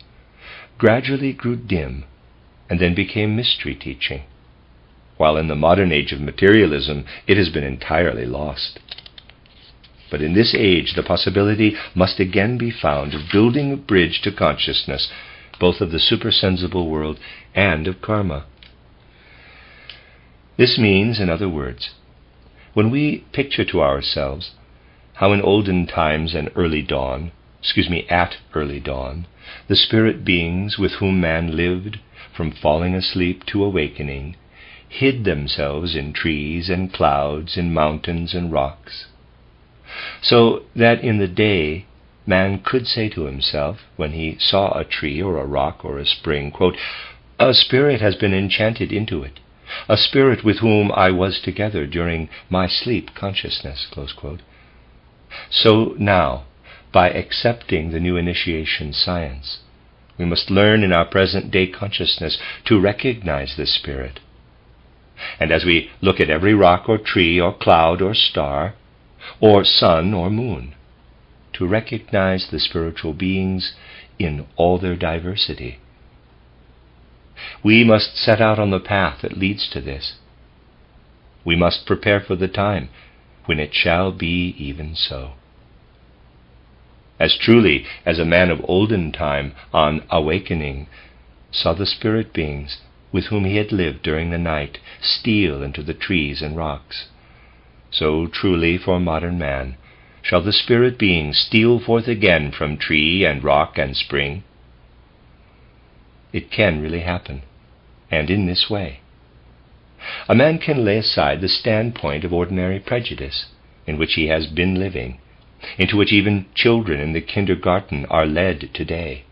gradually grew dim and then became mystery teaching, while in the modern age of materialism it has been entirely lost. But in this age the possibility must again be found of building a bridge to consciousness, both of the supersensible world and of karma. This means, in other words, when we picture to ourselves how in olden times and at early dawn, the spirit beings with whom man lived from falling asleep to awakening hid themselves in trees and clouds, in mountains and rocks, so that in the day man could say to himself, when he saw a tree or a rock or a spring, quote, "A spirit has been enchanted into it, a spirit with whom I was together during my sleep consciousness," close quote. So now, by accepting the new initiation science, we must learn in our present-day consciousness to recognize this spirit. And as we look at every rock or tree or cloud or star, or sun or moon, to recognize the spiritual beings in all their diversity. We must set out on the path that leads to this. We must prepare for the time when it shall be even so. As truly as a man of olden time, on awakening, saw the spirit beings with whom he had lived during the night steal into the trees and rocks, so truly for modern man shall the spirit beings steal forth again from tree and rock and spring. It can really happen, and in this way. A man can lay aside the standpoint of ordinary prejudice in which he has been living, into which even children in the kindergarten are led today.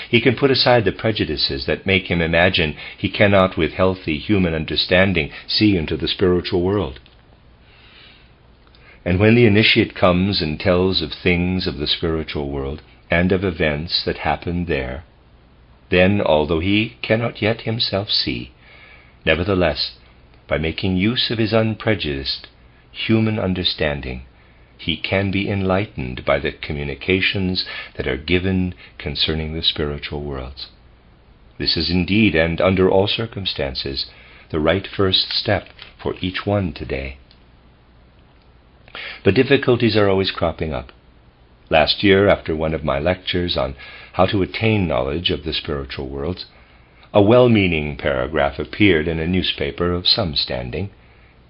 He can put aside the prejudices that make him imagine he cannot with healthy human understanding see into the spiritual world. And when the initiate comes and tells of things of the spiritual world and of events that happen there, then, although he cannot yet himself see, nevertheless, by making use of his unprejudiced human understanding, he can be enlightened by the communications that are given concerning the spiritual worlds. This is indeed, and under all circumstances, the right first step for each one today. But difficulties are always cropping up. Last year, after one of my lectures on how to attain knowledge of the spiritual worlds, a well-meaning paragraph appeared in a newspaper of some standing.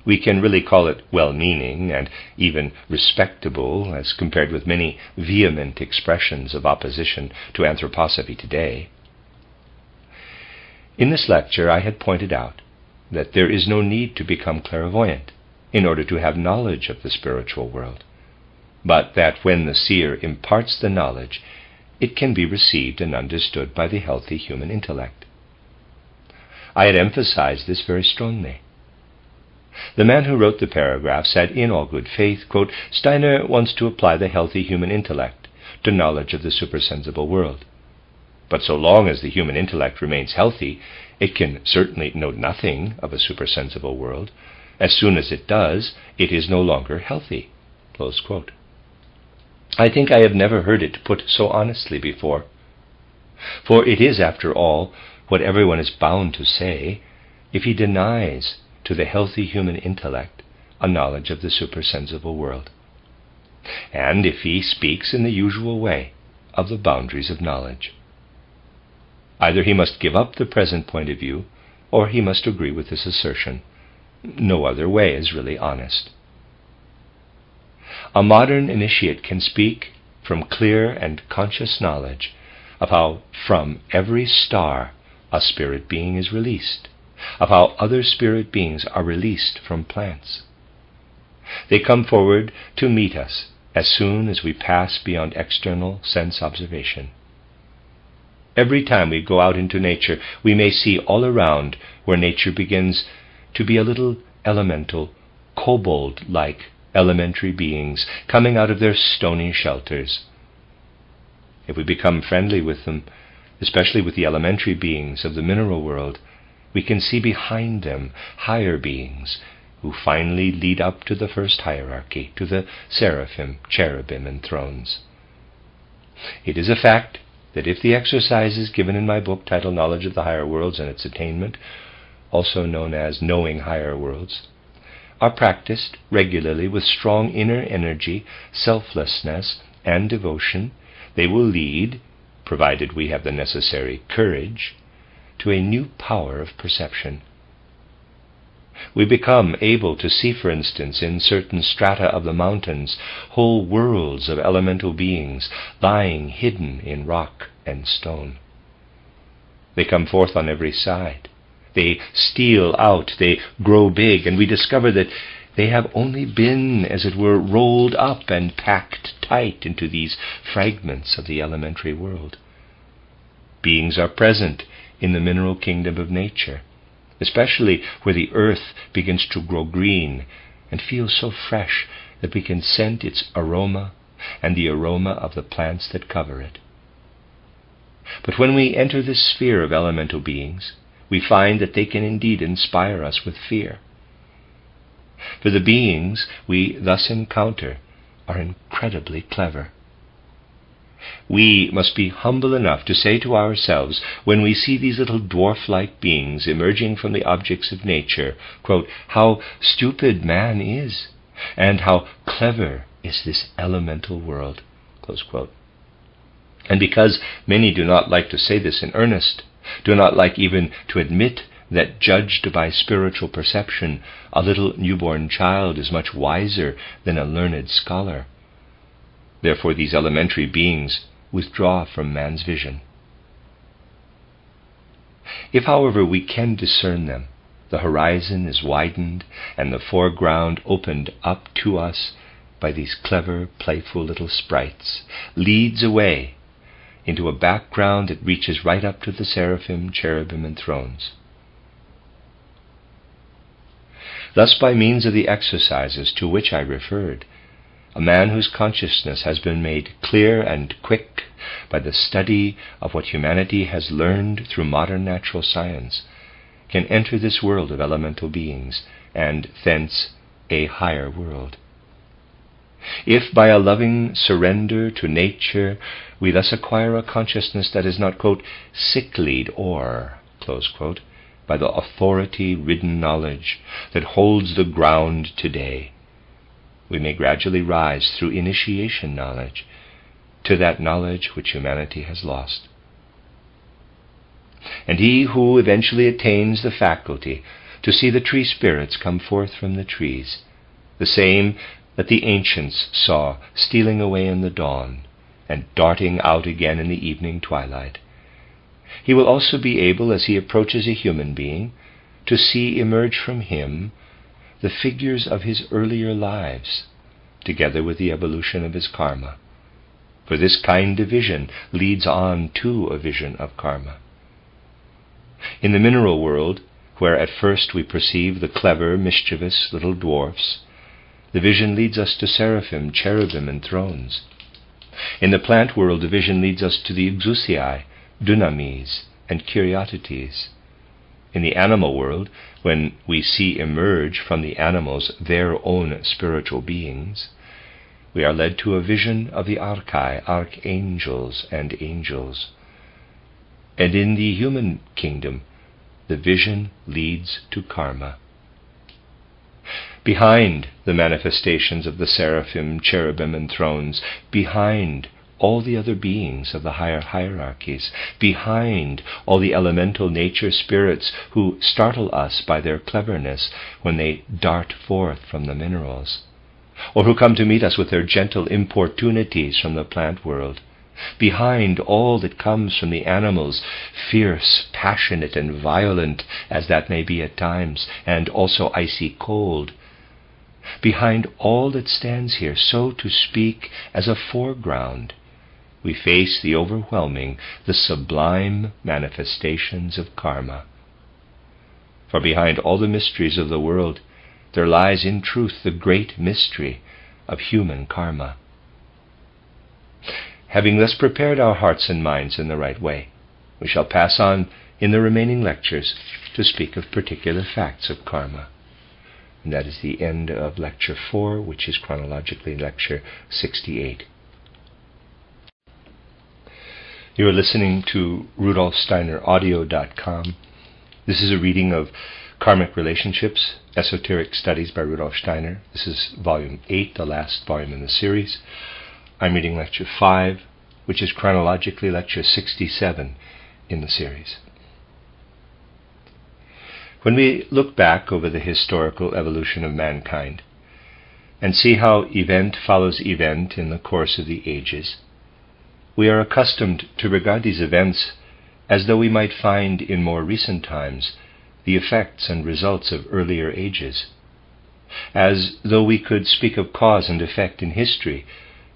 We can really call it well-meaning and even respectable as compared with many vehement expressions of opposition to anthroposophy today. In this lecture I had pointed out that there is no need to become clairvoyant in order to have knowledge of the spiritual world. but that when the seer imparts the knowledge, it can be received and understood by the healthy human intellect. I had emphasized this very strongly. The man who wrote the paragraph said in all good faith, quote, Steiner wants to apply the healthy human intellect to knowledge of the supersensible world. But so long as the human intellect remains healthy, it can certainly know nothing of a supersensible world. As soon as it does, it is no longer healthy. Close quote. I think I have never heard it put so honestly before. For it is, after all, what everyone is bound to say if he denies to the healthy human intellect a knowledge of the supersensible world, and if he speaks in the usual way of the boundaries of knowledge. Either he must give up the present point of view, or he must agree with this assertion. No other way is really honest. A modern initiate can speak from clear and conscious knowledge of how from every star a spirit being is released, of how other spirit beings are released from plants. They come forward to meet us as soon as we pass beyond external sense observation. Every time we go out into nature, we may see all around where nature begins to be a little elemental, kobold-like elementary beings coming out of their stony shelters. If we become friendly with them, especially with the elementary beings of the mineral world, we can see behind them higher beings who finally lead up to the first hierarchy, to the seraphim, cherubim, and thrones. It is a fact that if the exercises given in my book titled Knowledge of the Higher Worlds and Its Attainment, also known as Knowing Higher Worlds, are practiced regularly with strong inner energy, selflessness, and devotion, they will lead, provided we have the necessary courage, to a new power of perception. We become able to see, for instance, in certain strata of the mountains, whole worlds of elemental beings lying hidden in rock and stone. They come forth on every side. They steal out, they grow big, and we discover that they have only been, as it were, rolled up and packed tight into these fragments of the elementary world. Beings are present in the mineral kingdom of nature, especially where the earth begins to grow green and feel so fresh that we can scent its aroma and the aroma of the plants that cover it. But when we enter this sphere of elemental beings, we find that they can indeed inspire us with fear. For the beings we thus encounter are incredibly clever. We must be humble enough to say to ourselves, when we see these little dwarf-like beings emerging from the objects of nature, quote, how stupid man is, and how clever is this elemental world, close quote. And because many do not like to say this in earnest, do not like even to admit that, judged by spiritual perception, a little newborn child is much wiser than a learned scholar. Therefore these elementary beings withdraw from man's vision. If, however, we can discern them, the horizon is widened and the foreground opened up to us by these clever, playful little sprites, leads away into a background that reaches right up to the seraphim, cherubim, and thrones. Thus, by means of the exercises to which I referred, a man whose consciousness has been made clear and quick by the study of what humanity has learned through modern natural science can enter this world of elemental beings, and thence a higher world. If by a loving surrender to nature we thus acquire a consciousness that is not, quote, sicklied or, close quote, by the authority-ridden knowledge that holds the ground today, we may gradually rise through initiation knowledge to that knowledge which humanity has lost. And he who eventually attains the faculty to see the tree spirits come forth from the trees, the same that the ancients saw stealing away in the dawn and darting out again in the evening twilight, he will also be able, as he approaches a human being, to see emerge from him the figures of his earlier lives, together with the evolution of his karma. For this kind of vision leads on to a vision of karma. In the mineral world, where at first we perceive the clever, mischievous little dwarfs, the vision leads us to seraphim, cherubim, and thrones. In the plant world, the vision leads us to the exousiae, dunamis, and kuriotetes. In the animal world, when we see emerge from the animals their own spiritual beings, we are led to a vision of the archai, archangels and angels. And in the human kingdom, the vision leads to karma. Behind the manifestations of the seraphim, cherubim, and thrones, behind all the other beings of the higher hierarchies, behind all the elemental nature spirits who startle us by their cleverness when they dart forth from the minerals, or who come to meet us with their gentle importunities from the plant world, behind all that comes from the animals, fierce, passionate, and violent as that may be at times, and also icy cold, behind all that stands here, so to speak, as a foreground, we face the overwhelming, the sublime manifestations of karma. For behind all the mysteries of the world, there lies in truth the great mystery of human karma. Having thus prepared our hearts and minds in the right way, we shall pass on in the remaining lectures to speak of particular facts of karma. And that is the end of Lecture 4, which is chronologically Lecture 68. You are listening to RudolfSteinerAudio.com. This is a reading of Karmic Relationships, Esoteric Studies by Rudolf Steiner. This is Volume 8, the last volume in the series. I'm reading Lecture 5, which is chronologically Lecture 67 in the series. When we look back over the historical evolution of mankind and see how event follows event in the course of the ages, we are accustomed to regard these events as though we might find in more recent times the effects and results of earlier ages, as though we could speak of cause and effect in history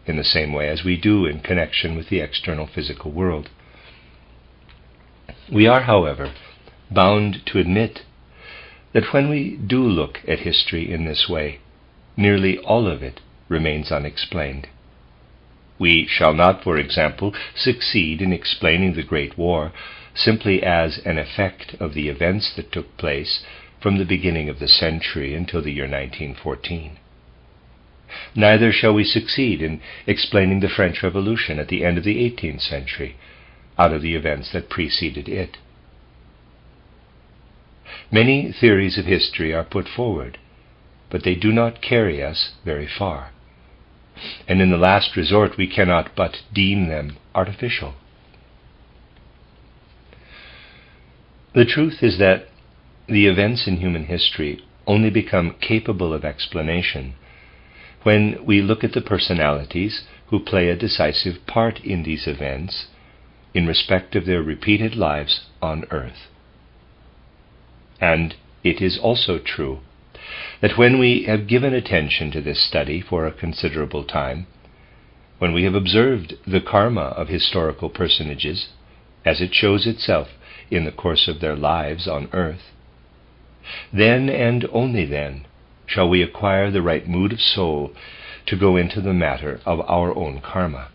in the same way as we do in connection with the external physical world. We are, however, bound to admit that when we do look at history in this way, nearly all of it remains unexplained. We shall not, for example, succeed in explaining the Great War simply as an effect of the events that took place from the beginning of the century until the year 1914. Neither shall we succeed in explaining the French Revolution at the end of the 18th century out of the events that preceded it. Many theories of history are put forward, but they do not carry us very far. And in the last resort, we cannot but deem them artificial. The truth is that the events in human history only become capable of explanation when we look at the personalities who play a decisive part in these events in respect of their repeated lives on earth. And it is also true that when we have given attention to this study for a considerable time, when we have observed the karma of historical personages as it shows itself in the course of their lives on earth, then and only then shall we acquire the right mood of soul to go into the matter of our own karma.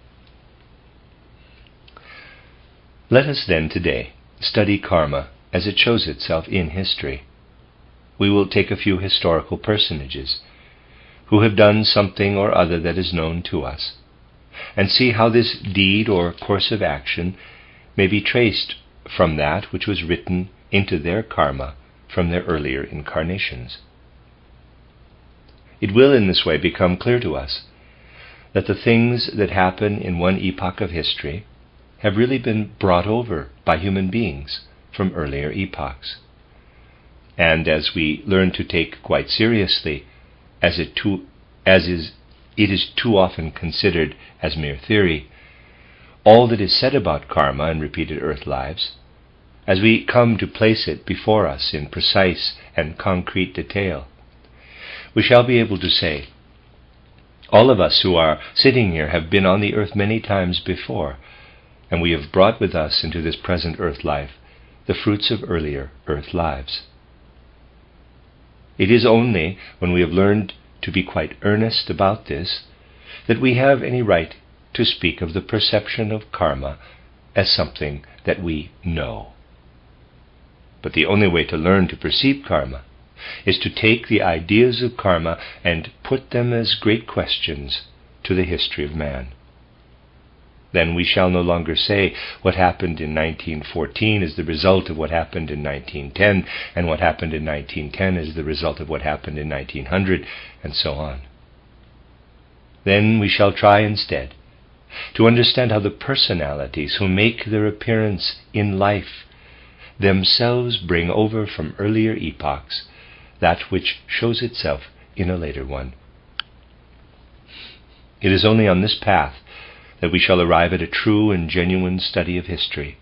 Let us then today study karma as it shows itself in history. We will take a few historical personages who have done something or other that is known to us, and see how this deed or course of action may be traced from that which was written into their karma from their earlier incarnations. It will in this way become clear to us that the things that happen in one epoch of history have really been brought over by human beings from earlier epochs. And as we learn to take quite seriously, it is too often considered as mere theory, all that is said about karma and repeated earth lives, as we come to place it before us in precise and concrete detail, we shall be able to say, All of us who are sitting here have been on the earth many times before, and we have brought with us into this present earth life the fruits of earlier earth lives. It is only when we have learned to be quite earnest about this that we have any right to speak of the perception of karma as something that we know. But the only way to learn to perceive karma is to take the ideas of karma and put them as great questions to the history of man. Then we shall no longer say what happened in 1914 is the result of what happened in 1910, and what happened in 1910 is the result of what happened in 1900, and so on. Then we shall try instead to understand how the personalities who make their appearance in life themselves bring over from earlier epochs that which shows itself in a later one. It is only on this path that we shall arrive at a true and genuine study of history,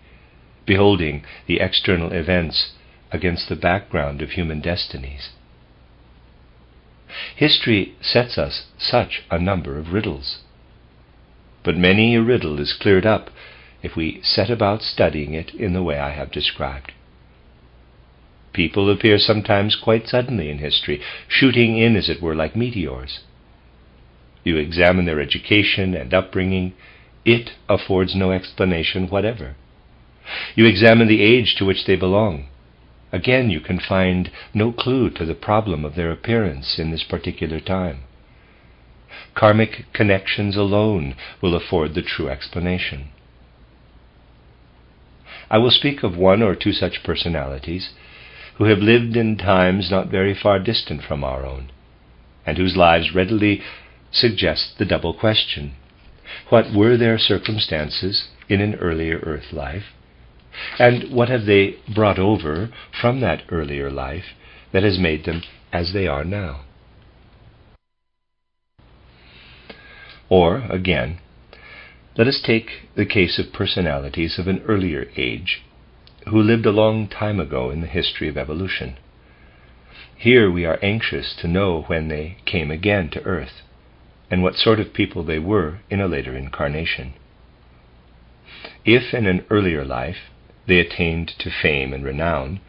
beholding the external events against the background of human destinies. History sets us such a number of riddles, but many a riddle is cleared up if we set about studying it in the way I have described. People appear sometimes quite suddenly in history, shooting in, as it were, like meteors. You examine their education and upbringing, it affords no explanation whatever. You examine the age to which they belong. Again, you can find no clue to the problem of their appearance in this particular time. Karmic connections alone will afford the true explanation. I will speak of one or two such personalities who have lived in times not very far distant from our own, and whose lives readily suggest the double question: what were their circumstances in an earlier earth life, and what have they brought over from that earlier life that has made them as they are now? Or, again, let us take the case of personalities of an earlier age who lived a long time ago in the history of evolution. Here we are anxious to know when they came again to earth, and what sort of people they were in a later incarnation. If in an earlier life they attained to fame and renown,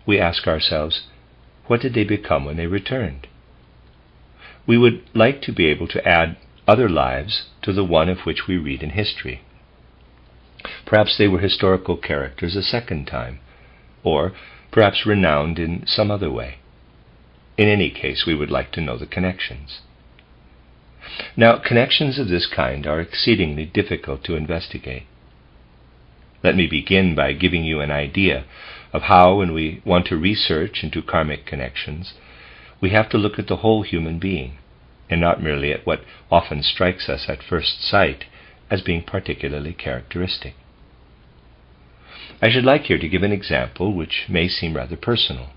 we ask ourselves, what did they become when they returned? We would like to be able to add other lives to the one of which we read in history. Perhaps they were historical characters a second time, or perhaps renowned in some other way. In any case, we would like to know the connections. Now, connections of this kind are exceedingly difficult to investigate. Let me begin by giving you an idea of how, when we want to research into karmic connections, we have to look at the whole human being, and not merely at what often strikes us at first sight as being particularly characteristic. I should like here to give an example which may seem rather personal.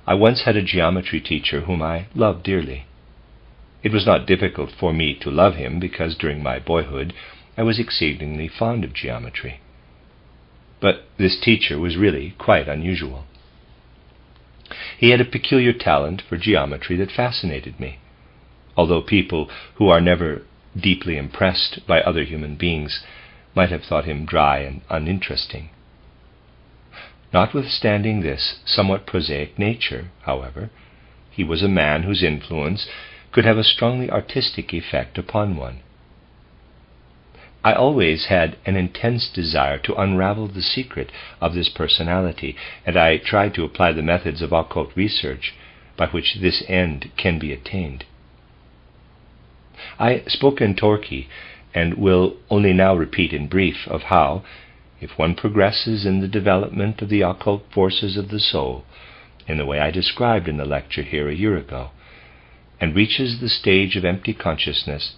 I once had a geometry teacher whom I loved dearly. It was not difficult for me to love him because during my boyhood I was exceedingly fond of geometry. But this teacher was really quite unusual. He had a peculiar talent for geometry that fascinated me, although people who are never deeply impressed by other human beings might have thought him dry and uninteresting. Notwithstanding this somewhat prosaic nature, however, he was a man whose influence could have a strongly artistic effect upon one. I always had an intense desire to unravel the secret of this personality, and I tried to apply the methods of occult research by which this end can be attained. I spoke in Torquay, and will only now repeat in brief of how, if one progresses in the development of the occult forces of the soul, in the way I described in the lecture here a year ago, and reaches the stage of empty consciousness,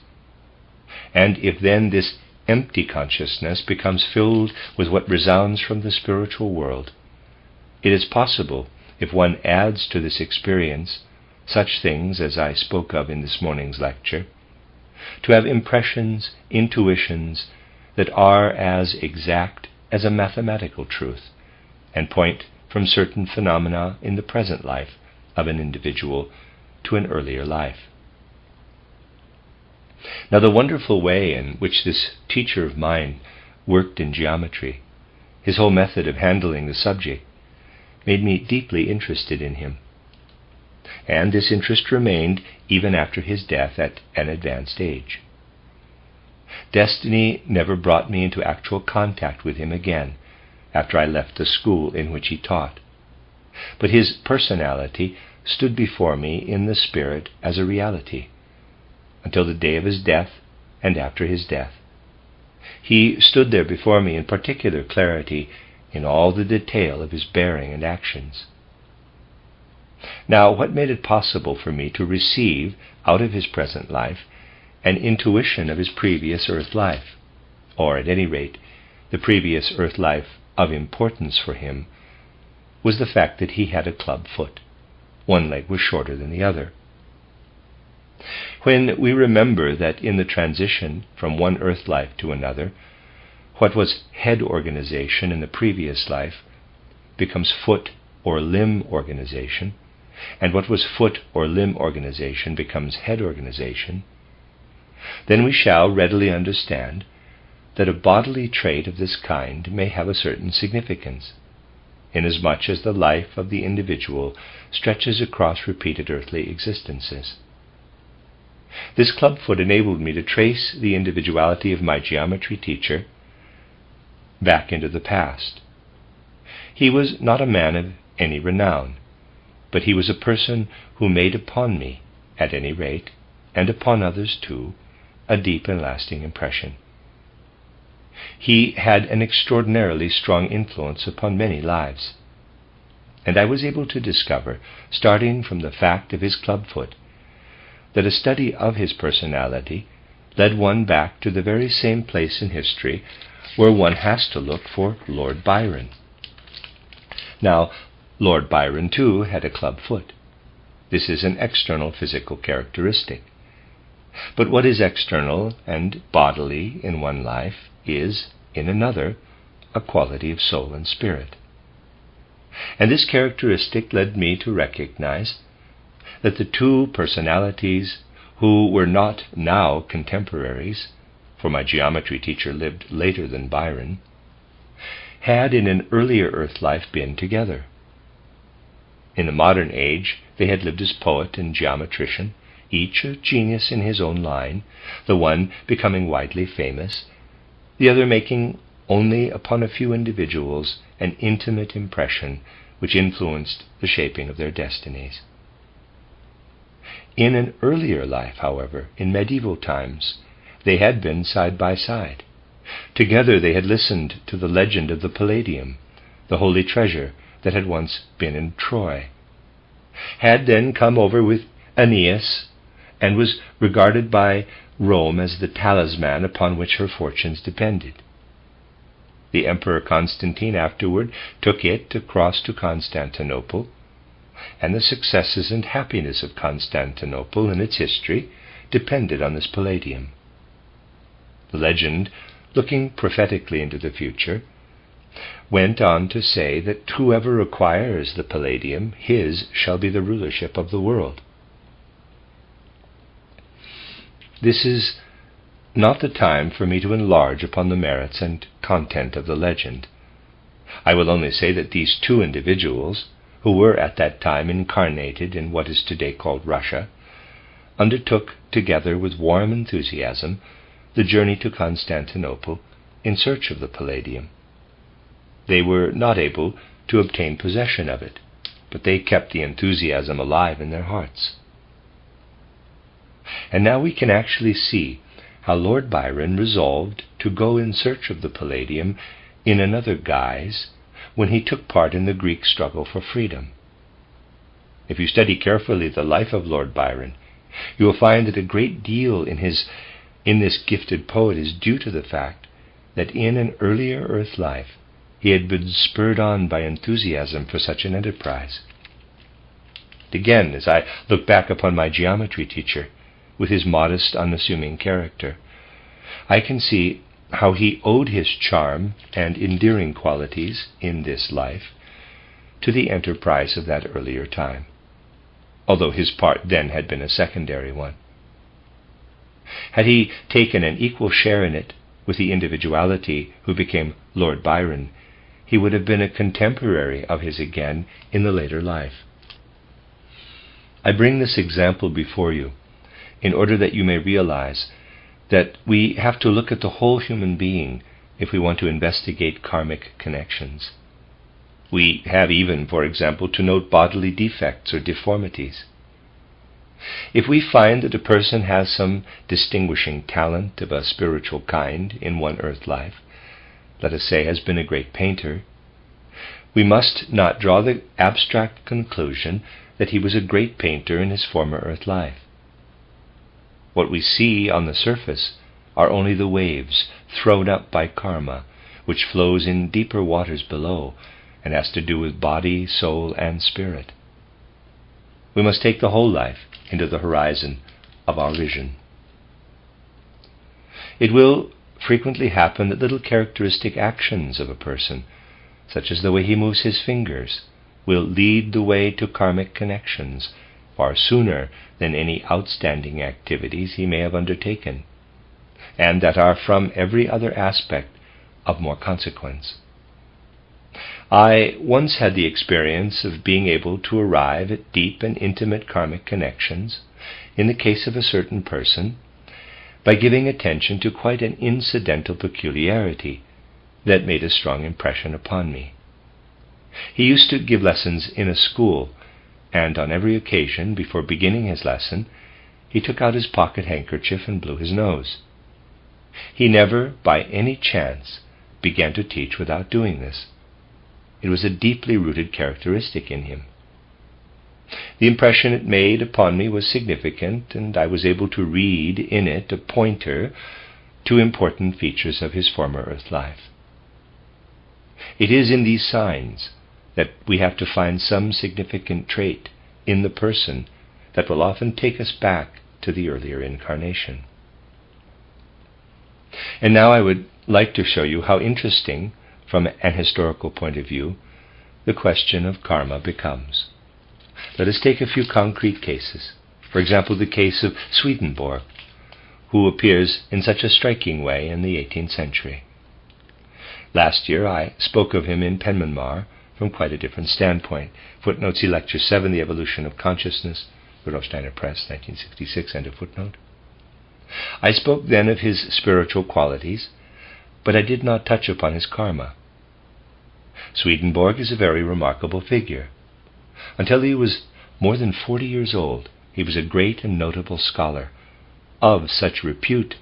and if then this empty consciousness becomes filled with what resounds from the spiritual world, it is possible, if one adds to this experience such things as I spoke of in this morning's lecture, to have impressions, intuitions that are as exact as a mathematical truth, and point from certain phenomena in the present life of an individual to an earlier life. Now, the wonderful way in which this teacher of mine worked in geometry, his whole method of handling the subject, made me deeply interested in him. And this interest remained even after his death at an advanced age. Destiny never brought me into actual contact with him again after I left the school in which he taught, but his personality stood before me in the spirit as a reality, until the day of his death and after his death. He stood there before me in particular clarity in all the detail of his bearing and actions. Now, what made it possible for me to receive out of his present life an intuition of his previous earth life, or at any rate, the previous earth life of importance for him, was the fact that he had a club foot. One leg was shorter than the other. When we remember that in the transition from one earth life to another, what was head organization in the previous life becomes foot or limb organization, and what was foot or limb organization becomes head organization, then we shall readily understand that a bodily trait of this kind may have a certain significance, inasmuch as the life of the individual stretches across repeated earthly existences. This clubfoot enabled me to trace the individuality of my geometry teacher back into the past. He was not a man of any renown, but he was a person who made upon me, at any rate, and upon others too, a deep and lasting impression. He had an extraordinarily strong influence upon many lives, and I was able to discover, starting from the fact of his clubfoot, that a study of his personality led one back to the very same place in history where one has to look for Lord Byron. Now, Lord Byron too had a clubfoot. This is an external physical characteristic. But what is external and bodily in one life is, in another, a quality of soul and spirit. And this characteristic led me to recognize that the two personalities who were not now contemporaries, for my geometry teacher lived later than Byron, had in an earlier earth life been together. In the modern age, they had lived as poet and geometrician, each a genius in his own line, the one becoming widely famous, the other making only upon a few individuals an intimate impression which influenced the shaping of their destinies. In an earlier life, however, in medieval times, they had been side by side. Together they had listened to the legend of the Palladium, the holy treasure that had once been in Troy, had then come over with Aeneas, and was regarded by Rome as the talisman upon which her fortunes depended. The Emperor Constantine afterward took it across to Constantinople, and the successes and happiness of Constantinople and its history depended on this Palladium. The legend, looking prophetically into the future, went on to say that whoever acquires the Palladium, his shall be the rulership of the world. This is not the time for me to enlarge upon the merits and content of the legend. I will only say that these two individuals, who were at that time incarnated in what is today called Russia, undertook together with warm enthusiasm the journey to Constantinople in search of the Palladium. They were not able to obtain possession of it, but they kept the enthusiasm alive in their hearts. And now we can actually see how Lord Byron resolved to go in search of the Palladium in another guise when he took part in the Greek struggle for freedom. If you study carefully the life of Lord Byron, you will find that a great deal in this gifted poet is due to the fact that in an earlier earth life he had been spurred on by enthusiasm for such an enterprise. Again, as I look back upon my geometry teacher, with his modest, unassuming character, I can see how he owed his charm and endearing qualities in this life to the enterprise of that earlier time, although his part then had been a secondary one. Had he taken an equal share in it with the individuality who became Lord Byron, he would have been a contemporary of his again in the later life. I bring this example before you in order that you may realize that we have to look at the whole human being if we want to investigate karmic connections. We have even, for example, to note bodily defects or deformities. If we find that a person has some distinguishing talent of a spiritual kind in one earth life, let us say has been a great painter, we must not draw the abstract conclusion that he was a great painter in his former earth life. What we see on the surface are only the waves thrown up by karma, which flows in deeper waters below and has to do with body, soul, and spirit. We must take the whole life into the horizon of our vision. It will frequently happen that little characteristic actions of a person, such as the way he moves his fingers, will lead the way to karmic connections far sooner than any outstanding activities he may have undertaken, and that are from every other aspect of more consequence. I once had the experience of being able to arrive at deep and intimate karmic connections in the case of a certain person by giving attention to quite an incidental peculiarity that made a strong impression upon me. He used to give lessons in a school, and on every occasion, before beginning his lesson, he took out his pocket handkerchief and blew his nose. He never, by any chance, began to teach without doing this. It was a deeply rooted characteristic in him. The impression it made upon me was significant, and I was able to read in it a pointer to important features of his former earth life. It is in these signs that we have to find some significant trait in the person that will often take us back to the earlier incarnation. And now I would like to show you how interesting, from an historical point of view, the question of karma becomes. Let us take a few concrete cases. For example, the case of Swedenborg, who appears in such a striking way in the 18th century. Last year I spoke of him in Penmanmar from quite a different standpoint. Footnote, see Lecture 7, The Evolution of Consciousness, Rudolf Steiner Press, 1966, end of footnote. I spoke then of his spiritual qualities, but I did not touch upon his karma. Swedenborg is a very remarkable figure. Until he was more than 40 years old, he was a great and notable scholar, of such repute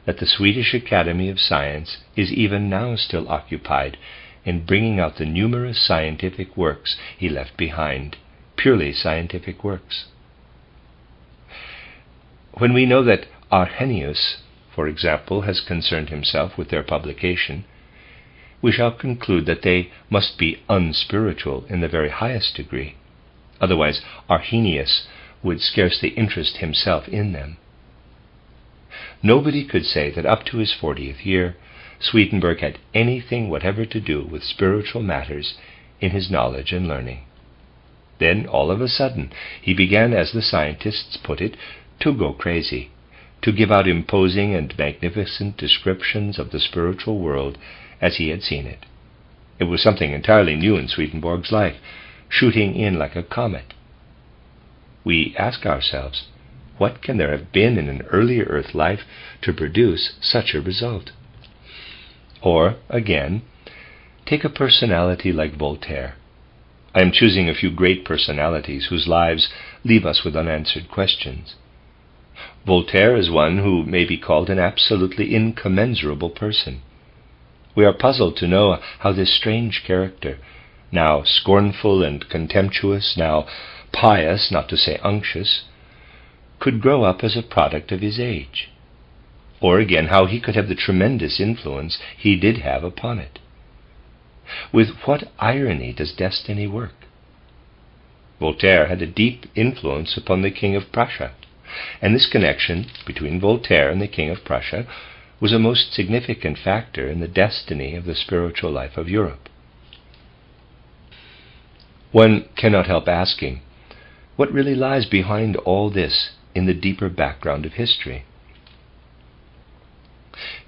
that the Swedish Academy of Science is even now still occupied in bringing out the numerous scientific works he left behind, purely scientific works. When we know that Arrhenius, for example, has concerned himself with their publication, we shall conclude that they must be unspiritual in the very highest degree. Otherwise, Arrhenius would scarcely interest himself in them. Nobody could say that up to his 40th year, Swedenborg had anything whatever to do with spiritual matters in his knowledge and learning. Then, all of a sudden, he began, as the scientists put it, to go crazy, to give out imposing and magnificent descriptions of the spiritual world as he had seen it. It was something entirely new in Swedenborg's life, shooting in like a comet. We ask ourselves, what can there have been in an earlier earth life to produce such a result? Or, again, take a personality like Voltaire. I am choosing a few great personalities whose lives leave us with unanswered questions. Voltaire is one who may be called an absolutely incommensurable person. We are puzzled to know how this strange character, now scornful and contemptuous, now pious, not to say unctuous, could grow up as a product of his age. Or again, how he could have the tremendous influence he did have upon it. With what irony does destiny work? Voltaire had a deep influence upon the King of Prussia, and this connection between Voltaire and the King of Prussia was a most significant factor in the destiny of the spiritual life of Europe. One cannot help asking, what really lies behind all this in the deeper background of history?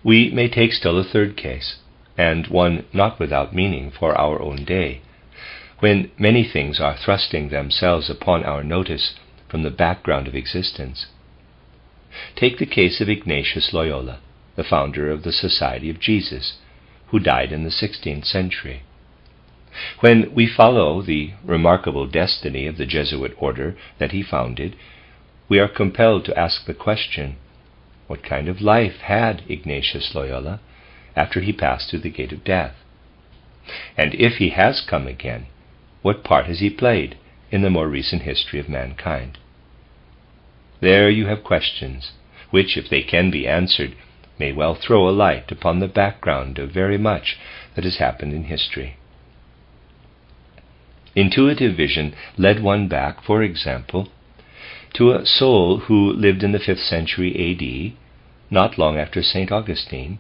We may take still a third case, and one not without meaning for our own day, when many things are thrusting themselves upon our notice from the background of existence. Take the case of Ignatius Loyola, the founder of the Society of Jesus, who died in the 16th century. When we follow the remarkable destiny of the Jesuit order that he founded, we are compelled to ask the question, what kind of life had Ignatius Loyola after he passed through the gate of death? And if he has come again, what part has he played in the more recent history of mankind? There you have questions which, if they can be answered, may well throw a light upon the background of very much that has happened in history. Intuitive vision led one back, for example, to a soul who lived in the 5th century A.D., not long after St. Augustine,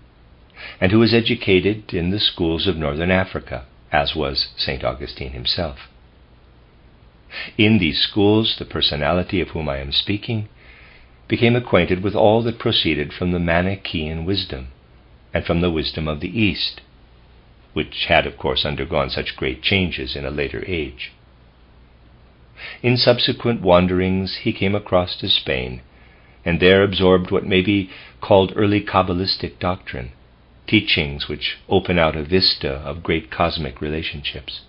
and who was educated in the schools of northern Africa, as was St. Augustine himself. In these schools, the personality of whom I am speaking became acquainted with all that proceeded from the Manichaean wisdom and from the wisdom of the East, which had, of course, undergone such great changes in a later age. In subsequent wanderings he came across to Spain, and there absorbed what may be called early Kabbalistic doctrine, teachings which open out a vista of great cosmic relationships.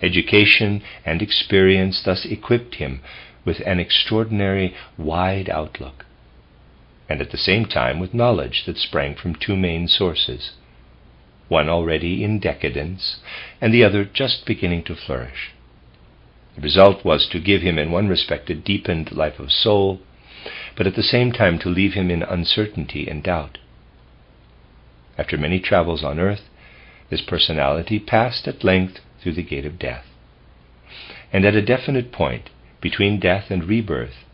Education and experience thus equipped him with an extraordinary wide outlook, and at the same time with knowledge that sprang from two main sources, one already in decadence and the other just beginning to flourish. The result was to give him in one respect a deepened life of soul, but at the same time to leave him in uncertainty and doubt. After many travels on earth, this personality passed at length through the gate of death, and at a definite point between death and rebirth,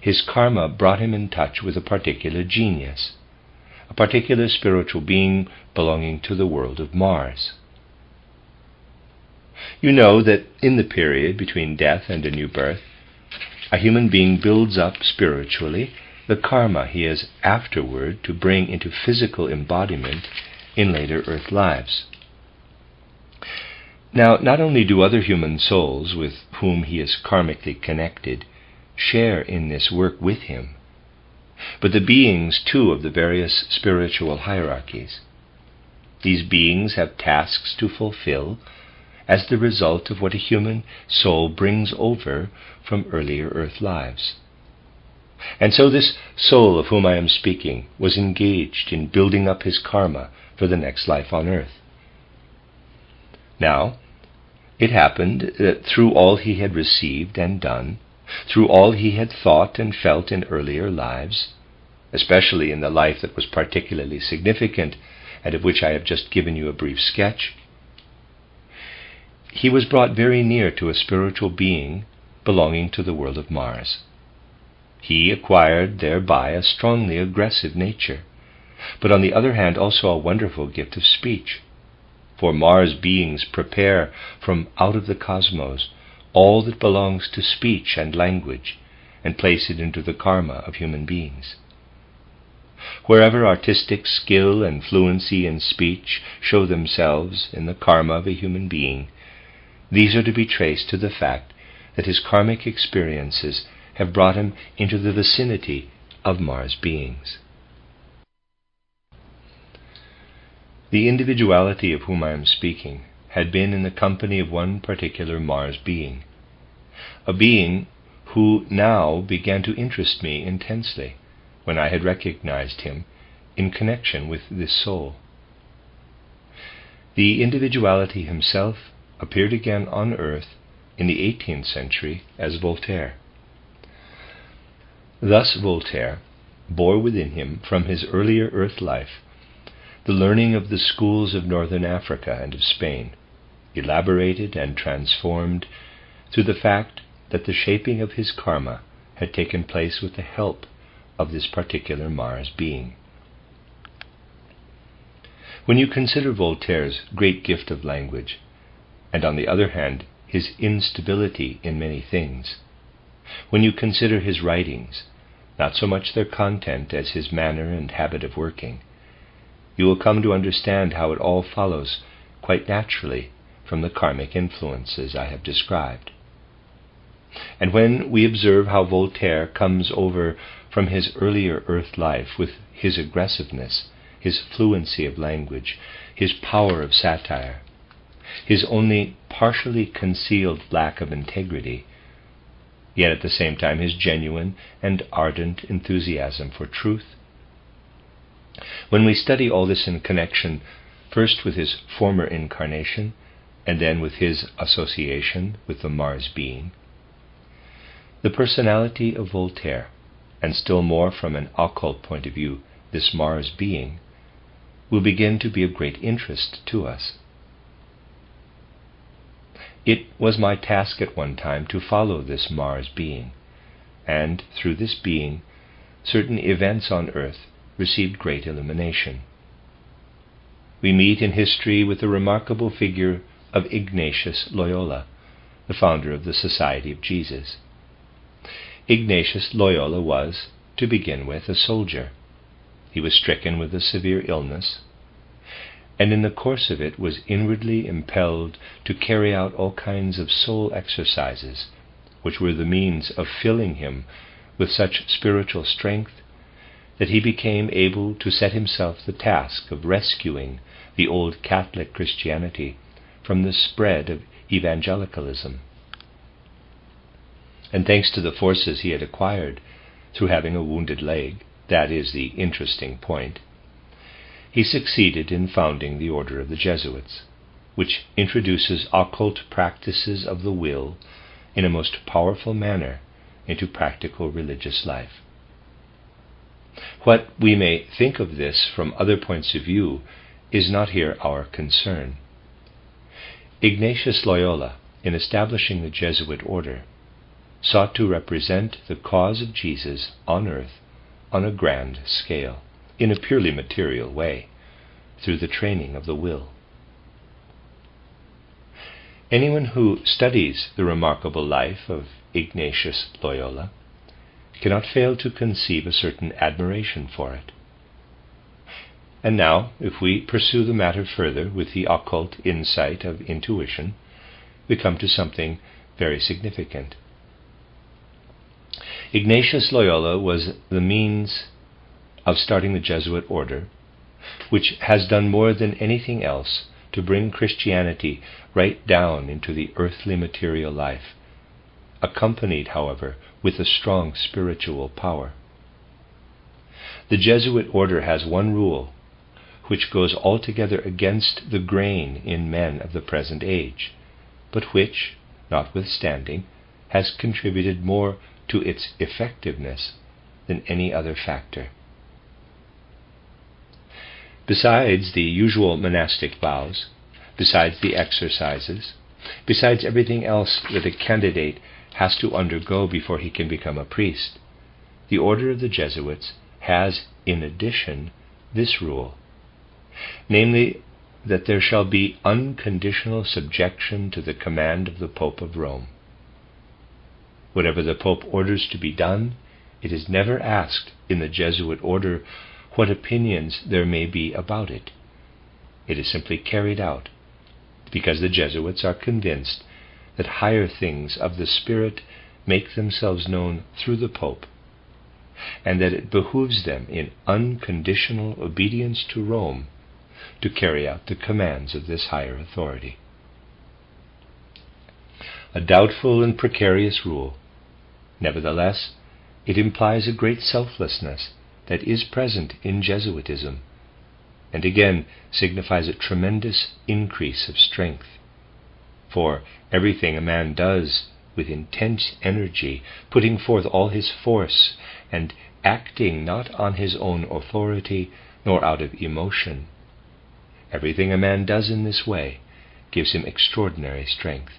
his karma brought him in touch with a particular genius, a particular spiritual being belonging to the world of Mars. You know that in the period between death and a new birth, a human being builds up spiritually the karma he is afterward to bring into physical embodiment in later earth lives. Now, not only do other human souls with whom he is karmically connected share in this work with him, but the beings, too, of the various spiritual hierarchies. These beings have tasks to fulfill as the result of what a human soul brings over from earlier earth lives. And so this soul of whom I am speaking was engaged in building up his karma for the next life on earth. Now, it happened that through all he had received and done, through all he had thought and felt in earlier lives, especially in the life that was particularly significant and of which I have just given you a brief sketch, he was brought very near to a spiritual being belonging to the world of Mars. He acquired thereby a strongly aggressive nature, but on the other hand also a wonderful gift of speech. For Mars beings prepare from out of the cosmos all that belongs to speech and language and place it into the karma of human beings. Wherever artistic skill and fluency in speech show themselves in the karma of a human being, these are to be traced to the fact that his karmic experiences have brought him into the vicinity of Mars beings. The individuality of whom I am speaking had been in the company of one particular Mars being, a being who now began to interest me intensely when I had recognized him in connection with this soul. The individuality himself appeared again on earth in the 18th century as Voltaire. Thus Voltaire bore within him from his earlier earth life the learning of the schools of northern Africa and of Spain, elaborated and transformed through the fact that the shaping of his karma had taken place with the help of this particular Mars being. When you consider Voltaire's great gift of language, and on the other hand his instability in many things, when you consider his writings, not so much their content as his manner and habit of working, you will come to understand how it all follows quite naturally from the karmic influences I have described. And when we observe how Voltaire comes over from his earlier earth life with his aggressiveness, his fluency of language, his power of satire, his only partially concealed lack of integrity, yet at the same time his genuine and ardent enthusiasm for truth, when we study all this in connection first with his former incarnation and then with his association with the Mars being, the personality of Voltaire, and still more from an occult point of view, this Mars being, will begin to be of great interest to us. It was my task at one time to follow this Mars being, and through this being, certain events on earth received great illumination. We meet in history with the remarkable figure of Ignatius Loyola, the founder of the Society of Jesus. Ignatius Loyola was, to begin with, a soldier. He was stricken with a severe illness, and in the course of it was inwardly impelled to carry out all kinds of soul exercises, which were the means of filling him with such spiritual strength that he became able to set himself the task of rescuing the old Catholic Christianity from the spread of evangelicalism. And thanks to the forces he had acquired through having a wounded leg, that is the interesting point, he succeeded in founding the Order of the Jesuits, which introduces occult practices of the will in a most powerful manner into practical religious life. What we may think of this from other points of view is not here our concern. Ignatius Loyola, in establishing the Jesuit order, sought to represent the cause of Jesus on earth on a grand scale, in a purely material way, through the training of the will. Anyone who studies the remarkable life of Ignatius Loyola cannot fail to conceive a certain admiration for it. And now, if we pursue the matter further with the occult insight of intuition, we come to something very significant. Ignatius Loyola was the means of starting the Jesuit order, which has done more than anything else to bring Christianity right down into the earthly material life, accompanied, however, with a strong spiritual power. The Jesuit order has one rule, which goes altogether against the grain in men of the present age, but which, notwithstanding, has contributed more to its effectiveness than any other factor. Besides the usual monastic vows, besides the exercises, besides everything else that a candidate has to undergo before he can become a priest, the Order of the Jesuits has, in addition, this rule, namely, that there shall be unconditional subjection to the command of the Pope of Rome. Whatever the Pope orders to be done, it is never asked in the Jesuit order what opinions there may be about it. It is simply carried out, because the Jesuits are convinced that higher things of the Spirit make themselves known through the Pope, and that it behooves them in unconditional obedience to Rome to carry out the commands of this higher authority. A doubtful and precarious rule. Nevertheless, it implies a great selflessness that is present in Jesuitism, and again signifies a tremendous increase of strength. For everything a man does with intense energy, putting forth all his force, and acting not on his own authority nor out of emotion, everything a man does in this way gives him extraordinary strength.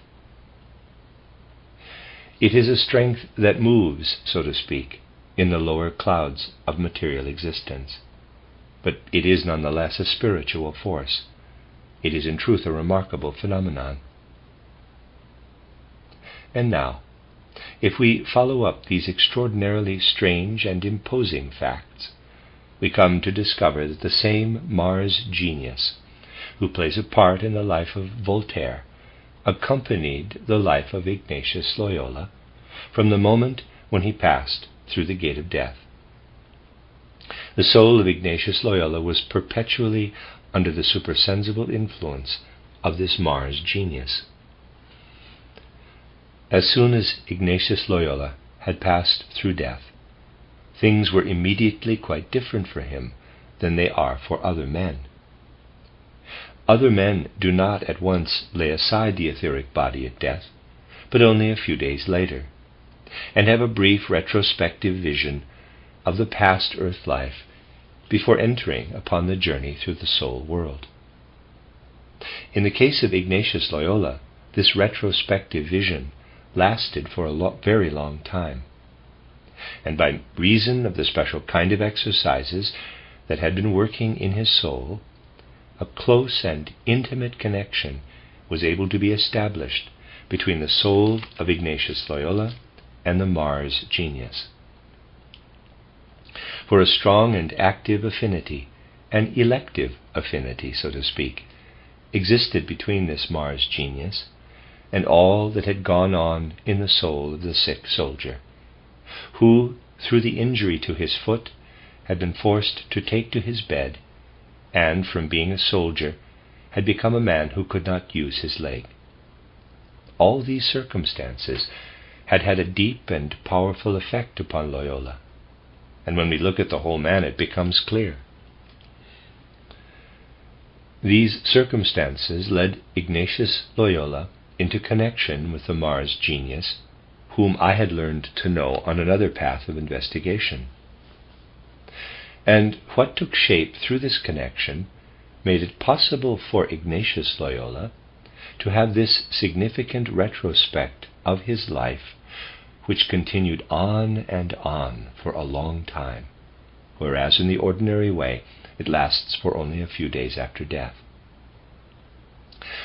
It is a strength that moves, so to speak, in the lower clouds of material existence, but it is nonetheless a spiritual force. It is in truth a remarkable phenomenon. And now, if we follow up these extraordinarily strange and imposing facts, we come to discover that the same Mars genius, who plays a part in the life of Voltaire, accompanied the life of Ignatius Loyola from the moment when he passed through the gate of death. The soul of Ignatius Loyola was perpetually under the supersensible influence of this Mars genius. As soon as Ignatius Loyola had passed through death, things were immediately quite different for him than they are for other men. Other men do not at once lay aside the etheric body at death, but only a few days later, and have a brief retrospective vision of the past earth life before entering upon the journey through the soul world. In the case of Ignatius Loyola, this retrospective vision lasted for a very long time, and by reason of the special kind of exercises that had been working in his soul, a close and intimate connection was able to be established between the soul of Ignatius Loyola and the Mars genius. For a strong and active affinity, an elective affinity, so to speak, existed between this Mars genius and all that had gone on in the soul of the sick soldier, who, through the injury to his foot, had been forced to take to his bed, and from being a soldier had become a man who could not use his leg. All these circumstances had had a deep and powerful effect upon Loyola, and when we look at the whole man it becomes clear. These circumstances led Ignatius Loyola into connection with the Mars genius, whom I had learned to know on another path of investigation. And what took shape through this connection made it possible for Ignatius Loyola to have this significant retrospect of his life, which continued on and on for a long time, whereas in the ordinary way it lasts for only a few days after death.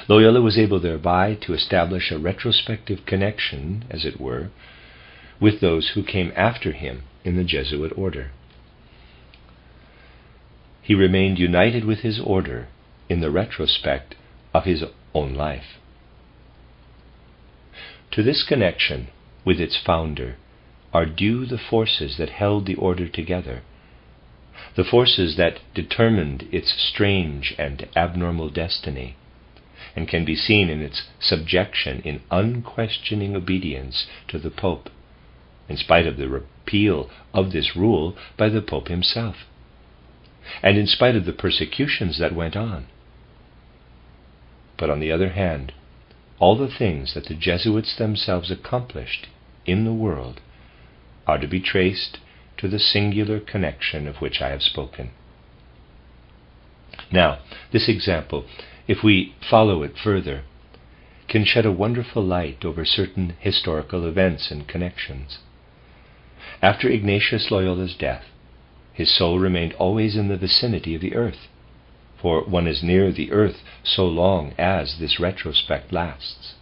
Loyola was able thereby to establish a retrospective connection, as it were, with those who came after him in the Jesuit order. He remained united with his order in the retrospect of his own life. To this connection with its founder are due the forces that held the order together, the forces that determined its strange and abnormal destiny, and can be seen in its subjection in unquestioning obedience to the Pope, in spite of the repeal of this rule by the Pope himself, and in spite of the persecutions that went on. But on the other hand, all the things that the Jesuits themselves accomplished in the world are to be traced to the singular connection of which I have spoken. Now, this example, if we follow it further, can shed a wonderful light over certain historical events and connections. After Ignatius Loyola's death, his soul remained always in the vicinity of the earth, for one is near the earth so long as this retrospect lasts.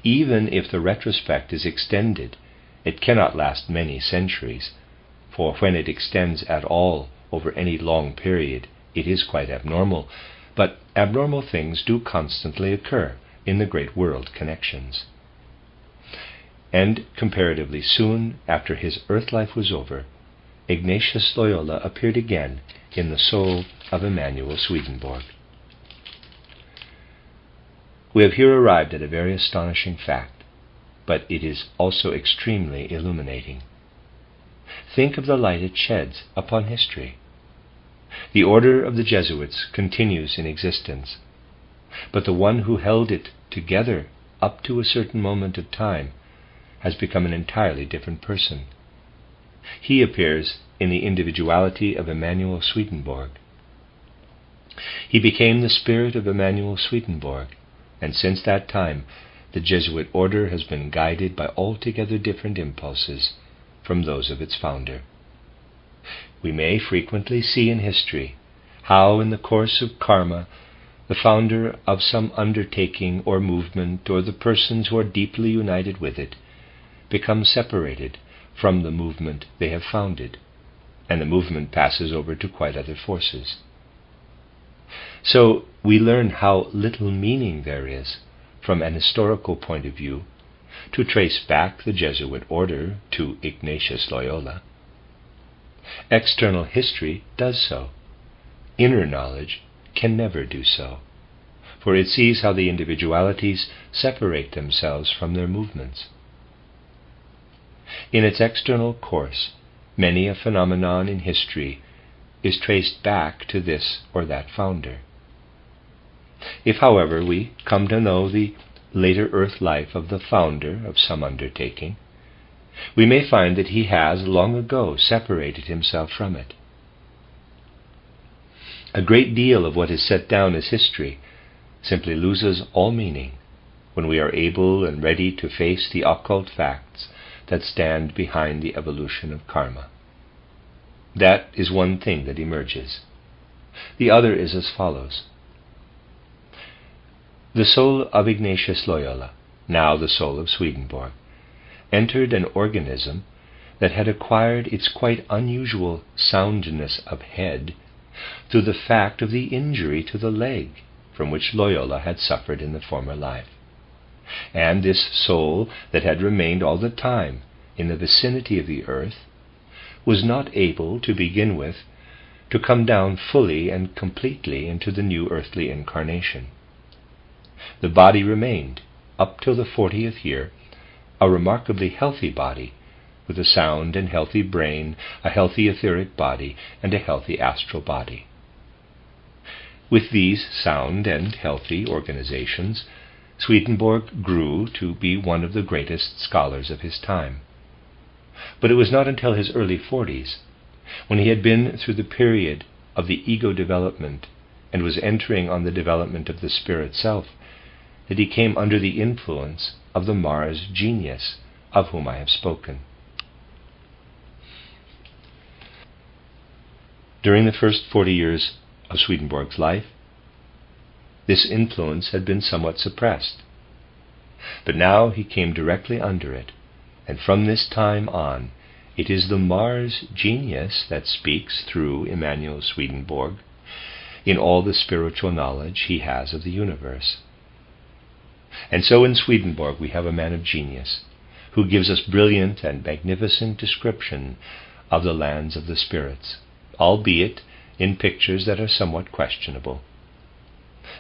Even if the retrospect is extended, it cannot last many centuries, for when it extends at all over any long period, it is quite abnormal, but abnormal things do constantly occur in the great world connections. And comparatively soon after his earth life was over, Ignatius Loyola appeared again in the soul of Emanuel Swedenborg. We have here arrived at a very astonishing fact, but it is also extremely illuminating. Think of the light it sheds upon history. The order of the Jesuits continues in existence, but the one who held it together up to a certain moment of time has become an entirely different person. He appears in the individuality of Emanuel Swedenborg. He became the spirit of Emanuel Swedenborg, and since that time the Jesuit order has been guided by altogether different impulses from those of its founder. We may frequently see in history how in the course of karma the founder of some undertaking or movement, or the persons who are deeply united with it, become separated from the movement they have founded, and the movement passes over to quite other forces. So we learn how little meaning there is, from an historical point of view, to trace back the Jesuit order to Ignatius Loyola. External history does so. Inner knowledge can never do so, for it sees how the individualities separate themselves from their movements. In its external course, many a phenomenon in history is traced back to this or that founder. If, however, we come to know the later earth life of the founder of some undertaking, we may find that he has long ago separated himself from it. A great deal of what is set down as history simply loses all meaning when we are able and ready to face the occult facts that stand behind the evolution of karma. That is one thing that emerges. The other is as follows. The soul of Ignatius Loyola, now the soul of Swedenborg, entered an organism that had acquired its quite unusual soundness of head through the fact of the injury to the leg from which Loyola had suffered in the former life. And this soul that had remained all the time in the vicinity of the earth was not able, to begin with, to come down fully and completely into the new earthly incarnation. The body remained, up till the 40th year, a remarkably healthy body, with a sound and healthy brain, a healthy etheric body, and a healthy astral body. With these sound and healthy organizations, Swedenborg grew to be one of the greatest scholars of his time. But it was not until his early 40s, when he had been through the period of the ego development and was entering on the development of the spirit self, that he came under the influence of the Mars genius of whom I have spoken. During the first 40 years of Swedenborg's life, this influence had been somewhat suppressed. But now he came directly under it, and from this time on, it is the Mars genius that speaks through Emanuel Swedenborg in all the spiritual knowledge he has of the universe. And so in Swedenborg we have a man of genius, who gives us brilliant and magnificent description of the lands of the spirits, albeit in pictures that are somewhat questionable.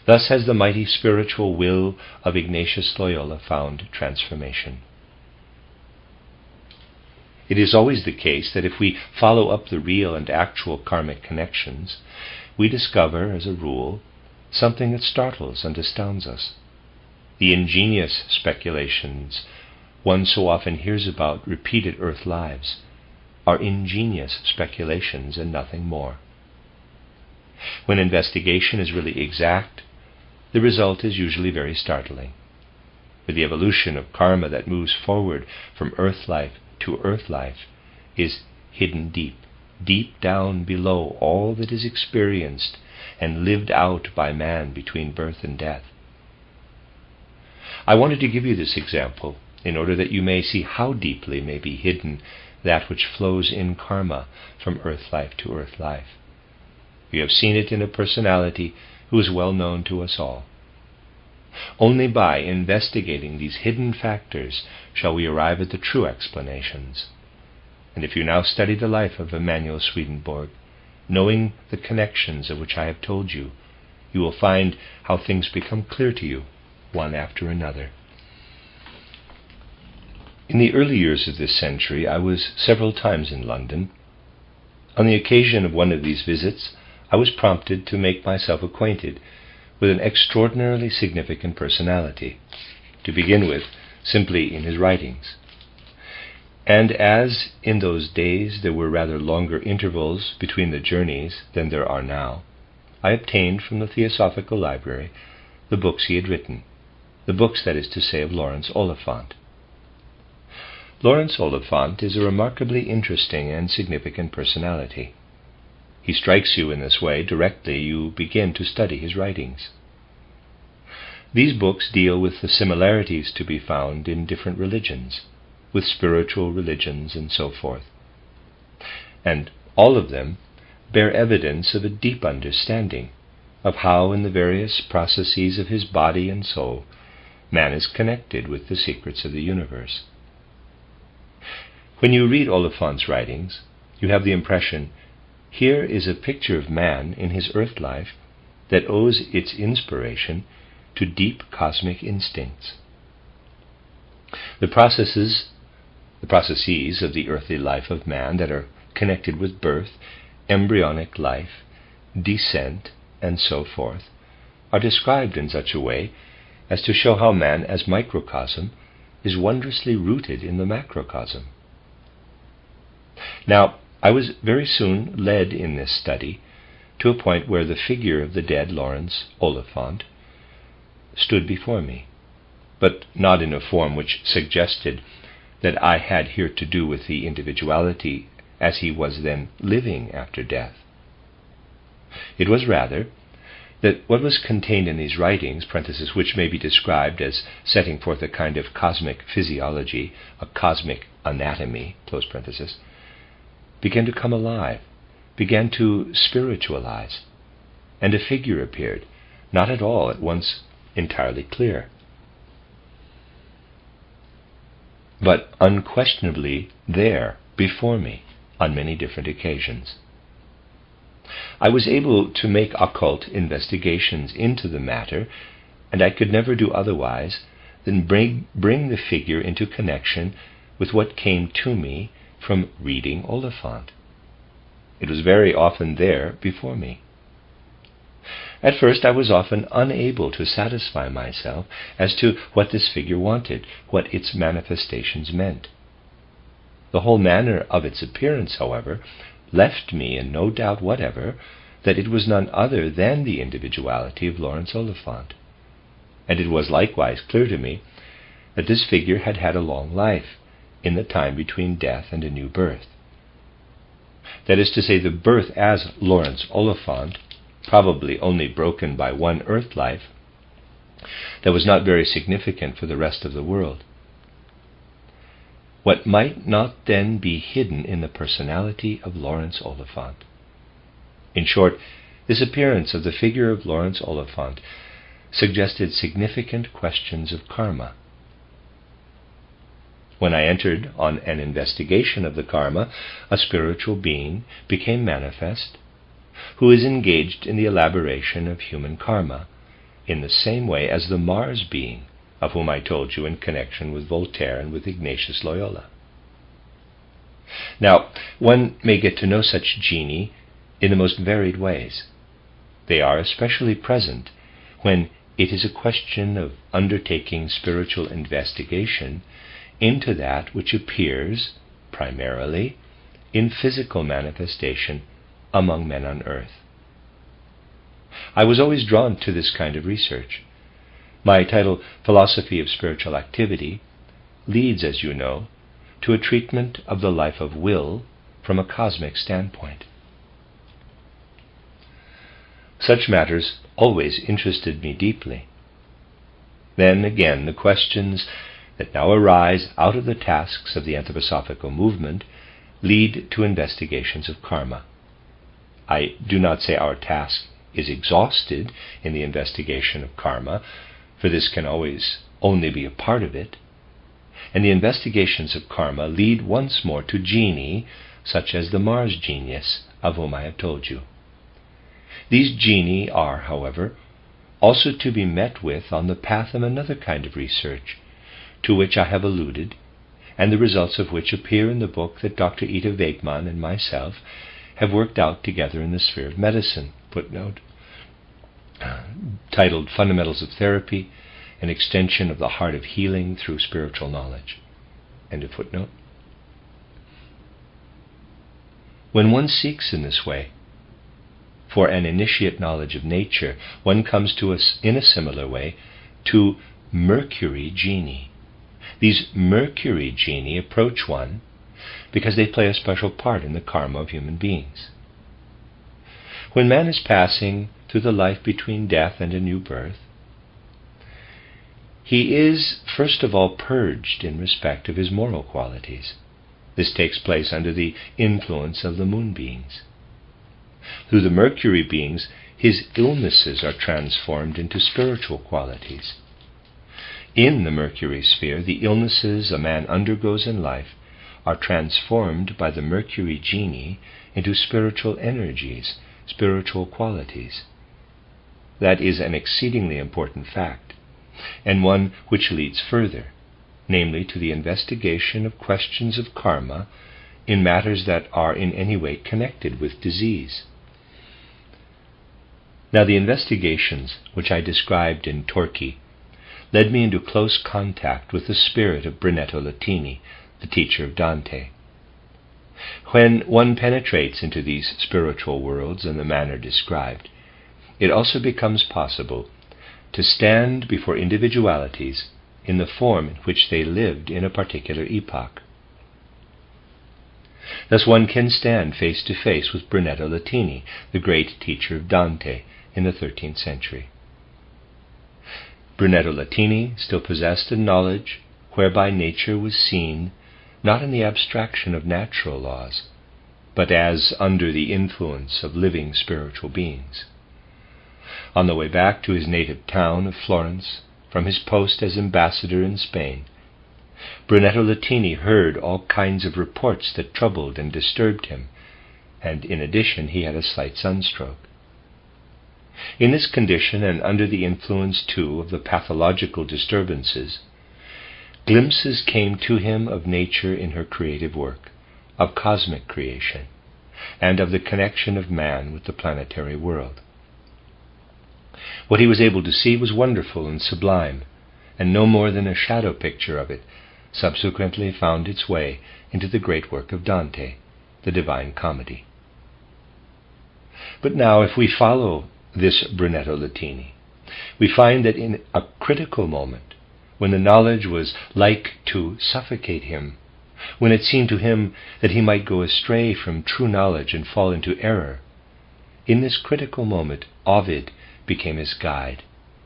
Thus has the mighty spiritual will of Ignatius Loyola found transformation. It is always the case that if we follow up the real and actual karmic connections, we discover, as a rule, something that startles and astounds us. The ingenious speculations one so often hears about repeated earth lives are ingenious speculations and nothing more. When investigation is really exact, the result is usually very startling. For the evolution of karma that moves forward from earth life to earth life is hidden deep, deep down below all that is experienced and lived out by man between birth and death. I wanted to give you this example in order that you may see how deeply may be hidden that which flows in karma from earth life to earth life. We have seen it in a personality who is well known to us all. Only by investigating these hidden factors shall we arrive at the true explanations. And if you now study the life of Emanuel Swedenborg, knowing the connections of which I have told you, you will find how things become clear to you, one after another. In the early years of this century, I was several times in London. On the occasion of one of these visits, I was prompted to make myself acquainted with an extraordinarily significant personality, to begin with, simply in his writings. And as in those days there were rather longer intervals between the journeys than there are now, I obtained from the Theosophical Library the books he had written, the books, that is to say, of Laurence Oliphant. Laurence Oliphant is a remarkably interesting and significant personality. He strikes you in this way directly you begin to study his writings. These books deal with the similarities to be found in different religions, with spiritual religions and so forth. And all of them bear evidence of a deep understanding of how, in the various processes of his body and soul, man is connected with the secrets of the universe. When you read Oliphant's writings, you have the impression, here is a picture of man in his earth life that owes its inspiration to deep cosmic instincts. The processes of the earthly life of man that are connected with birth, embryonic life, descent, and so forth, are described in such a way as to show how man as microcosm is wondrously rooted in the macrocosm. Now, I was very soon led in this study to a point where the figure of the dead Lawrence Oliphant stood before me, but not in a form which suggested that I had here to do with the individuality as he was then living after death. It was rather that what was contained in these writings, parenthesis, which may be described as setting forth a kind of cosmic physiology, a cosmic anatomy, close parenthesis, began to come alive, began to spiritualize, and a figure appeared, not at all at once entirely clear, but unquestionably there before me on many different occasions. I was able to make occult investigations into the matter, and I could never do otherwise than bring the figure into connection with what came to me from reading Oliphant. It was very often there before me. At first I was often unable to satisfy myself as to what this figure wanted, what its manifestations meant. The whole manner of its appearance, however, left me in no doubt whatever that it was none other than the individuality of Lawrence Oliphant, and it was likewise clear to me that this figure had had a long life in the time between death and a new birth. That is to say, the birth as Lawrence Oliphant, probably only broken by one earth life, that was not very significant for the rest of the world. What might not then be hidden in the personality of Lawrence Oliphant? In short, this appearance of the figure of Lawrence Oliphant suggested significant questions of karma. When I entered on an investigation of the karma, a spiritual being became manifest, who is engaged in the elaboration of human karma, in the same way as the Mars being, of whom I told you in connection with Voltaire and with Ignatius Loyola. Now, one may get to know such genii in the most varied ways. They are especially present when it is a question of undertaking spiritual investigation into that which appears, primarily, in physical manifestation among men on earth. I was always drawn to this kind of research. My title, Philosophy of Spiritual Activity, leads, as you know, to a treatment of the life of will from a cosmic standpoint. Such matters always interested me deeply. Then again, the questions that now arise out of the tasks of the Anthroposophical movement lead to investigations of karma. I do not say our task is exhausted in the investigation of karma, for this can always only be a part of it, and the investigations of karma lead once more to genii such as the Mars genius of whom I have told you. These genii are, however, also to be met with on the path of another kind of research, to which I have alluded, and the results of which appear in the book that Dr. Ita Wegman and myself have worked out together in the sphere of medicine, footnote, titled Fundamentals of Therapy, an Extension of the Heart of Healing Through Spiritual Knowledge, end of footnote. When one seeks in this way for an initiate knowledge of nature, one comes to us in a similar way to Mercury genii. These Mercury genii approach one because they play a special part in the karma of human beings. When man is passing through the life between death and a new birth, he is first of all purged in respect of his moral qualities. This takes place under the influence of the moon beings. Through the Mercury beings, his illnesses are transformed into spiritual qualities. In the Mercury sphere, the illnesses a man undergoes in life are transformed by the Mercury genie into spiritual energies, spiritual qualities. That is an exceedingly important fact, and one which leads further, namely to the investigation of questions of karma in matters that are in any way connected with disease. Now, the investigations which I described in Torquay led me into close contact with the spirit of Brunetto Latini, the teacher of Dante. When one penetrates into these spiritual worlds in the manner described, it also becomes possible to stand before individualities in the form in which they lived in a particular epoch. Thus one can stand face to face with Brunetto Latini, the great teacher of Dante in the 13th century. Brunetto Latini still possessed a knowledge whereby nature was seen not in the abstraction of natural laws, but as under the influence of living spiritual beings. On the way back to his native town of Florence, from his post as ambassador in Spain, Brunetto Latini heard all kinds of reports that troubled and disturbed him, and in addition he had a slight sunstroke. In this condition, and under the influence too of the pathological disturbances, glimpses came to him of nature in her creative work, of cosmic creation, and of the connection of man with the planetary world. What he was able to see was wonderful and sublime, and no more than a shadow picture of it subsequently found its way into the great work of Dante, the Divine Comedy. But now, if we follow this Brunetto Latini, we find that in a critical moment, when the knowledge was like to suffocate him, when it seemed to him that he might go astray from true knowledge and fall into error, in this critical moment Ovid became his guide.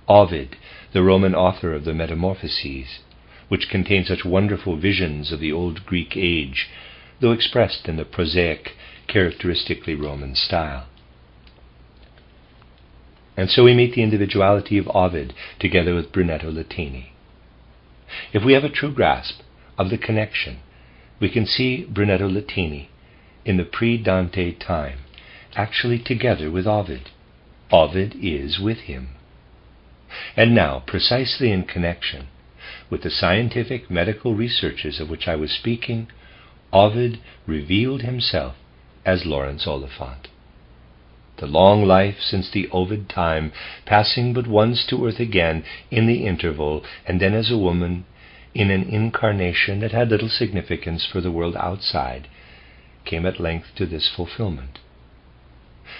Ovid, the Roman author of the Metamorphoses, which contained such wonderful visions of the old Greek age, though expressed in the prosaic, characteristically Roman style. And so we meet the individuality of Ovid together with Brunetto Latini. If we have a true grasp of the connection, we can see Brunetto Latini in the pre-Dante time, actually together with Ovid. Ovid is with him. And now, precisely in connection with the scientific medical researches of which I was speaking, Ovid revealed himself as Laurence Oliphant. The long life since the Ovid time, passing but once to earth again in the interval, and then as a woman, in an incarnation that had little significance for the world outside, came at length to this fulfillment.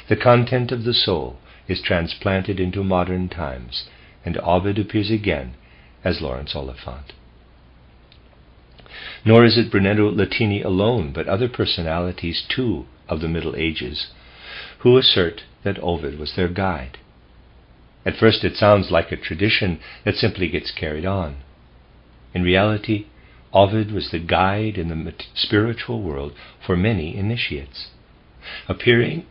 The content of the soul is transplanted into modern times, and Ovid appears again as Laurence Oliphant. Nor is it Brunetto Latini alone, but other personalities too of the Middle Ages, who assert that Ovid was their guide. At first it sounds like a tradition that simply gets carried on. In reality, Ovid was the guide in the spiritual world for many initiates, appearing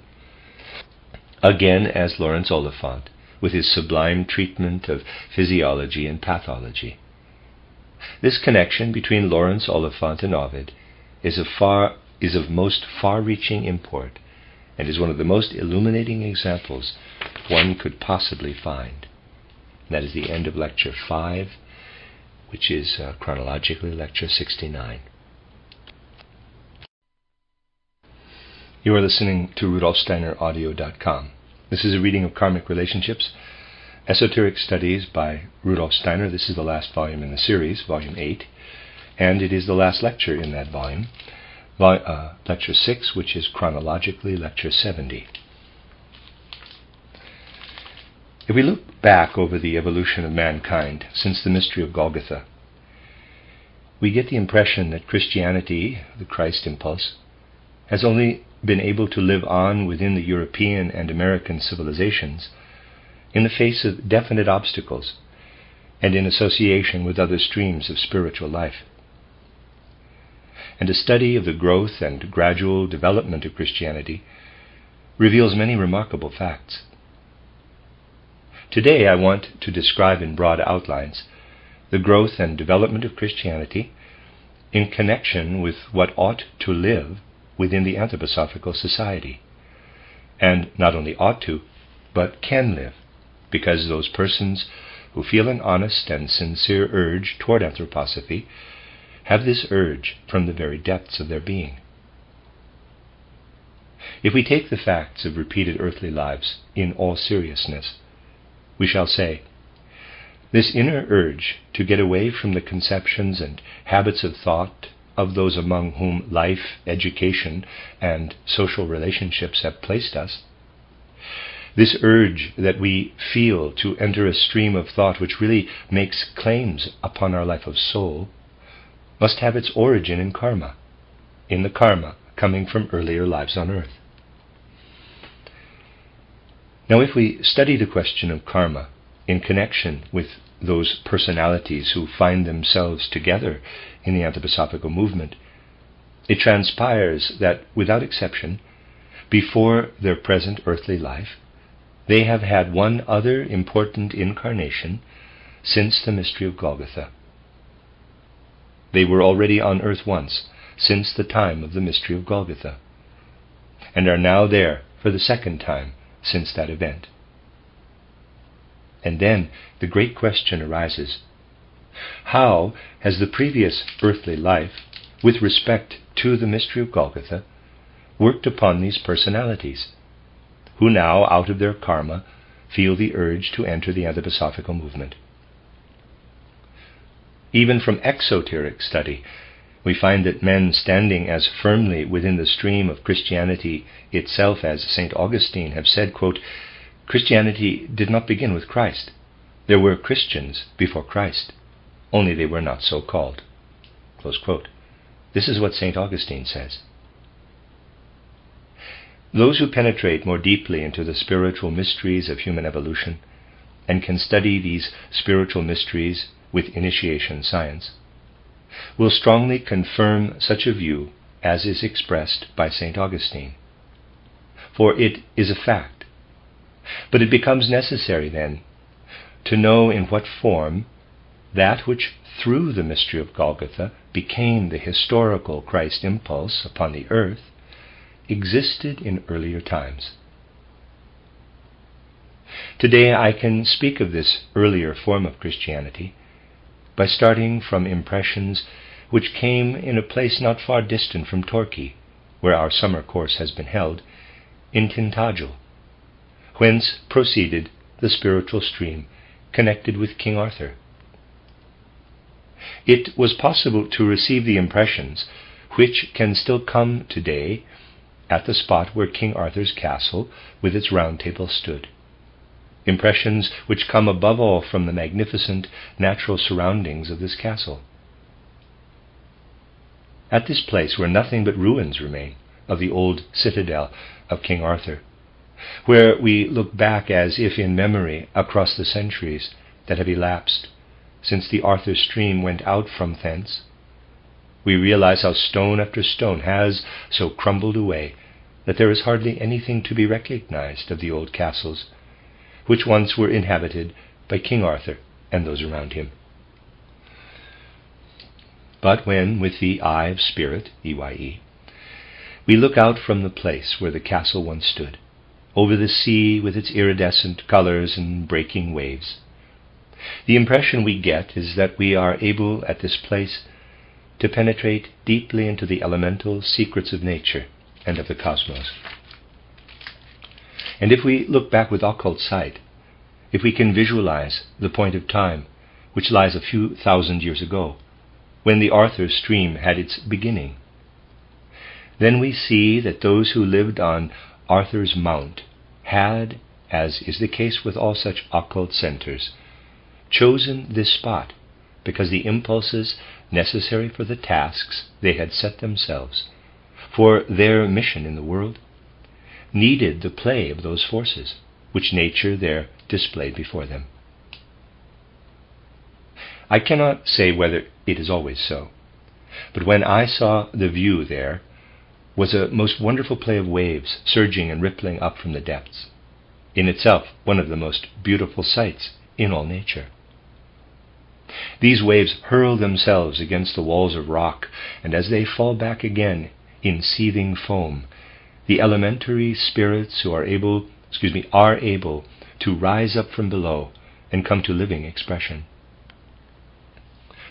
again as Laurence Oliphant, with his sublime treatment of physiology and pathology. This connection between Laurence Oliphant and Ovid is of most far-reaching import, and is one of the most illuminating examples one could possibly find. And that is the end of Lecture 5, which is chronologically Lecture 69. You are listening to RudolfSteinerAudio.com. This is a reading of Karmic Relationships, Esoteric Studies by Rudolf Steiner. This is the last volume in the series, Volume 8, and it is the last lecture in that volume, Lecture 6, which is chronologically Lecture 70. If we look back over the evolution of mankind since the mystery of Golgotha, we get the impression that Christianity, the Christ impulse, has only been able to live on within the European and American civilizations in the face of definite obstacles, and in association with other streams of spiritual life. And a study of the growth and gradual development of Christianity reveals many remarkable facts. Today I want to describe in broad outlines the growth and development of Christianity in connection with what ought to live within the Anthroposophical Society, and not only ought to, but can live, because those persons who feel an honest and sincere urge toward anthroposophy have this urge from the very depths of their being. If we take the facts of repeated earthly lives in all seriousness, we shall say, this inner urge to get away from the conceptions and habits of thought of those among whom life, education, and social relationships have placed us, this urge that we feel to enter a stream of thought which really makes claims upon our life of soul, must have its origin in karma, in the karma coming from earlier lives on earth. Now, if we study the question of karma in connection with those personalities who find themselves together in the anthroposophical movement, it transpires that, without exception, before their present earthly life, they have had one other important incarnation since the mystery of Golgotha. They were already on earth once, since the time of the mystery of Golgotha, and are now there for the second time since that event. And then the great question arises, how has the previous earthly life, with respect to the mystery of Golgotha, worked upon these personalities, who now, out of their karma, feel the urge to enter the Anthroposophical movement? Even from exoteric study, we find that men standing as firmly within the stream of Christianity itself as St. Augustine have said, quote, Christianity did not begin with Christ. There were Christians before Christ, only they were not so called. Close quote. This is what St. Augustine says. Those who penetrate more deeply into the spiritual mysteries of human evolution and can study these spiritual mysteries with initiation science will strongly confirm such a view as is expressed by St. Augustine. For it is a fact. But it becomes necessary then to know in what form that which through the mystery of Golgotha became the historical Christ impulse upon the earth existed in earlier times. Today I can speak of this earlier form of Christianity by starting from impressions which came in a place not far distant from Torquay, where our summer course has been held, in Tintagel, whence proceeded the spiritual stream connected with King Arthur. It was possible to receive the impressions which can still come today at the spot where King Arthur's castle with its round table stood. Impressions which come above all from the magnificent natural surroundings of this castle. At this place where nothing but ruins remain of the old citadel of King Arthur, where we look back as if in memory across the centuries that have elapsed since the Arthur stream went out from thence, we realize how stone after stone has so crumbled away that there is hardly anything to be recognized of the old castles, which once were inhabited by King Arthur and those around him. But when, with the eye of spirit, EYE, we look out from the place where the castle once stood, over the sea with its iridescent colors and breaking waves, the impression we get is that we are able at this place to penetrate deeply into the elemental secrets of nature and of the cosmos. And if we look back with occult sight, if we can visualize the point of time which lies a few thousand years ago, when the Arthur stream had its beginning, then we see that those who lived on Arthur's Mount had, as is the case with all such occult centers, chosen this spot because the impulses necessary for the tasks they had set themselves, for their mission in the world, needed the play of those forces which nature there displayed before them. I cannot say whether it is always so, but when I saw the view there was a most wonderful play of waves surging and rippling up from the depths, in itself one of the most beautiful sights in all nature. These waves hurl themselves against the walls of rock, and as they fall back again in seething foam, the elementary spirits who are able to rise up from below and come to living expression.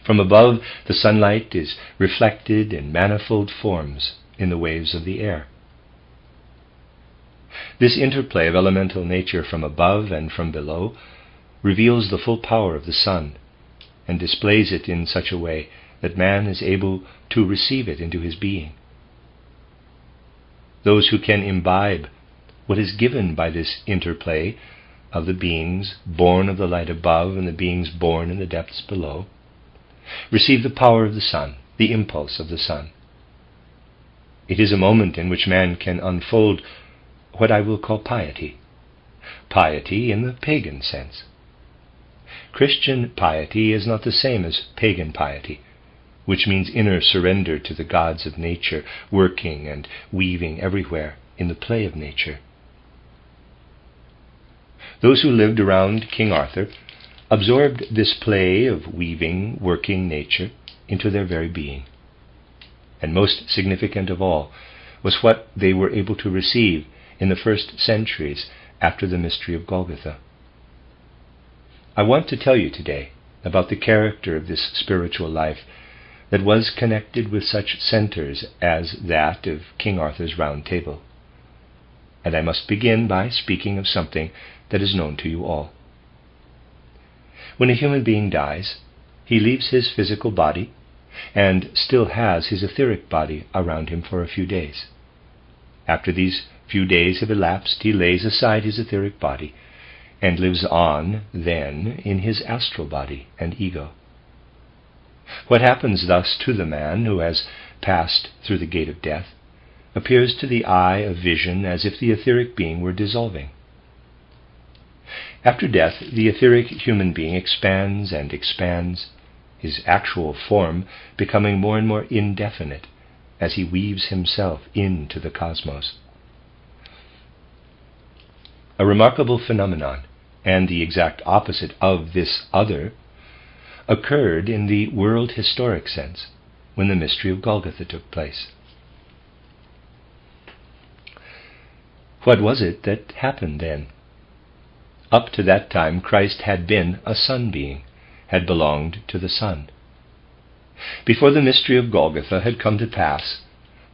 From above, the sunlight is reflected in manifold forms in the waves of the air. This interplay of elemental nature from above and from below reveals the full power of the sun and displays it in such a way that man is able to receive it into his being. Those who can imbibe what is given by this interplay of the beings born of the light above and the beings born in the depths below receive the power of the sun, the impulse of the sun. It is a moment in which man can unfold what I will call piety. Piety in the pagan sense. Christian piety is not the same as pagan piety, which means inner surrender to the gods of nature, working and weaving everywhere in the play of nature. Those who lived around King Arthur absorbed this play of weaving, working nature into their very being. And most significant of all was what they were able to receive in the first centuries after the mystery of Golgotha. I want to tell you today about the character of this spiritual life that was connected with such centers as that of King Arthur's Round Table. And I must begin by speaking of something that is known to you all. When a human being dies, he leaves his physical body and still has his etheric body around him for a few days. After these few days have elapsed, he lays aside his etheric body and lives on then in his astral body and ego. What happens thus to the man who has passed through the gate of death appears to the eye of vision as if the etheric being were dissolving. After death, the etheric human being expands and expands, his actual form becoming more and more indefinite as he weaves himself into the cosmos. A remarkable phenomenon, and the exact opposite of this other, occurred in the world historic sense when the mystery of Golgotha took place. What was it that happened then? Up to that time, Christ had been a sun being, had belonged to the sun. Before the mystery of Golgotha had come to pass,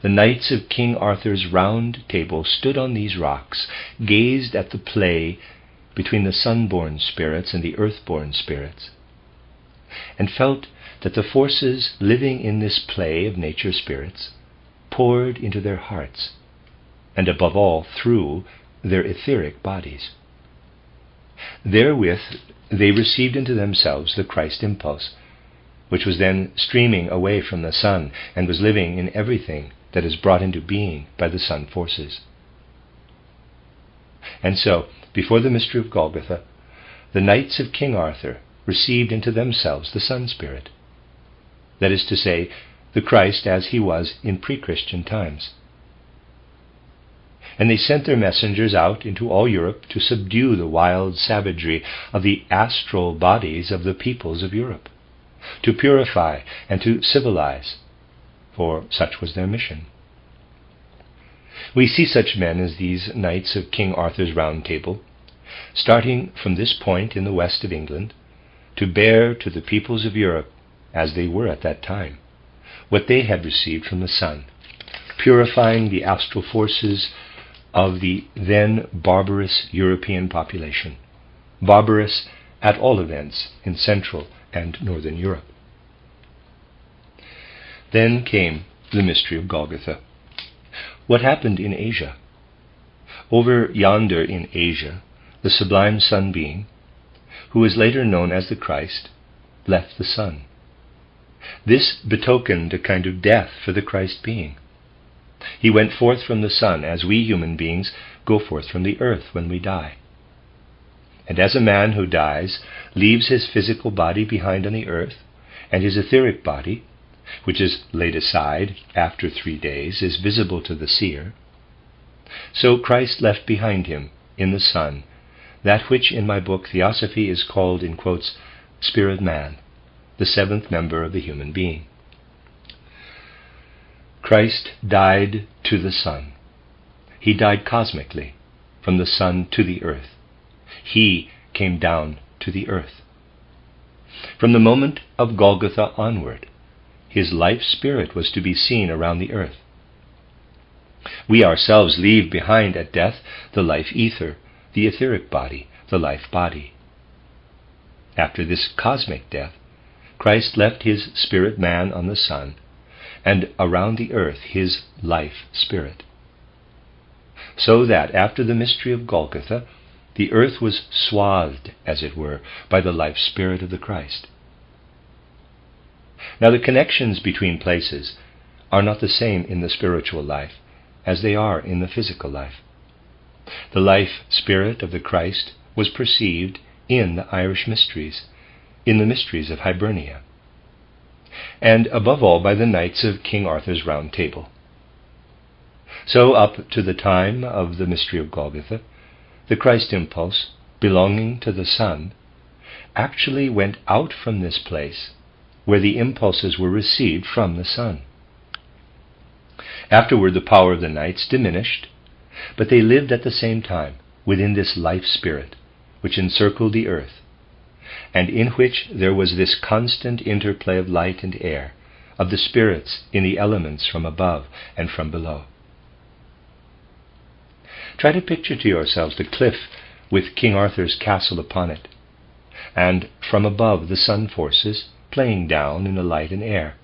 the knights of King Arthur's Round Table stood on these rocks, gazed at the play between the sun-born spirits and the earth-born spirits, and felt that the forces living in this play of nature spirits poured into their hearts, and above all through their etheric bodies. Therewith they received into themselves the Christ impulse, which was then streaming away from the sun and was living in everything that is brought into being by the sun forces. And so, before the mystery of Golgotha, the knights of King Arthur received into themselves the sun spirit, that is to say, the Christ as he was in pre-Christian times. And they sent their messengers out into all Europe to subdue the wild savagery of the astral bodies of the peoples of Europe, to purify and to civilize, for such was their mission. We see such men as these knights of King Arthur's Round Table, starting from this point in the west of England, to bear to the peoples of Europe, as they were at that time, what they had received from the sun, purifying the astral forces of the then barbarous European population, barbarous at all events in Central and Northern Europe. Then came the mystery of Golgotha. What happened in Asia? Over yonder in Asia, the sublime sun being, who is later known as the Christ, left the sun. This betokened a kind of death for the Christ being. He went forth from the sun as we human beings go forth from the earth when we die. And as a man who dies leaves his physical body behind on the earth, and his etheric body, which is laid aside after 3 days, is visible to the seer, so Christ left behind him in the Son that which in my book Theosophy is called, in quotes, spirit man, the 7th member of the human being. Christ died to the Son. He died cosmically, from the Sun to the earth. He came down to the earth. From the moment of Golgotha onward, his life spirit was to be seen around the earth. We ourselves leave behind at death the life ether, the etheric body, the life body. After this cosmic death, Christ left his spirit man on the Sun, and around the earth his life spirit. So that after the mystery of Golgotha, the earth was swathed, as it were, by the life spirit of the Christ. Now the connections between places are not the same in the spiritual life as they are in the physical life. The life spirit of the Christ was perceived in the Irish mysteries, in the mysteries of Hibernia, and above all by the knights of King Arthur's Round Table. So up to the time of the mystery of Golgotha, the Christ impulse, belonging to the Son, actually went out from this place where the impulses were received from the Son. Afterward the power of the knights diminished, but they lived at the same time within this life spirit which encircled the earth, and in which there was this constant interplay of light and air, of the spirits in the elements from above and from below. Try to picture to yourselves the cliff with King Arthur's castle upon it, and from above the sun forces playing down in the light and air,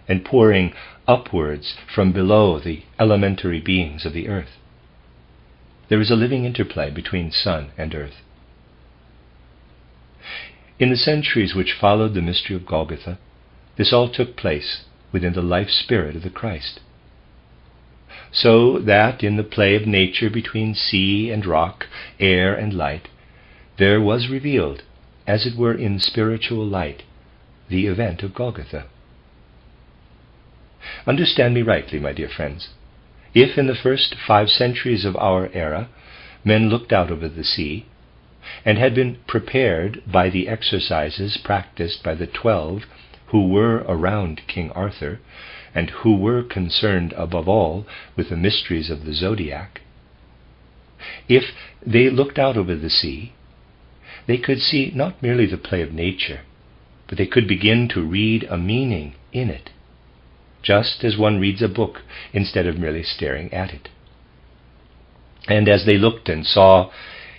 and pouring upwards from below the elementary beings of the earth. There is a living interplay between sun and earth. In the centuries which followed the mystery of Golgotha, this all took place within the life spirit of the Christ. So that in the play of nature between sea and rock, air and light, there was revealed, as it were in spiritual light, the event of Golgotha. Understand me rightly, my dear friends. If in the first 5 centuries of our era men looked out over the sea, and had been prepared by the exercises practiced by the 12 who were around King Arthur, and who were concerned above all with the mysteries of the zodiac, if they looked out over the sea, they could see not merely the play of nature, but they could begin to read a meaning in it, just as one reads a book instead of merely staring at it. And as they looked and saw,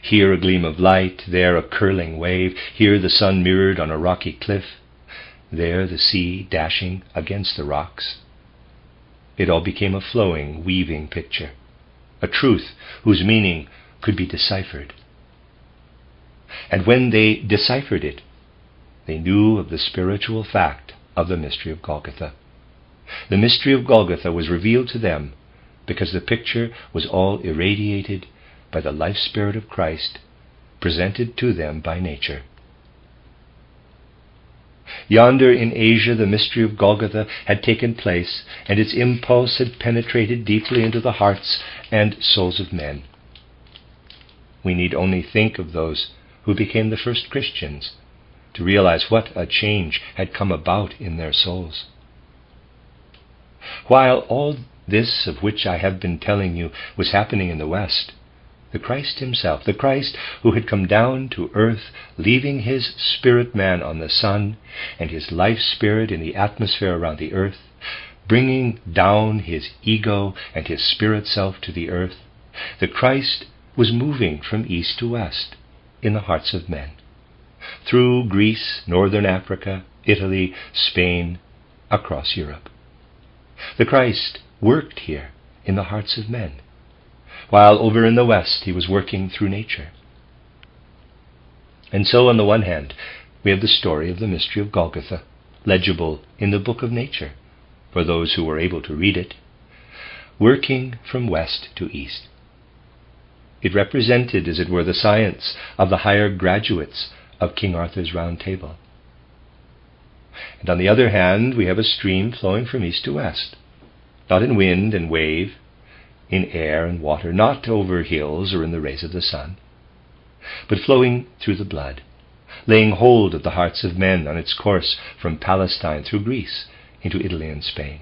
here a gleam of light, there a curling wave, here the sun mirrored on a rocky cliff, there the sea dashing against the rocks, it all became a flowing, weaving picture, a truth whose meaning could be deciphered. And when they deciphered it, they knew of the spiritual fact of the mystery of Golgotha. The mystery of Golgotha was revealed to them because the picture was all irradiated by the life spirit of Christ, presented to them by nature. Yonder in Asia the mystery of Golgotha had taken place, and its impulse had penetrated deeply into the hearts and souls of men. We need only think of those who became the first Christians to realize what a change had come about in their souls. While all this of which I have been telling you was happening in the West, the Christ himself, the Christ who had come down to earth, leaving his spirit man on the sun and his life spirit in the atmosphere around the earth, bringing down his ego and his spirit self to the earth, the Christ was moving from east to west in the hearts of men, through Greece, northern Africa, Italy, Spain, across Europe. The Christ worked here in the hearts of men, while over in the West he was working through nature. And so on the one hand, we have the story of the mystery of Golgotha, legible in the book of nature, for those who were able to read it, working from west to east. It represented, as it were, the science of the higher graduates of King Arthur's Round Table. And on the other hand, we have a stream flowing from east to west, not in wind and wave, in air and water, not over hills or in the rays of the sun, but flowing through the blood, laying hold of the hearts of men on its course from Palestine through Greece into Italy and Spain.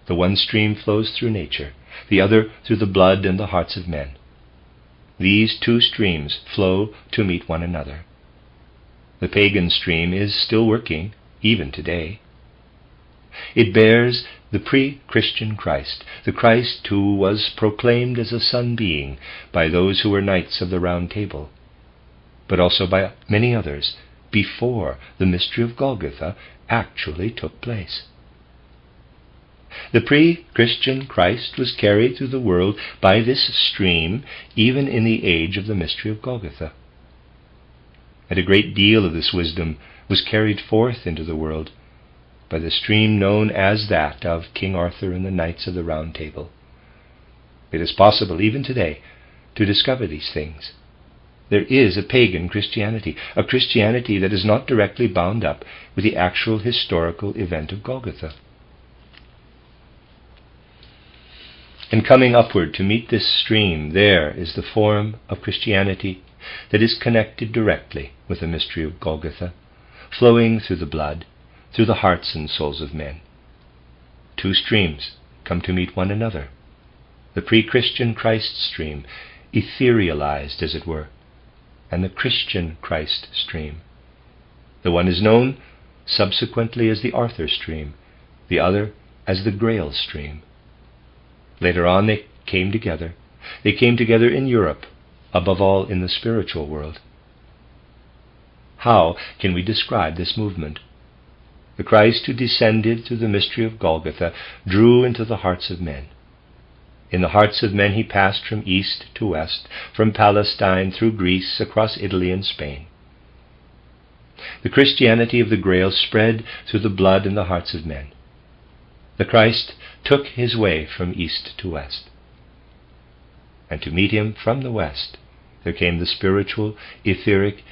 The one stream flows through nature, the other through the blood and the hearts of men. These two streams flow to meet one another. The pagan stream is still working, even today. It bears the pre-Christian Christ, the Christ who was proclaimed as a sun being by those who were knights of the Round Table, but also by many others before the mystery of Golgotha actually took place. The pre-Christian Christ was carried through the world by this stream even in the age of the mystery of Golgotha. And a great deal of this wisdom was carried forth into the world by the stream known as that of King Arthur and the Knights of the Round Table. It is possible even today to discover these things. There is a pagan Christianity, a Christianity that is not directly bound up with the actual historical event of Golgotha. And coming upward to meet this stream, there is the form of Christianity that is connected directly with the mystery of Golgotha, flowing through the blood, through the hearts and souls of men. Two streams come to meet one another. The pre-Christian Christ stream, etherealized as it were, and the Christian Christ stream. The one is known subsequently as the Arthur stream, the other as the Grail stream. Later on they came together. They came together in Europe, above all in the spiritual world. How can we describe this movement? The Christ who descended through the mystery of Golgotha drew into the hearts of men. In the hearts of men he passed from east to west, from Palestine through Greece, across Italy and Spain. The Christianity of the Grail spread through the blood and the hearts of men. The Christ took his way from east to west. And to meet him from the west, there came the spiritual, etheric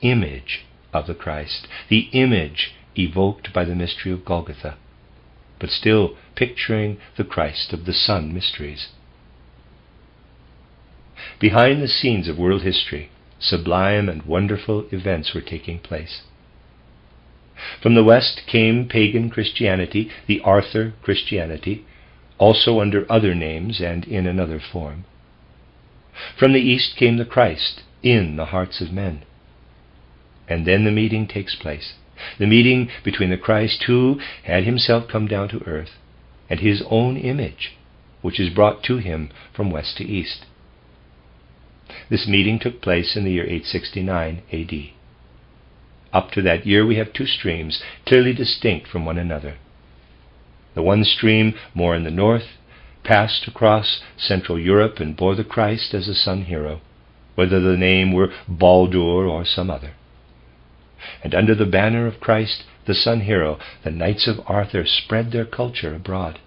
image of the Christ, the image evoked by the mystery of Golgotha, but still picturing the Christ of the Sun mysteries. Behind the scenes of world history, sublime and wonderful events were taking place. From the west came pagan Christianity, the Arthur Christianity, also under other names and in another form. From the east came the Christ in the hearts of men. And then the meeting takes place, the meeting between the Christ who had himself come down to earth and his own image, which is brought to him from west to east. This meeting took place in the year 869 A.D. Up to that year we have two streams clearly distinct from one another. The one stream, more in the north, passed across Central Europe and bore the Christ as a sun hero, whether the name were Baldur or some other. And under the banner of Christ, the sun hero, the Knights of Arthur spread their culture abroad.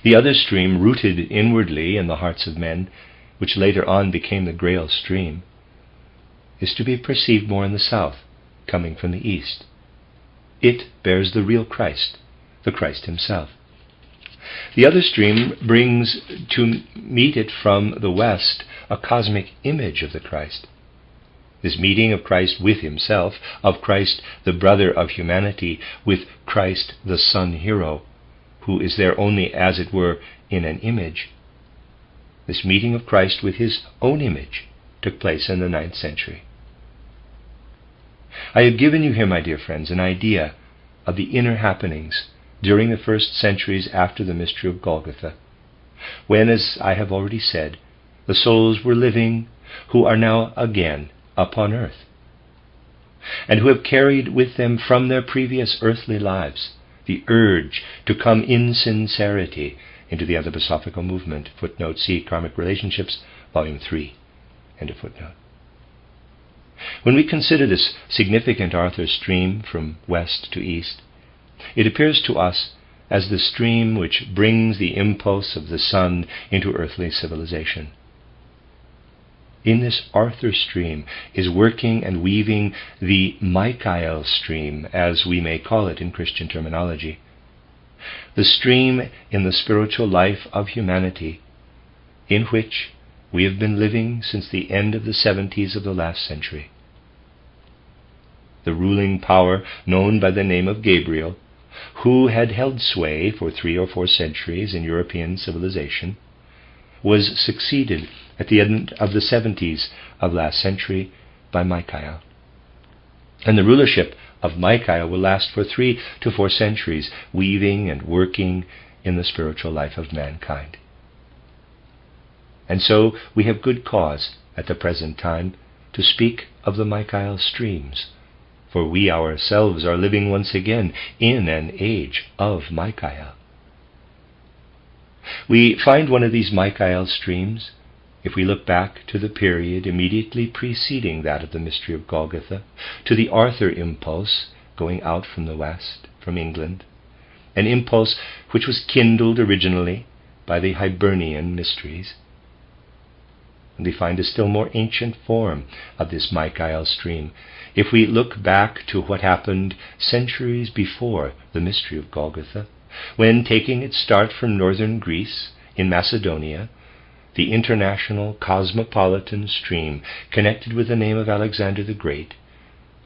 The other stream, rooted inwardly in the hearts of men, which later on became the Grail stream, is to be perceived more in the south, coming from the east. It bears the real Christ, the Christ himself. The other stream brings to meet it from the west a cosmic image of the Christ. This meeting of Christ with himself, of Christ the brother of humanity, with Christ the sun hero, who is there only, as it were, in an image. This meeting of Christ with his own image took place in the 9th century. I have given you here, my dear friends, an idea of the inner happenings during the first centuries after the mystery of Golgotha, when, as I have already said, the souls were living who are now again upon earth, and who have carried with them from their previous earthly lives the urge to come in sincerity into the Anthroposophical movement. Footnote, see Karmic Relationships, Volume 3. End of footnote. When we consider this significant Arthur stream from west to east, it appears to us as the stream which brings the impulse of the sun into earthly civilization. In this Arthur stream is working and weaving the Michael stream, as we may call it in Christian terminology, the stream in the spiritual life of humanity, in which we have been living since the end of the 70s of the last century. The ruling power known by the name of Gabriel, who had held sway for 3 or 4 centuries in European civilization, was succeeded at the end of the 70s of last century by Michael. And the rulership of Michael will last for 3 to 4 centuries, weaving and working in the spiritual life of mankind. And so we have good cause at the present time to speak of the Michael streams, for we ourselves are living once again in an age of Michael. We find one of these Michael streams if we look back to the period immediately preceding that of the mystery of Golgotha, to the Arthur impulse going out from the west, from England, an impulse which was kindled originally by the Hibernian mysteries. And we find a still more ancient form of this Michael stream if we look back to what happened centuries before the mystery of Golgotha, when, taking its start from northern Greece, in Macedonia, the international cosmopolitan stream connected with the name of Alexander the Great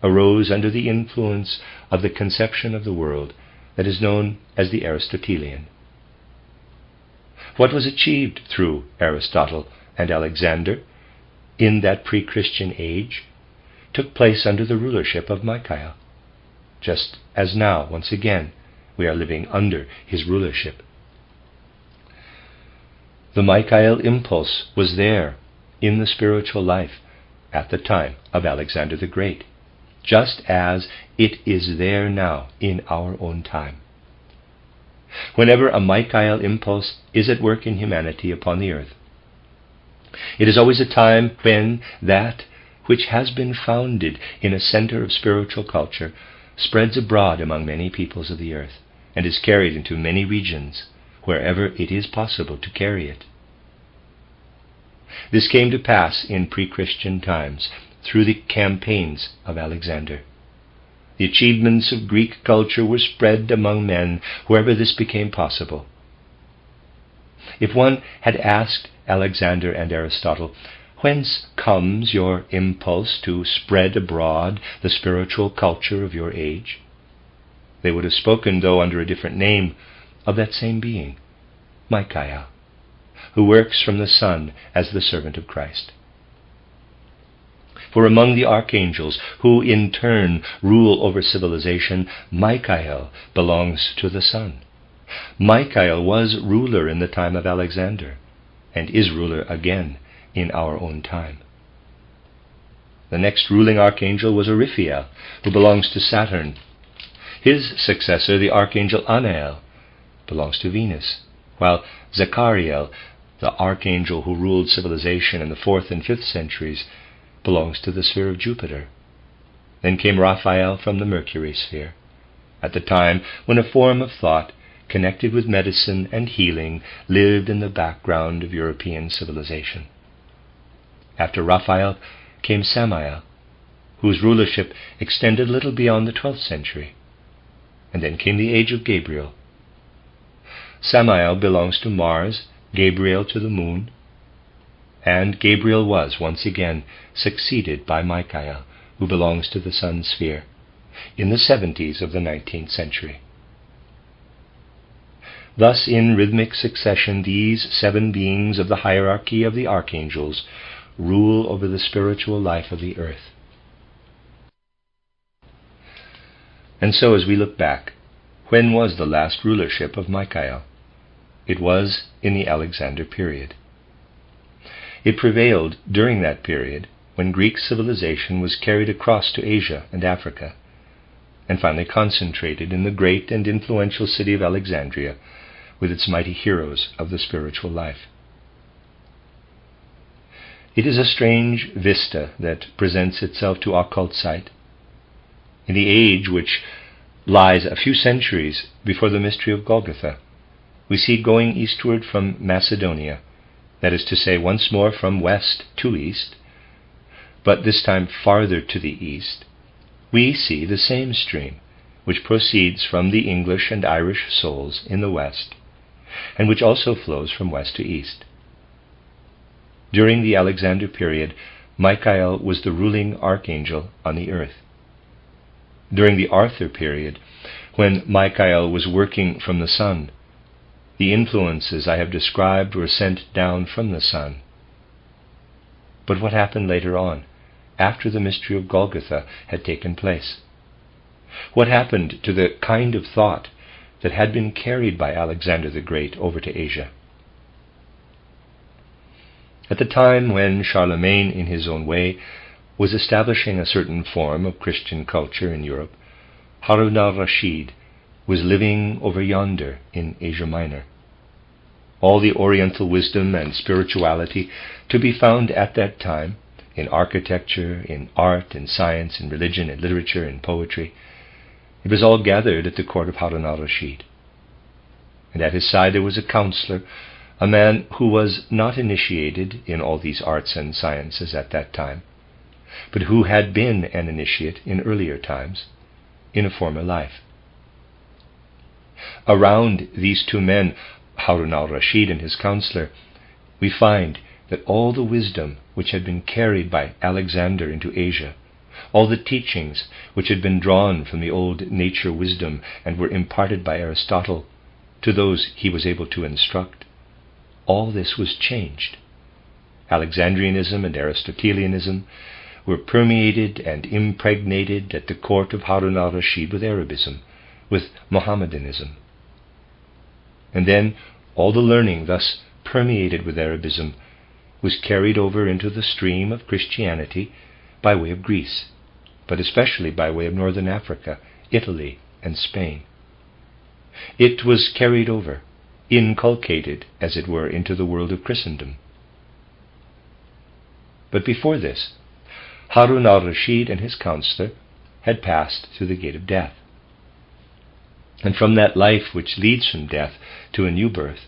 arose under the influence of the conception of the world that is known as the Aristotelian. What was achieved through Aristotle and Alexander in that pre-Christian age took place under the rulership of Michael, just as now, once again, we are living under his rulership. The Michael impulse was there in the spiritual life at the time of Alexander the Great, just as it is there now in our own time. Whenever a Michael impulse is at work in humanity upon the earth, it is always a time when that which has been founded in a center of spiritual culture spreads abroad among many peoples of the earth and is carried into many regions wherever it is possible to carry it. This came to pass in pre-Christian times through the campaigns of Alexander. The achievements of Greek culture were spread among men wherever this became possible. If one had asked Alexander and Aristotle, "Whence comes your impulse to spread abroad the spiritual culture of your age?" they would have spoken, though under a different name, of that same being, Michael, who works from the sun as the servant of Christ. For among the archangels, who in turn rule over civilization, Michael belongs to the sun. Michael was ruler in the time of Alexander, and is ruler again in our own time. The next ruling archangel was Raphael, who belongs to Saturn. His successor, the archangel Anael, belongs to Venus, while Zachariel, the archangel who ruled civilization in the 4th and 5th centuries, belongs to the sphere of Jupiter. Then came Raphael from the Mercury sphere, at the time when a form of thought connected with medicine and healing lived in the background of European civilization. After Raphael came Samael, whose rulership extended little beyond the 12th century. And then came the age of Gabriel. Samael belongs to Mars, Gabriel to the moon, and Gabriel was once again succeeded by Michael, who belongs to the sun sphere, in the 70s of the 19th century. Thus, in rhythmic succession, these 7 beings of the hierarchy of the archangels rule over the spiritual life of the earth. And so, as we look back, when was the last rulership of Michael? It was in the Alexander period. It prevailed during that period when Greek civilization was carried across to Asia and Africa, and finally concentrated in the great and influential city of Alexandria with its mighty heroes of the spiritual life. It is a strange vista that presents itself to occult sight. In the age which lies a few centuries before the mystery of Golgotha. We see going eastward from Macedonia, that is to say, once more from west to east, but this time farther to the east, we see the same stream, which proceeds from the English and Irish souls in the west, and which also flows from west to east. During the Alexander period, Michael was the ruling archangel on the earth. During the Arthur period, when Michael was working from the sun, the influences I have described were sent down from the sun. But what happened later on, after the mystery of Golgotha had taken place? What happened to the kind of thought that had been carried by Alexander the Great over to Asia? At the time when Charlemagne, in his own way, was establishing a certain form of Christian culture in Europe, Harun al-Rashid was living over yonder in Asia Minor. All the Oriental wisdom and spirituality to be found at that time in architecture, in art, in science, in religion, in literature, in poetry, it was all gathered at the court of Harun al-Rashid. And at his side there was a counselor, a man who was not initiated in all these arts and sciences at that time, but who had been an initiate in earlier times, in a former life. Around these two men, Harun al-Rashid and his counselor, we find that all the wisdom which had been carried by Alexander into Asia, all the teachings which had been drawn from the old nature wisdom and were imparted by Aristotle to those he was able to instruct, all this was changed. Alexandrianism and Aristotelianism were permeated and impregnated at the court of Harun al-Rashid with Arabism, with Mohammedanism. And then all the learning thus permeated with Arabism was carried over into the stream of Christianity by way of Greece, but especially by way of northern Africa, Italy, and Spain. It was carried over, inculcated, as it were, into the world of Christendom. But before this, Harun al-Rashid and his counselor had passed through the gate of death. And from that life which leads from death to a new birth,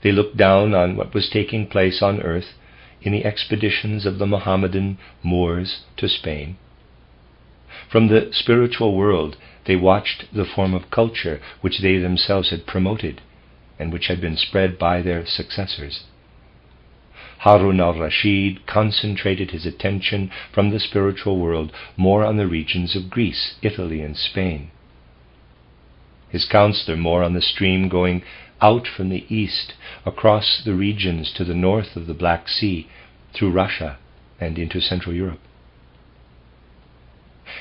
they looked down on what was taking place on earth in the expeditions of the Mohammedan Moors to Spain. From the spiritual world, they watched the form of culture which they themselves had promoted and which had been spread by their successors. Harun al-Rashid concentrated his attention from the spiritual world more on the regions of Greece, Italy, and Spain. His counselor more on the stream going out from the east, across the regions to the north of the Black Sea, through Russia and into Central Europe.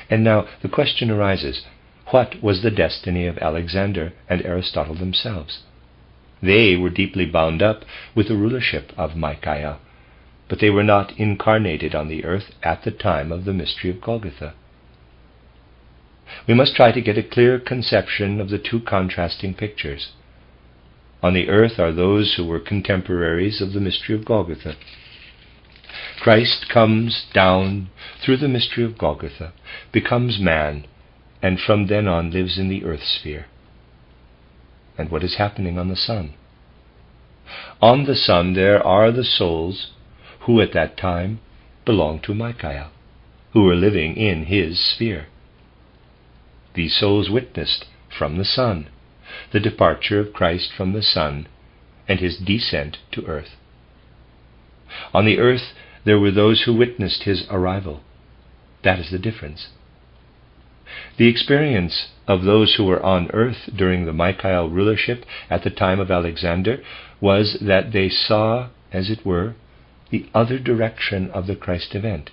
And now the question arises, what was the destiny of Alexander and Aristotle themselves? They were deeply bound up with the rulership of Michael, but they were not incarnated on the earth at the time of the mystery of Golgotha. We must try to get a clear conception of the two contrasting pictures. On the earth are those who were contemporaries of the mystery of Golgotha. Christ comes down through the mystery of Golgotha, becomes man, and from then on lives in the earth sphere. And what is happening on the sun? On the sun there are the souls who at that time belonged to Michael, who were living in his sphere. These souls witnessed from the sun the departure of Christ from the sun and his descent to earth. On the earth there were those who witnessed his arrival. That is the difference. The experience of those who were on earth during the Michael rulership at the time of Alexander was that they saw, as it were, the other direction of the Christ event,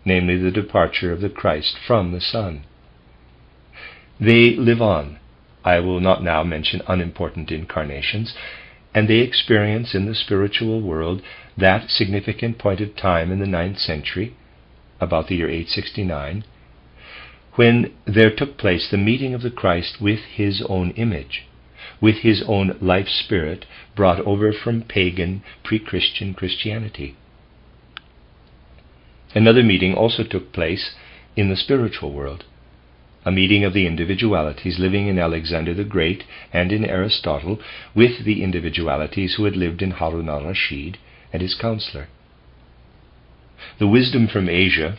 namely the departure of the Christ from the sun. They live on. I will not now mention unimportant incarnations, and they experience in the spiritual world that significant point of time in the 9th century, about the year 869, when there took place the meeting of the Christ with his own image, with his own life spirit brought over from pagan, pre-Christian Christianity. Another meeting also took place in the spiritual world, a meeting of the individualities living in Alexander the Great and in Aristotle with the individualities who had lived in Harun al-Rashid and his counselor. The wisdom from Asia,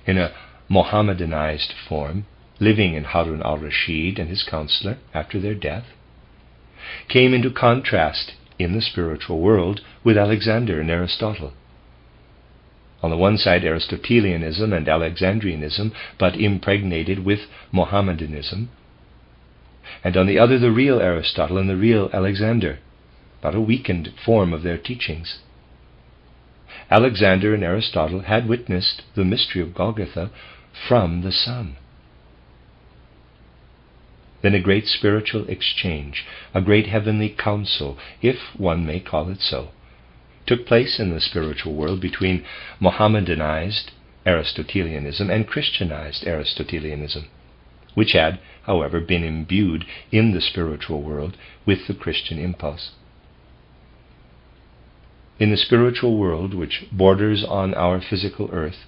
in a Mohammedanized form, living in Harun al-Rashid and his counselor after their death, came into contrast in the spiritual world with Alexander and Aristotle. On the one side, Aristotelianism and Alexandrianism, but impregnated with Mohammedanism, and on the other, the real Aristotle and the real Alexander, not a weakened form of their teachings. Alexander and Aristotle had witnessed the mystery of Golgotha from the sun. Then a great spiritual exchange, a great heavenly council, if one may call it so, took place in the spiritual world between Mohammedanized Aristotelianism and Christianized Aristotelianism, which had, however, been imbued in the spiritual world with the Christian impulse. In the spiritual world which borders on our physical earth,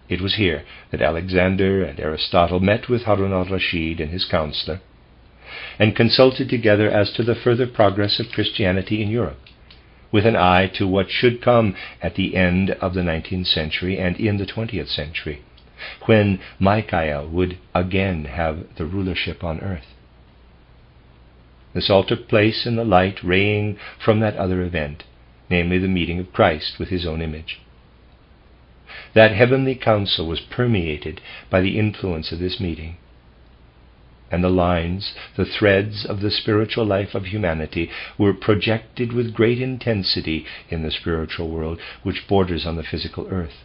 it was here that Alexander and Aristotle met with Harun al-Rashid and his counselor, and consulted together as to the further progress of Christianity in Europe, with an eye to what should come at the end of the 19th century and in the 20th century, when Michael would again have the rulership on earth. This all took place in the light raying from that other event, namely the meeting of Christ with his own image. That heavenly council was permeated by the influence of this meeting, and the lines, the threads of the spiritual life of humanity were projected with great intensity in the spiritual world which borders on the physical earth.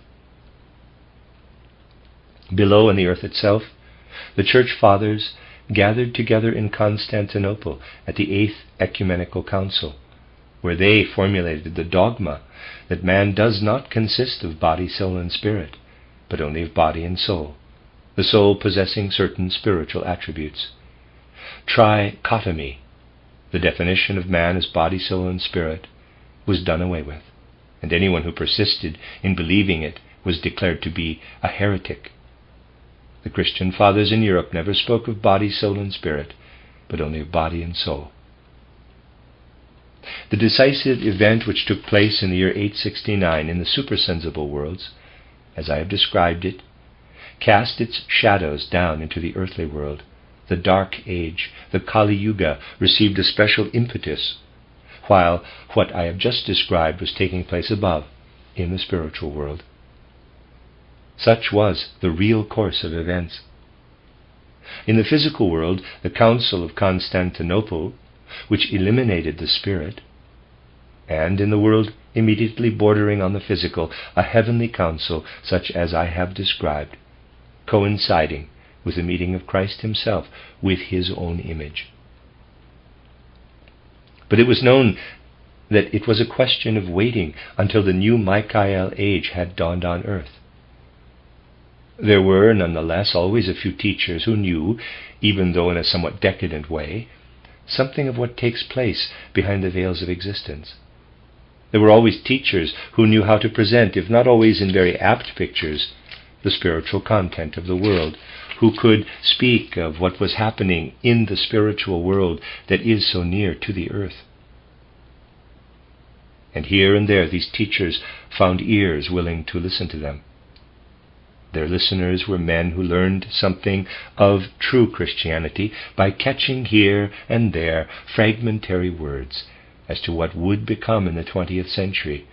Below, in the earth itself, the Church Fathers gathered together in Constantinople at the 8th Ecumenical Council, where they formulated the dogma that man does not consist of body, soul, and spirit, but only of body and soul, the soul possessing certain spiritual attributes. Trichotomy, the definition of man as body, soul, and spirit, was done away with, and anyone who persisted in believing it was declared to be a heretic. The Christian Fathers in Europe never spoke of body, soul, and spirit, but only of body and soul. The decisive event which took place in the year 869 in the supersensible worlds, as I have described it, cast its shadows down into the earthly world. The Dark Age, the Kali Yuga, received a special impetus, while what I have just described was taking place above, in the spiritual world. Such was the real course of events. In the physical world, the Council of Constantinople, which eliminated the spirit, and in the world immediately bordering on the physical, a heavenly council such as I have described, coinciding with the meeting of Christ himself with his own image. But it was known that it was a question of waiting until the new Michael age had dawned on earth. There were, nonetheless, always a few teachers who knew, even though in a somewhat decadent way, something of what takes place behind the veils of existence. There were always teachers who knew how to present, if not always in very apt pictures, the spiritual content of the world, who could speak of what was happening in the spiritual world that is so near to the earth. And here and there these teachers found ears willing to listen to them. Their listeners were men who learned something of true Christianity by catching here and there fragmentary words as to what would become in the 20th century,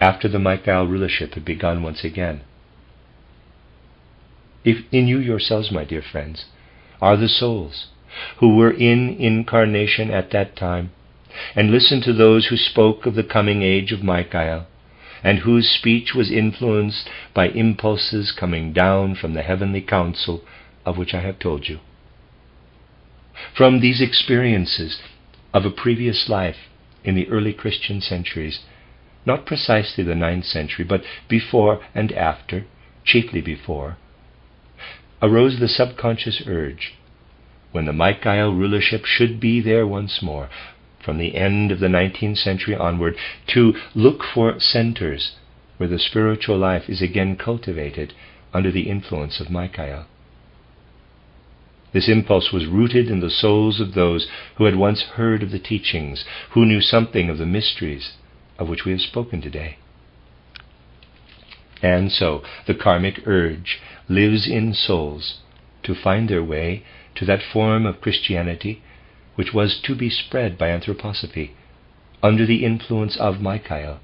after the Michael rulership had begun once again. If in you yourselves, my dear friends, are the souls who were in incarnation at that time, and listened to those who spoke of the coming age of Michael, and whose speech was influenced by impulses coming down from the heavenly council of which I have told you, from these experiences of a previous life in the early Christian centuries, not precisely the 9th century, but before and after, chiefly before, arose the subconscious urge, when the Michael rulership should be there once more, from the end of the 19th century onward, to look for centers where the spiritual life is again cultivated under the influence of Michael. This impulse was rooted in the souls of those who had once heard of the teachings, who knew something of the mysteries of which we have spoken today. And so the karmic urge lives in souls to find their way to that form of Christianity which was to be spread by anthroposophy under the influence of Michael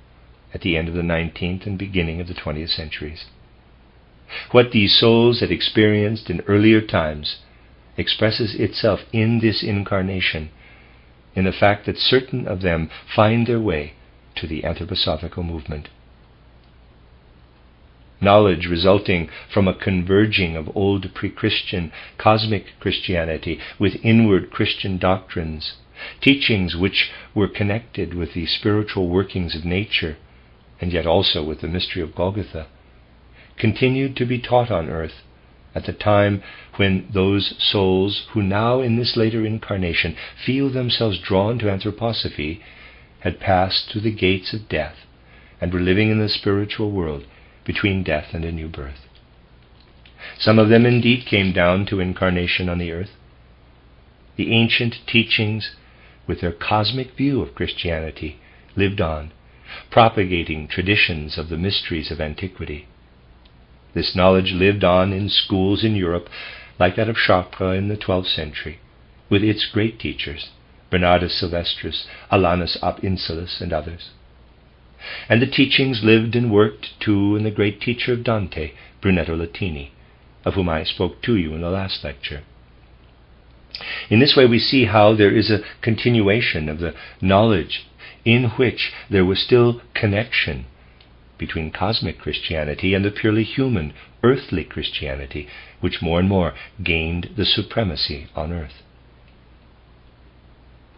at the end of the 19th and beginning of the 20th centuries. What these souls had experienced in earlier times expresses itself in this incarnation, in the fact that certain of them find their way to the anthroposophical movement. Knowledge resulting from a converging of old pre-Christian cosmic Christianity with inward Christian doctrines, teachings which were connected with the spiritual workings of nature, and yet also with the mystery of Golgotha, continued to be taught on earth at the time when those souls who now in this later incarnation feel themselves drawn to anthroposophy had passed through the gates of death and were living in the spiritual world between death and a new birth. Some of them indeed came down to incarnation on the earth. The ancient teachings, with their cosmic view of Christianity, lived on, propagating traditions of the mysteries of antiquity. This knowledge lived on in schools in Europe, like that of Chartres in the 12th century, with its great teachers, Bernardus Silvestris, Alanus ab Insulis, and others. And the teachings lived and worked too in the great teacher of Dante, Brunetto Latini, of whom I spoke to you in the last lecture. In this way we see how there is a continuation of the knowledge in which there was still connection between cosmic Christianity and the purely human, earthly Christianity, which more and more gained the supremacy on earth.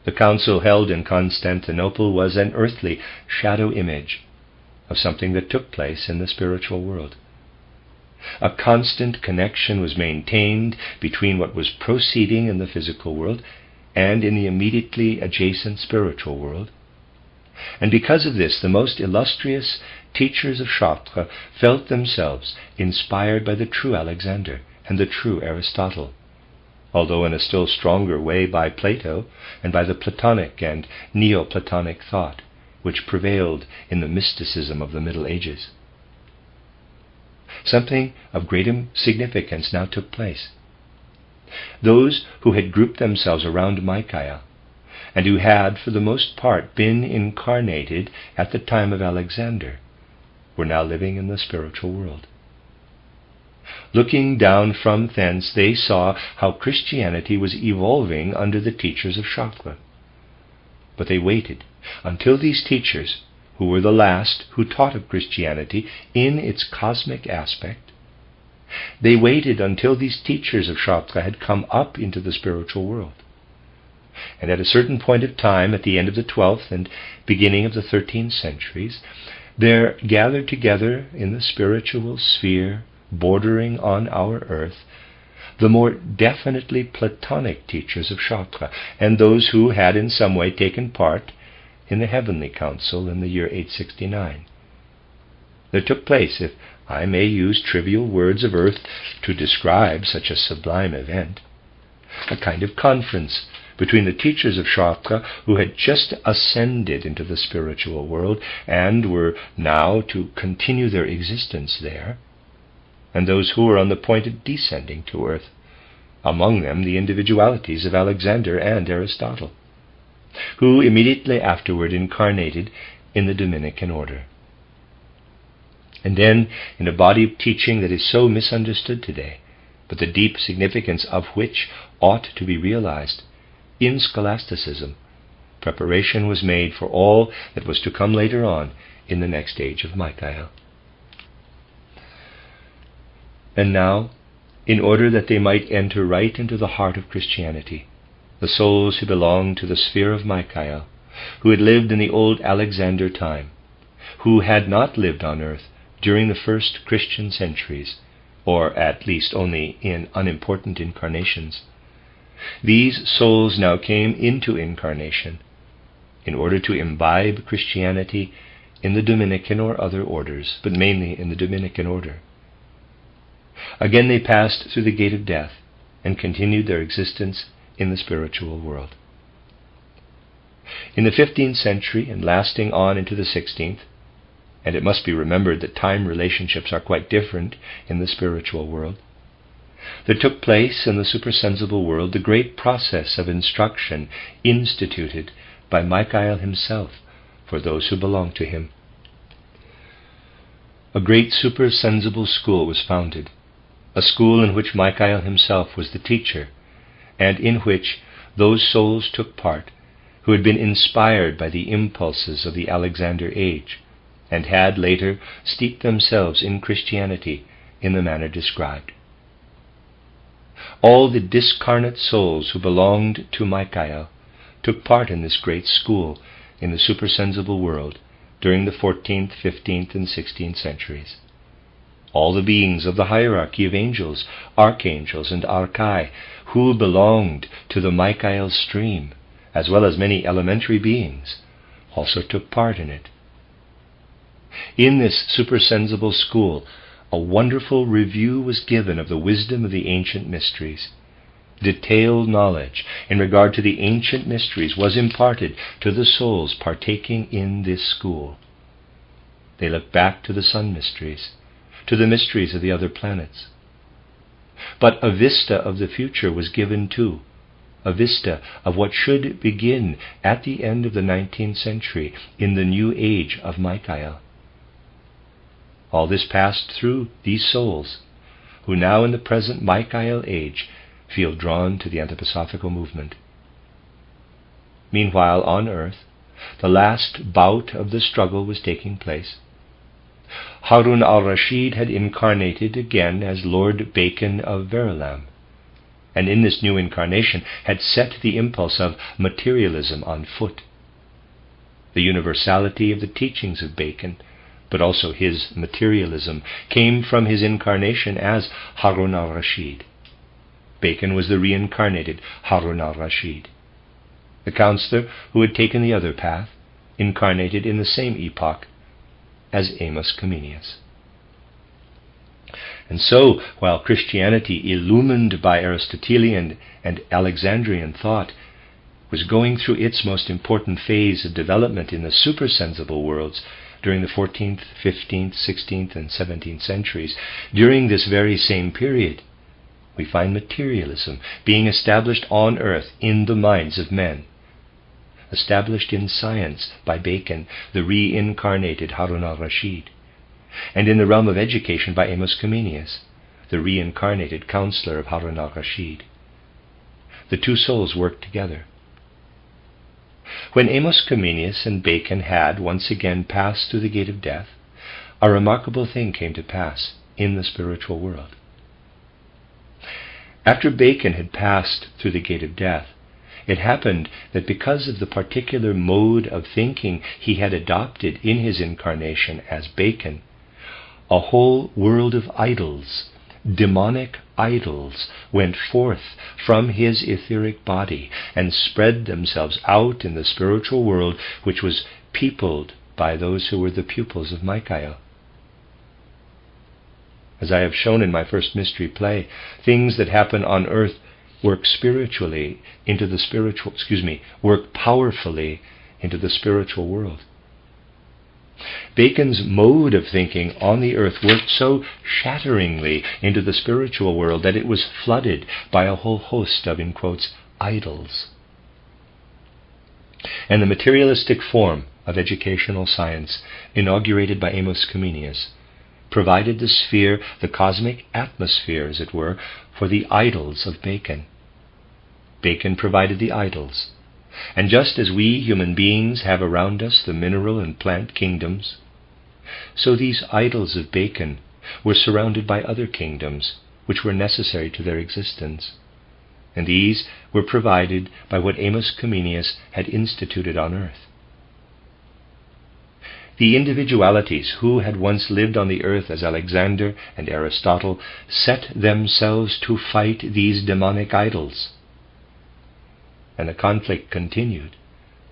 The council held in Constantinople was an earthly shadow image of something that took place in the spiritual world. A constant connection was maintained between what was proceeding in the physical world and in the immediately adjacent spiritual world. And because of this, the most illustrious teachers of Chartres felt themselves inspired by the true Alexander and the true Aristotle, although in a still stronger way by Plato and by the Platonic and Neoplatonic thought which prevailed in the mysticism of the Middle Ages. Something of great significance now took place. Those who had grouped themselves around Michael, and who had, for the most part, been incarnated at the time of Alexander, were now living in the spiritual world. Looking down from thence, they saw how Christianity was evolving under the teachers of Chartres. But they waited until these teachers, who were the last who taught of Christianity in its cosmic aspect, they waited until these teachers of Chartres had come up into the spiritual world. And at a certain point of time, at the end of the 12th and beginning of the 13th centuries, there gathered together in the spiritual sphere bordering on our earth the more definitely Platonic teachers of Chartres, and those who had in some way taken part in the Heavenly Council in the year 869. There took place, if I may use trivial words of earth to describe such a sublime event, a kind of conference between the teachers of Chartres, who had just ascended into the spiritual world and were now to continue their existence there, and those who were on the point of descending to earth, among them the individualities of Alexander and Aristotle, who immediately afterward incarnated in the Dominican order. And then, in a body of teaching that is so misunderstood today, but the deep significance of which ought to be realized, in scholasticism, preparation was made for all that was to come later on in the next age of Michael. And now, in order that they might enter right into the heart of Christianity, the souls who belonged to the sphere of Michael, who had lived in the old Alexander time, who had not lived on earth during the first Christian centuries, or at least only in unimportant incarnations, these souls now came into incarnation in order to imbibe Christianity in the Dominican or other orders, but mainly in the Dominican order. Again they passed through the gate of death and continued their existence in the spiritual world. In the 15th century and lasting on into the 16th, and it must be remembered that time relationships are quite different in the spiritual world, there took place in the supersensible world the great process of instruction instituted by Michael himself for those who belonged to him. A great supersensible school was founded, a school in which Michael himself was the teacher, and in which those souls took part who had been inspired by the impulses of the Alexander age, and had later steeped themselves in Christianity in the manner described. All the discarnate souls who belonged to Michael took part in this great school in the supersensible world during the 14th, 15th, and 16th centuries. All the beings of the hierarchy of angels, archangels, and archai who belonged to the Michael stream, as well as many elementary beings, also took part in it. In this supersensible school, a wonderful review was given of the wisdom of the ancient mysteries. Detailed knowledge in regard to the ancient mysteries was imparted to the souls partaking in this school. They looked back to the sun mysteries, to the mysteries of the other planets. But a vista of the future was given too, a vista of what should begin at the end of the 19th century in the new age of Michael. All this passed through these souls, who now in the present Michael age feel drawn to the Anthroposophical movement. Meanwhile, on earth, the last bout of the struggle was taking place. Harun al-Rashid had incarnated again as Lord Bacon of Verulam, and in this new incarnation had set the impulse of materialism on foot. The universality of the teachings of Bacon, but also his materialism, came from his incarnation as Harun al-Rashid. Bacon was the reincarnated Harun al-Rashid. The counselor who had taken the other path, incarnated in the same epoch as Amos Comenius. And so, while Christianity, illumined by Aristotelian and Alexandrian thought, was going through its most important phase of development in the supersensible worlds during the 14th, 15th, 16th, and 17th centuries, during this very same period, we find materialism being established on earth in the minds of men, established in science by Bacon, the reincarnated Harun al-Rashid, and in the realm of education by Amos Comenius, the reincarnated counselor of Harun al-Rashid. The two souls worked together. When Amos Comenius and Bacon had once again passed through the gate of death, a remarkable thing came to pass in the spiritual world. After Bacon had passed through the gate of death, it happened that because of the particular mode of thinking he had adopted in his incarnation as Bacon, a whole world of idols, demonic idols, went forth from his etheric body and spread themselves out in the spiritual world, which was peopled by those who were the pupils of Michael. As I have shown in my first mystery play, things that happen on earth work powerfully into the spiritual world. Bacon's mode of thinking on the earth worked so shatteringly into the spiritual world that it was flooded by a whole host of, in quotes, idols. And the materialistic form of educational science, inaugurated by Amos Comenius, provided the sphere, the cosmic atmosphere, as it were, for the idols of Bacon. Bacon provided the idols. And just as we human beings have around us the mineral and plant kingdoms, so these idols of Bacon were surrounded by other kingdoms which were necessary to their existence, and these were provided by what Amos Comenius had instituted on earth. The individualities who had once lived on the earth as Alexander and Aristotle set themselves to fight these demonic idols. And the conflict continued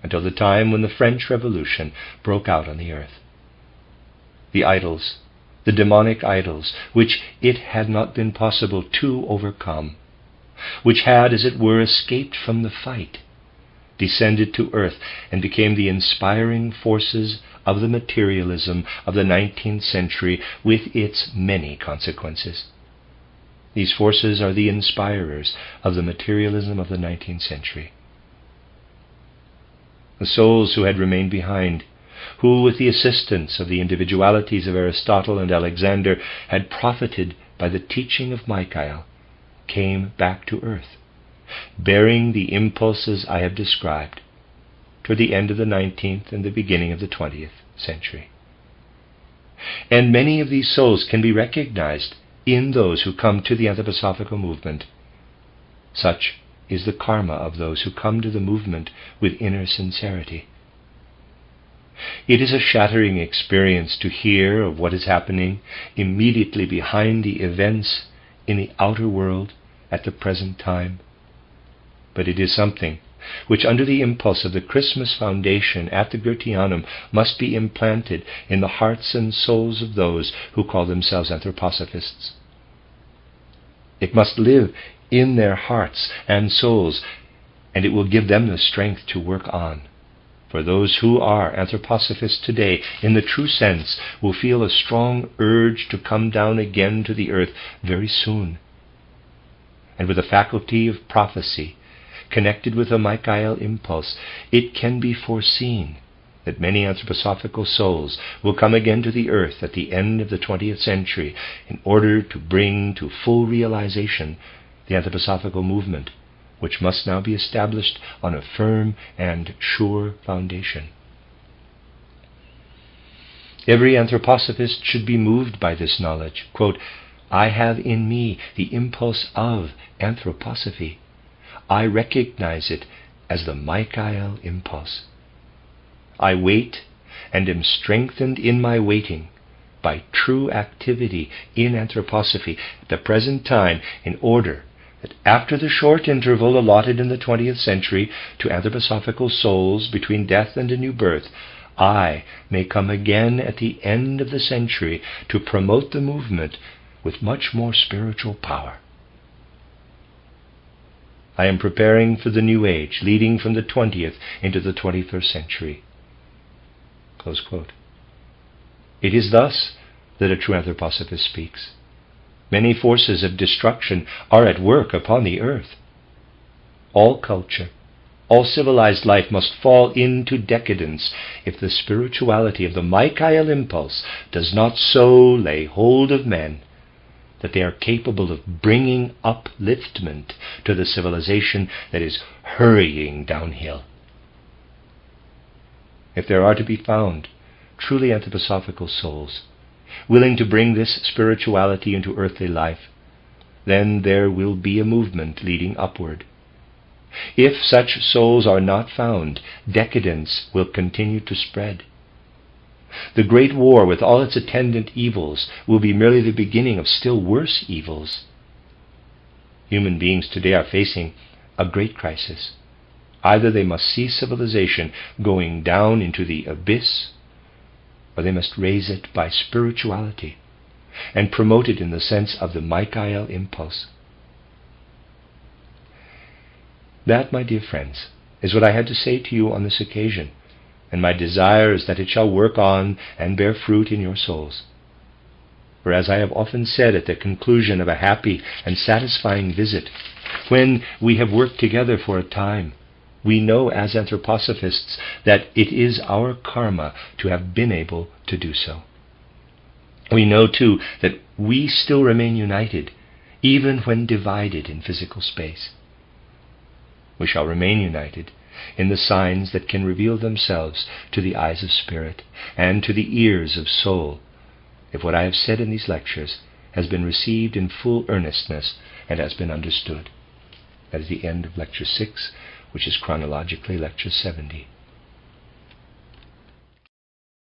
until the time when the French Revolution broke out on the earth. The idols the demonic idols, which it had not been possible to overcome, which had, as it were, escaped from the fight, descended to earth and became the inspiring forces of the materialism of the 19th century with its many consequences. These forces are the inspirers of the materialism of the 19th century. The souls who had remained behind, who, with the assistance of the individualities of Aristotle and Alexander, had profited by the teaching of Michael, came back to earth, bearing the impulses I have described, toward the end of the 19th and the beginning of the 20th century. And many of these souls can be recognized in those who come to the Anthroposophical movement. Such is the karma of those who come to the movement with inner sincerity. It is a shattering experience to hear of what is happening immediately behind the events in the outer world at the present time. But it is something which, under the impulse of the Christmas Foundation at the Goetheanum, must be implanted in the hearts and souls of those who call themselves anthroposophists. It must live in their hearts and souls, and it will give them the strength to work on. For those who are anthroposophists today, in the true sense, will feel a strong urge to come down again to the earth very soon. And with the faculty of prophecy, connected with the Michael impulse, it can be foreseen that many anthroposophical souls will come again to the earth at the end of the 20th century in order to bring to full realization the anthroposophical movement, which must now be established on a firm and sure foundation. Every anthroposophist should be moved by this knowledge. Quote, I have in me the impulse of anthroposophy. I recognize it as the Michael impulse. I wait and am strengthened in my waiting by true activity in anthroposophy at the present time, in order that after the short interval allotted in the 20th century to anthroposophical souls between death and a new birth, I may come again at the end of the century to promote the movement with much more spiritual power. I am preparing for the new age, leading from the 20th into the 21st century. Close quote. It is thus that a true anthroposophist speaks. Many forces of destruction are at work upon the earth. All culture, all civilized life must fall into decadence if the spirituality of the Michael impulse does not so lay hold of men that they are capable of bringing upliftment to the civilization that is hurrying downhill. If there are to be found truly anthroposophical souls, willing to bring this spirituality into earthly life, then there will be a movement leading upward. If such souls are not found, decadence will continue to spread. The great war, with all its attendant evils, will be merely the beginning of still worse evils. Human beings today are facing a great crisis. Either they must see civilization going down into the abyss, or they must raise it by spirituality and promote it in the sense of the Michael impulse. That, my dear friends, is what I had to say to you on this occasion, and my desire is that it shall work on and bear fruit in your souls. For as I have often said at the conclusion of a happy and satisfying visit, when we have worked together for a time, we know as anthroposophists that it is our karma to have been able to do so. We know, too, that we still remain united, even when divided in physical space. We shall remain united in the signs that can reveal themselves to the eyes of spirit and to the ears of soul, if what I have said in these lectures has been received in full earnestness and has been understood. That is the end of Lecture 6, which is chronologically Lecture 70.